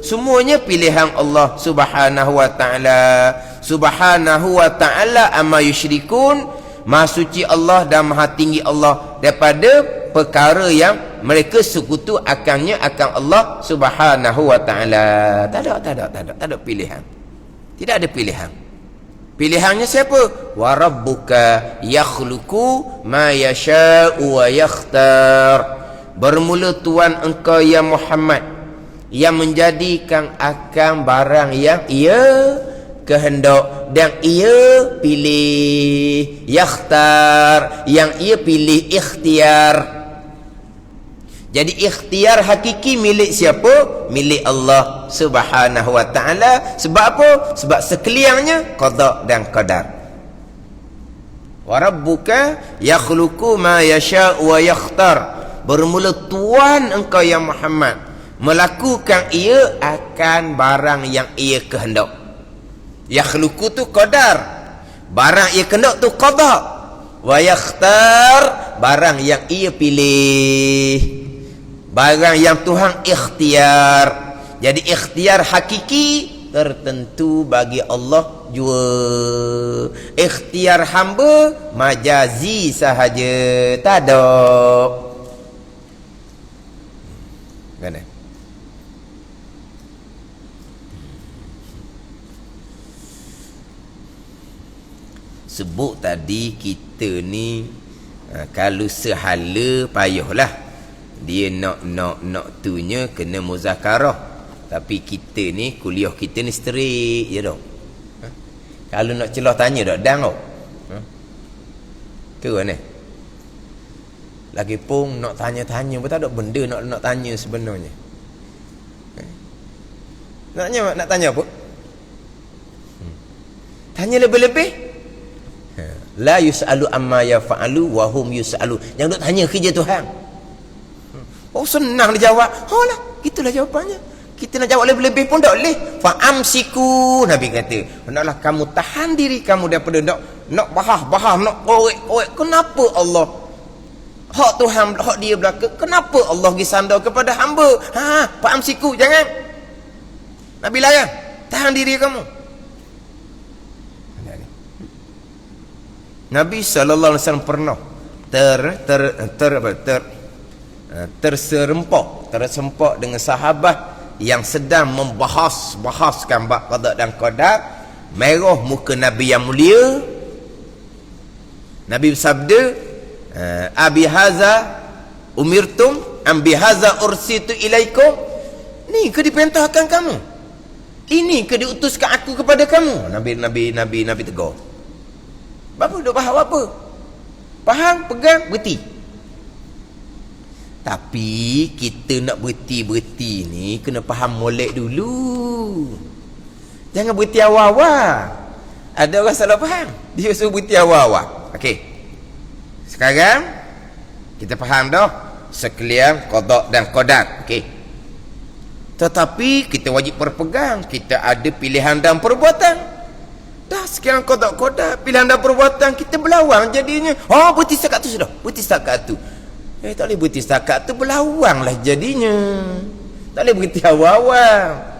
Semuanya pilihan Allah Subhanahu wa taala. Subhanahu wa taala amma yusyrikun. Maha suci Allah dan maha tinggi Allah daripada perkara yang mereka sekutu akannya akan Allah Subhanahu wa taala. Tak ada pilihan. Tidak ada pilihan. Pilihannya siapa? Wa rabbuka yakhluqu ma yasha'u wa yakhtar. Bermula Tuhan engkau ya Muhammad yang menjadikan akan barang yang ia kehendak dan ia pilih, yakhtar yang ia pilih, ikhtiar. Jadi ikhtiar hakiki milik siapa? Milik Allah Subhanahu wa taala. Sebab apa? Sebab sekaliannya qada dan qadar. Wa rabbuka yakhluqu ma yasha'u wa yakhtar. Bermula Tuhan engkau yang Muhammad melakukan ia akan barang yang ia kehendak. Yakhluqu tu qadar, barang ia kehendak tu qada. Wa yakhtar, barang yang ia pilih, barang yang Tuhan ikhtiar. Jadi ikhtiar hakiki tertentu bagi Allah jua. Ikhtiar hamba majazi sahaja, tak ada. Mana? Sebut tadi kita ni kalau sehala payahlah. Dia nak tunya kena muzakarah. Tapi kita ni kuliah kita ni straight je dok. Kalau nak celah tanya dok dang dok. Tu kan. Lagi pun nak tanya-tanya pun tak ada benda nak tanya sebenarnya. Nak tanya apa? Tanya lebih-lebih. La yus'alu amma yaf'alu wa hum yus'alu. Yang dok tanya kerja Tuhan. Oh senang dijawab. Oh lah, itulah jawapannya. Kita nak jawab lebih-lebih pun tak boleh. Fa'amsiku, Nabi kata. Hendaklah kamu tahan diri kamu daripada nak bahas, nak korek. Kenapa Allah? Hak Tuhan, hak dia belaka. Kenapa Allah pergi sandar kepada hamba? Fa'amsiku, jangan. Nabi larang. Tahan diri kamu. Nabi SAW pernah terserempak dengan sahabat yang sedang bahaskan bab qada dan qadar. Merah muka Nabi yang mulia. Nabi bersabda, abi haza umirtum am bihaza ursitu ilaikum. Ni ke diperintahkan kamu? Ini ke diutuskan aku kepada kamu? Nabi tegur. Bapa duk faham apa? Faham, pegang, berhenti. Tapi kita nak berhenti ni kena faham molek dulu. Jangan berhenti awal-awal. Ada orang salah faham, dia suruh berhenti awal-awal. Okey, sekarang kita faham dah sekalian qada dan qadar. Okey, tetapi kita wajib berpegang. Kita ada pilihan dan perbuatan. Dah sekian qada qadar, pilihan dan perbuatan kita berlawang jadinya. Oh, berhenti setakat tu sudah. Berhenti setakat tu. Tak boleh berhenti setakat tu, berlawang lah jadinya. Tak boleh berhenti awal-awal.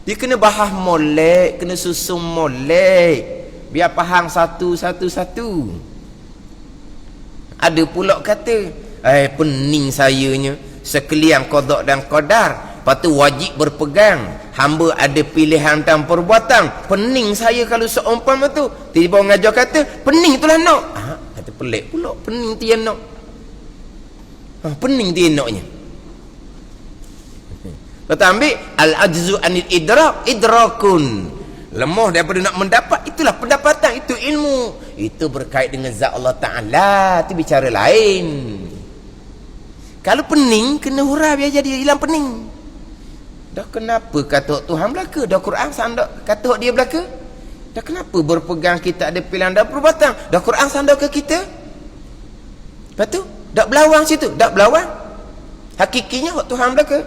Dia kena bahas molek, kena susun molek, biar faham satu. Ada pula kata, pening sayanya sekalian qada dan qadar, lepas tu wajib berpegang. Hamba ada pilihan dan perbuatan. Pening saya kalau seumpama tu tiba-tiba mengajar kata pening itulah nak. Kata pelik pula, pening tu yang nak. Pening tu yang naknya. Kata ambil al-ajzu anil idrakun, lemah daripada nak mendapat, itulah pendapatan, itu ilmu. Itu berkait dengan zat Allah Ta'ala, itu bicara lain. Kalau pening, kena hurah biar jadi hilang pening. Dah kenapa kata Tuhan belaka? Dah Quran sandak kata dia belaka? Dah kenapa berpegang kita ada pilihan dan perbuatan? Dah Quran sandak ke kita? Lepas tu dak belawang situ, dak belawang. Hakikinya Tuhan belaka.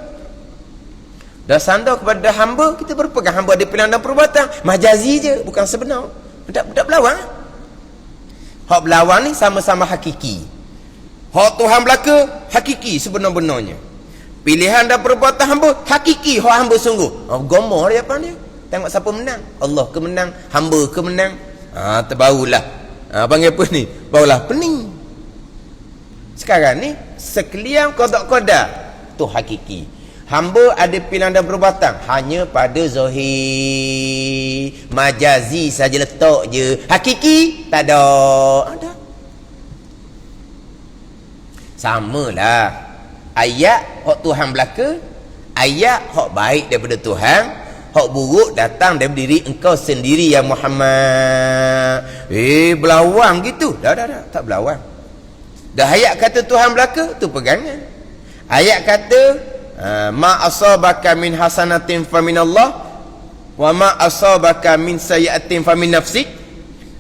Dah sandar kepada hamba, kita berpegang hamba ada pilihan dan perbuatan. Majazi je, bukan sebenar. Tak berlawan. Hak berlawan ni sama-sama hakiki. Hak Tuhan belaka, hakiki sebenar-benarnya. Pilihan dan perbuatan hamba, hakiki hak hamba sungguh. Gomor dia apa dia? Tengok siapa menang. Allah ke menang, hamba ke menang. Terbarulah. Panggil apa ni? Barulah pening. Sekarang ni, sekalian qada-qadar tu hakiki. Hamba ada pilihan dan perbuatan hanya pada zahir, majazi saja letak je, hakiki tak ada. Samalah ayat hak Tuhan belaka, ayat hak baik daripada Tuhan, hak buruk datang daripada diri engkau sendiri ya Muhammad. Berlawang gitu. Dah tak berlawang. Dah ayat kata Tuhan belaka tu pegangan. Ayat kata ma asabaka min hasanatin faminallah wa ma asabaka min sayyi'atin famin nafsik.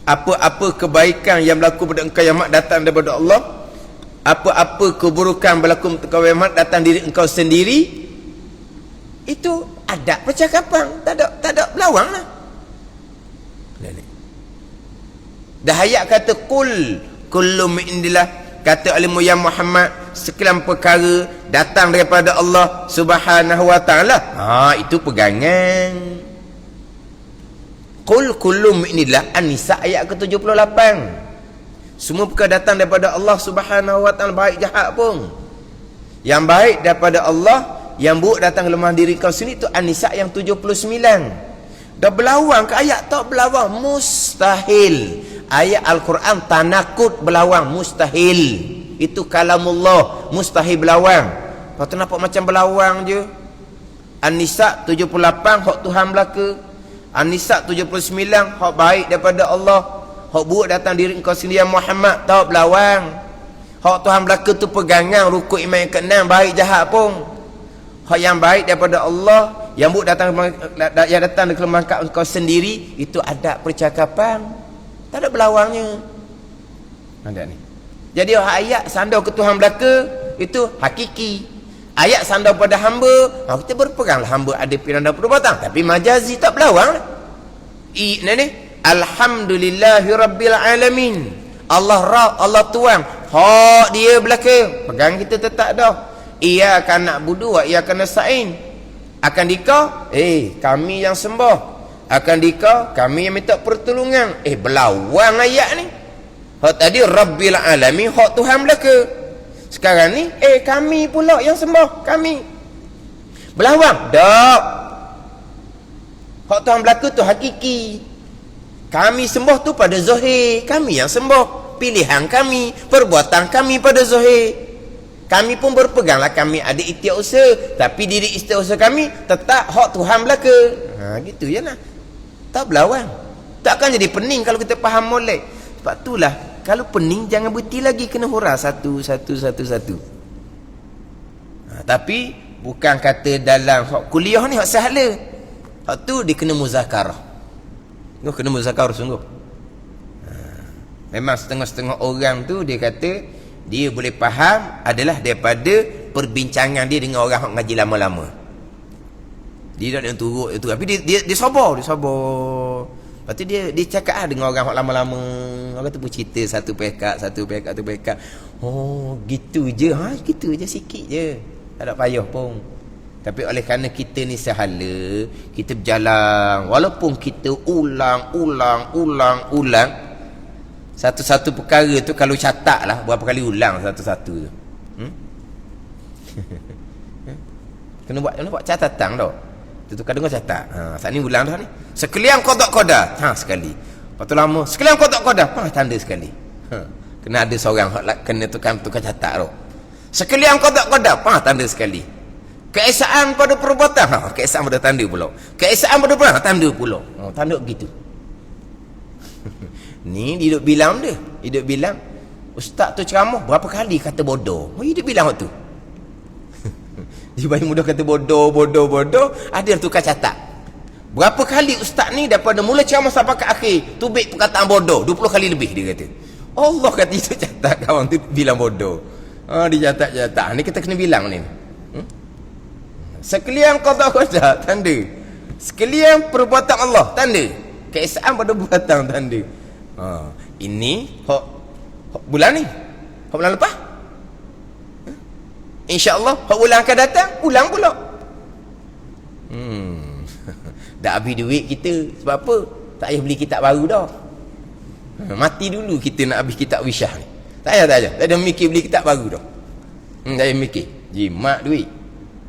Apa-apa kebaikan yang berlaku pada engkau yang mak datang daripada Allah. Apa-apa keburukan berlaku pada engkau yang mak datang diri engkau sendiri. Itu ada percakapan, tak ada belawang lah. Dah ayat kata kullu min indillah, kata alimu yang Muhammad, sekalian perkara datang daripada Allah Subhanahu wa ta'ala. Itu pegangan. Qul kullum inilah An-Nisa ayat ke-78. Semua perkara datang daripada Allah Subhanahu wa ta'ala, baik jahat pun. Yang baik daripada Allah, yang buruk datang ke lemah diri kau sini, tu An-Nisa yang 79. Dah berlawang ke ayat? Tak berlawang, mustahil. Ayat Al-Quran tanakut berlawang, mustahil. Itu kalamullah, mustahil berlawang. Lepas tu nampak macam berlawang je. An-Nisa 78 hak Tuhan belaka, An-Nisa 79 hak baik daripada Allah, hak buruk datang diri engkau sendiri Muhammad, tak berlawang. Hak Tuhan belaka tu pegangan rukun iman yang ke-6, baik jahat pun. Hak yang baik daripada Allah, yang buruk datang yang datang dari kelemahan engkau sendiri, itu ada percakapan, tak ada berlawangnya. Ada ni. Jadi ayat sandar ke Tuhan belaka itu hakiki. Ayat sandar pada hamba, kita berpeganglah hamba ada pilihan dan perbuatan, tapi majazi tak berlawang. Ni alhamdulillahi rabbil alamin. Allah Tuhan, hak dia belaka, pegang kita tetap dah. Iyyaka na'budu wa iyyaka nasta'in. Akan dikau, kami yang sembah. Akan dikau, kami yang minta pertolongan. Berlawang ayat ni. Hak tadi Rabbil Alamin, hak Tuhan belaka. Sekarang ni kami pula yang sembah, kami berlawang dak. Hak Tuhan belaka tu hakiki. Kami sembah tu pada zahir, kami yang sembah, pilihan kami, perbuatan kami pada zahir. Kami pun berpeganglah, kami ada ikhtiar usaha, tapi diri ikhtiar usaha kami tetap hak Tuhan belaka. Gitu je lah. Tak berlawan. Takkan jadi pening kalau kita faham molek. Sebab itulah, kalau pening jangan berhenti lagi, kena hurah satu. Tapi bukan kata dalam hak kuliah ni hak sahala. Hak tu dia kena muzakarah. Kena muzakarah sungguh. Memang setengah-setengah orang tu dia kata dia boleh faham adalah daripada perbincangan dia dengan orang yang ngaji lama-lama. Dia tak nak turut itu, tapi dia sabar. Lepas tu dia cakap dengan orang yang lama-lama. Orang tu pun cerita satu pekat. Oh, gitu je. Gitu je, sikit je. Tak ada payah pun. Tapi oleh kerana kita ni sahala, kita berjalan, walaupun kita ulang satu-satu perkara tu, kalau catat lah berapa kali ulang satu-satu tu. Kena buat catatan tau. Tu kadang catat. Saat ni ulang dah ni. Sekalian qada sekali. Lepas tu lama, sekalian qada tanda sekali. Kena ada seorang kena tukar catat tau. Sekalian qada tanda sekali. Keesaan pada perbuatan, keesaan pada tanda pula. Keesaan pada perbuatan, tanda pula. Tanda begitu. Ni dia duduk bilang dia. Dia duduk bilang, ustaz tu ceramah berapa kali kata bodoh. Dia duduk bilang waktu. Dia bagi mudah kata bodoh. Ada yang tukar catat. Berapa kali ustaz ni daripada mula ceramah sampai ke akhir tubik perkataan bodoh 20 kali lebih, dia kata. Allah kata itu catat, kawan tu bilang bodoh. Dia catat. Ni kita kena bilang ni. Sekalian qada tanda. Sekalian perbuatan Allah, tanda. Keesaan pada perbuatan, tanda. Ini hak bulan ni, hak bulan lepas, InsyaAllah hak bulan akan datang, ulang pula. Dah habis duit kita. Sebab apa? Tak payah beli kitab baru dah. Mati dulu kita nak habis kitab Wisyah ni. Tak payah mikir beli kitab baru dah. Tak payah mikir, jimat duit.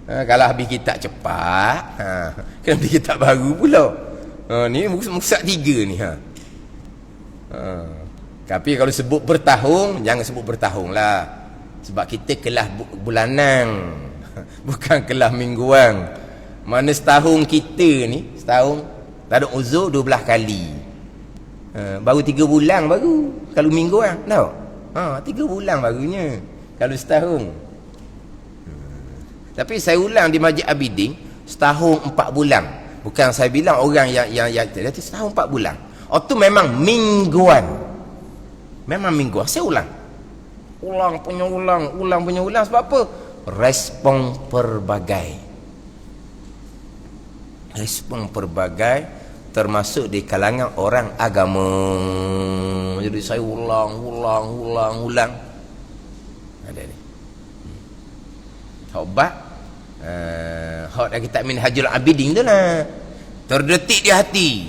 Kalau habis kitab cepat, kena beli kitab baru pula. Ni musak 3 ni. Tapi kalau sebut bertahun, jangan sebut bertahun lah. Sebab kita kelas bulanan, bukan kelas mingguan. Mana setahun kita ni, setahun tak ada uzur 12 kali. Baru 3 bulan baru kalau mingguan. Tahu? 3 bulan barunya kalau setahun. Tapi saya ulang di Masjid Abidin, setahun 4 bulan. Bukan saya bilang orang yang dia setahun 4 bulan. Tu memang mingguan. Memang mingguan. Saya ulang punya ulang. Sebab apa? Respon perbagai termasuk di kalangan orang agama. Jadi saya ulang. Ada ni. Taubat. Hak dari kitab Minhajul Abidin tu lah. Terdetik di hati,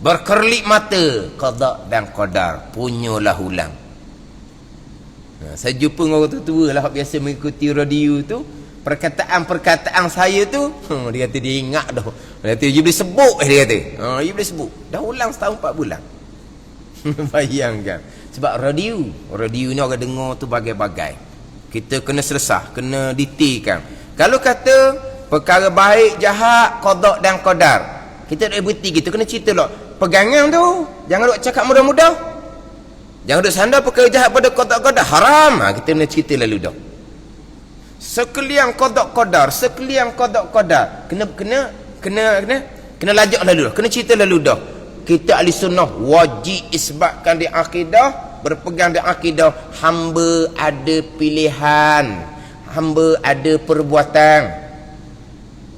berkerlik mata, qada dan qadar, punyalah ulang. Saya jumpa dengan orang tua lah biasa mengikuti radio tu, perkataan-perkataan saya tu, dia kata dia ingat dah. Dia kata dia boleh sebut, dia kata. Dia boleh sebut. Dah ulang setahun 4 bulan. Bayangkan. Sebab radio ni orang dengar tu bagai-bagai. Kita kena selesai, kena detailkan. Kalau kata perkara baik, jahat, qada dan qadar, kita tak berhenti, kita kena cerita lah. Pegangan tu, jangan duk cakap mudah-mudah. Jangan duk sandar perkara jahat pada qada haram. Kita kena cerita lalu dah. Sekalian qada qadar, kena lajak lalu dah. Kena cerita lalu dah. Kita ahli sunnah wajib isbatkan di akidah, berpegang di akidah, hamba ada pilihan, hamba ada perbuatan,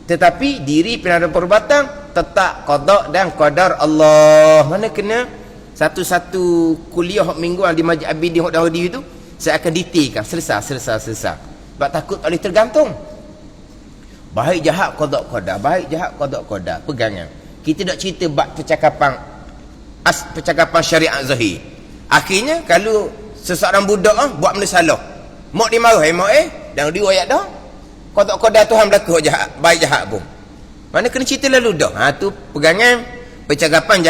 tetapi diri pernah ada perbuatan tetap qada dan qadar Allah. Mana kena satu-satu kuliah mingguan di Masjid Abidin Dahudi itu saya akan detailkan selesai. Sebab takut tak boleh tergantung. Baik jahat qada, pegangan. Kita tak cerita bab percakapan syariat zahir. Akhirnya kalau seseorang budak buat benda salah, mak dia marah, mak dan dia ayat dah. Qada Tuhan berlaku jahat, baik jahat pun. Mana kena cerita lalu dah. Tu pegangan, percakapan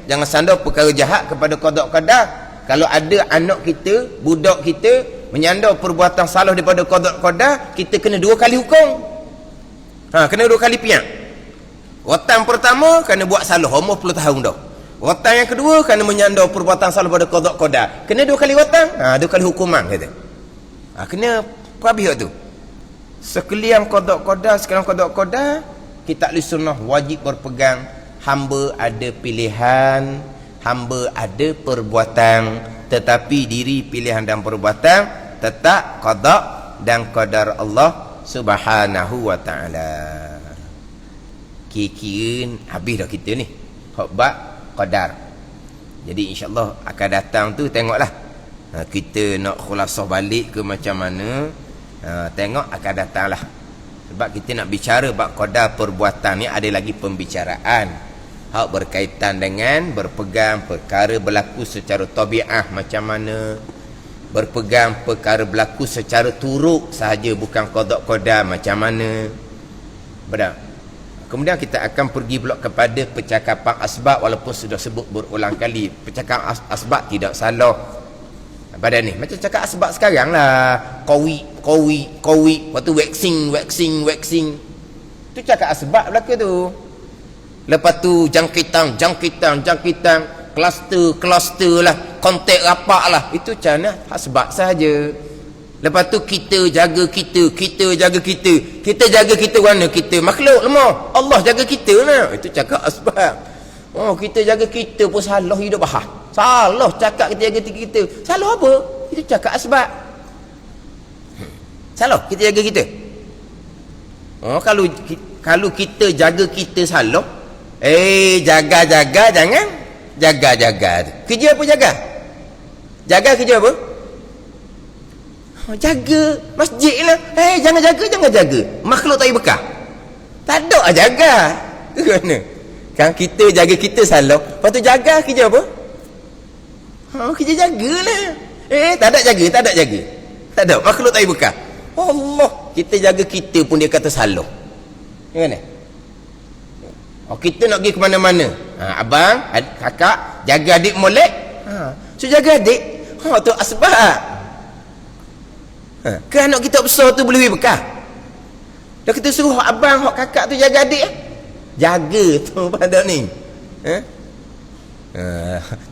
jangan sandar perkara jahat kepada qada. Kalau ada anak kita, budak kita menyandar perbuatan salah daripada qada, kita kena 2 kali hukum. Kena 2 kali piak. Watan pertama kena buat salah umur 10 tahun dah. Watan yang kedua kena menyandar perbuatan salah pada qada. Kena 2 kali watan. 2 kali hukuman kata. Kena habis tu. Sekalian qada, sekarang qada, kita ahli sunnah wajib berpegang. Hamba ada pilihan, hamba ada perbuatan, tetapi diri, pilihan dan perbuatan tetap qada dan qadar Allah Subhanahu wa taala. Kira-kira habis dah kita ni bab qadar. Jadi insya-Allah akan datang tu tengoklah kita nak khulasah balik ke macam mana. Tengok akan datanglah. Sebab kita nak bicara bab qadar perbuatan ni ada lagi pembicaraan hak berkaitan dengan berpegang perkara berlaku secara tabiat macam mana, berpegang perkara berlaku secara turuk sahaja bukan qada macam mana. Benar. Kemudian kita akan pergi pula kepada percakapan asbab, walaupun sudah sebut berulang kali percakapan asbab tidak salah pada ni. Macam cakap asbab sekarang lah, qawi, lepas tu waxing tu cakap asbab belaka tu. Lepas tu jangkitan, kluster lah, kontak rapat lah, itu macam mana asbab sahaja. Lepas tu kita jaga kita mana kita makhluk lemah, Allah jaga kita lah, itu cakap asbab. Kita jaga kita pun salah hidup bahah, salah cakap kita jaga kita, salah apa? Itu cakap asbab. Salah kita jaga kita. Kalau kita jaga kita salah, jaga jangan jaga tu. Kerja apa jaga? Jaga kerja apa? Jaga masjid lah. Jangan jaga. Makhluk tak berkah. Tak ada jaga. Ke mana? Kan kita jaga kita salah. Lepas tu jaga kerja apa? Kerja jagalah. Tak ada jaga. Tak ada. Makhluk tak berkah. Allah, kita jaga kita pun dia kata salah. Ke mana? Kita nak pergi ke mana-mana. Abang, kakak jaga adik molek. So jaga adik. Tu asbab. Ke anak kita besar tu boleh berkah. Dah kita suruh abang, kakak tu jaga adik. Jaga tu pada ni.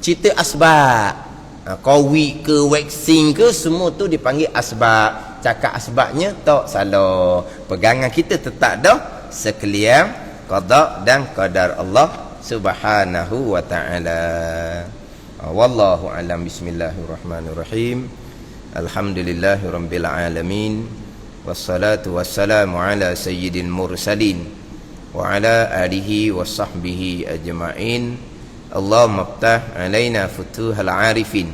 Cerita asbab. Qawi ke waxing ke semua tu dipanggil asbab. Cakap asbabnya tak salah. Pegangan kita tetap dah sekalian qada dan qadar Allah Subhanahu wa taala. Wallahu alam. Bismillahirrahmanirrahim. Alhamdulillahirabbil alamin. Wassalatu wassalamu ala sayyidil mursalin wa ala alihi washabbihi ajma'in. Allahumma iftah alaina futuhal arifin.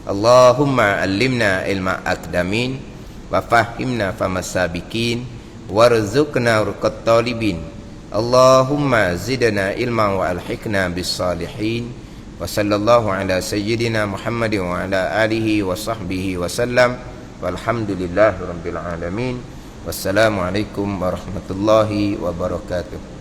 Allahumma allimna ilma aqdamin wa fahimna famasabikin warzuqna ruqat talibin. Allahumma zidna ilman wa alhiqna bis salihin. Wa sallallahu ala sayyidina Muhammadin wa ala alihi wa sahbihi wa sallam. Walhamdulillahi rabbil alamin. Wassalamualaikum warahmatullahi wabarakatuh.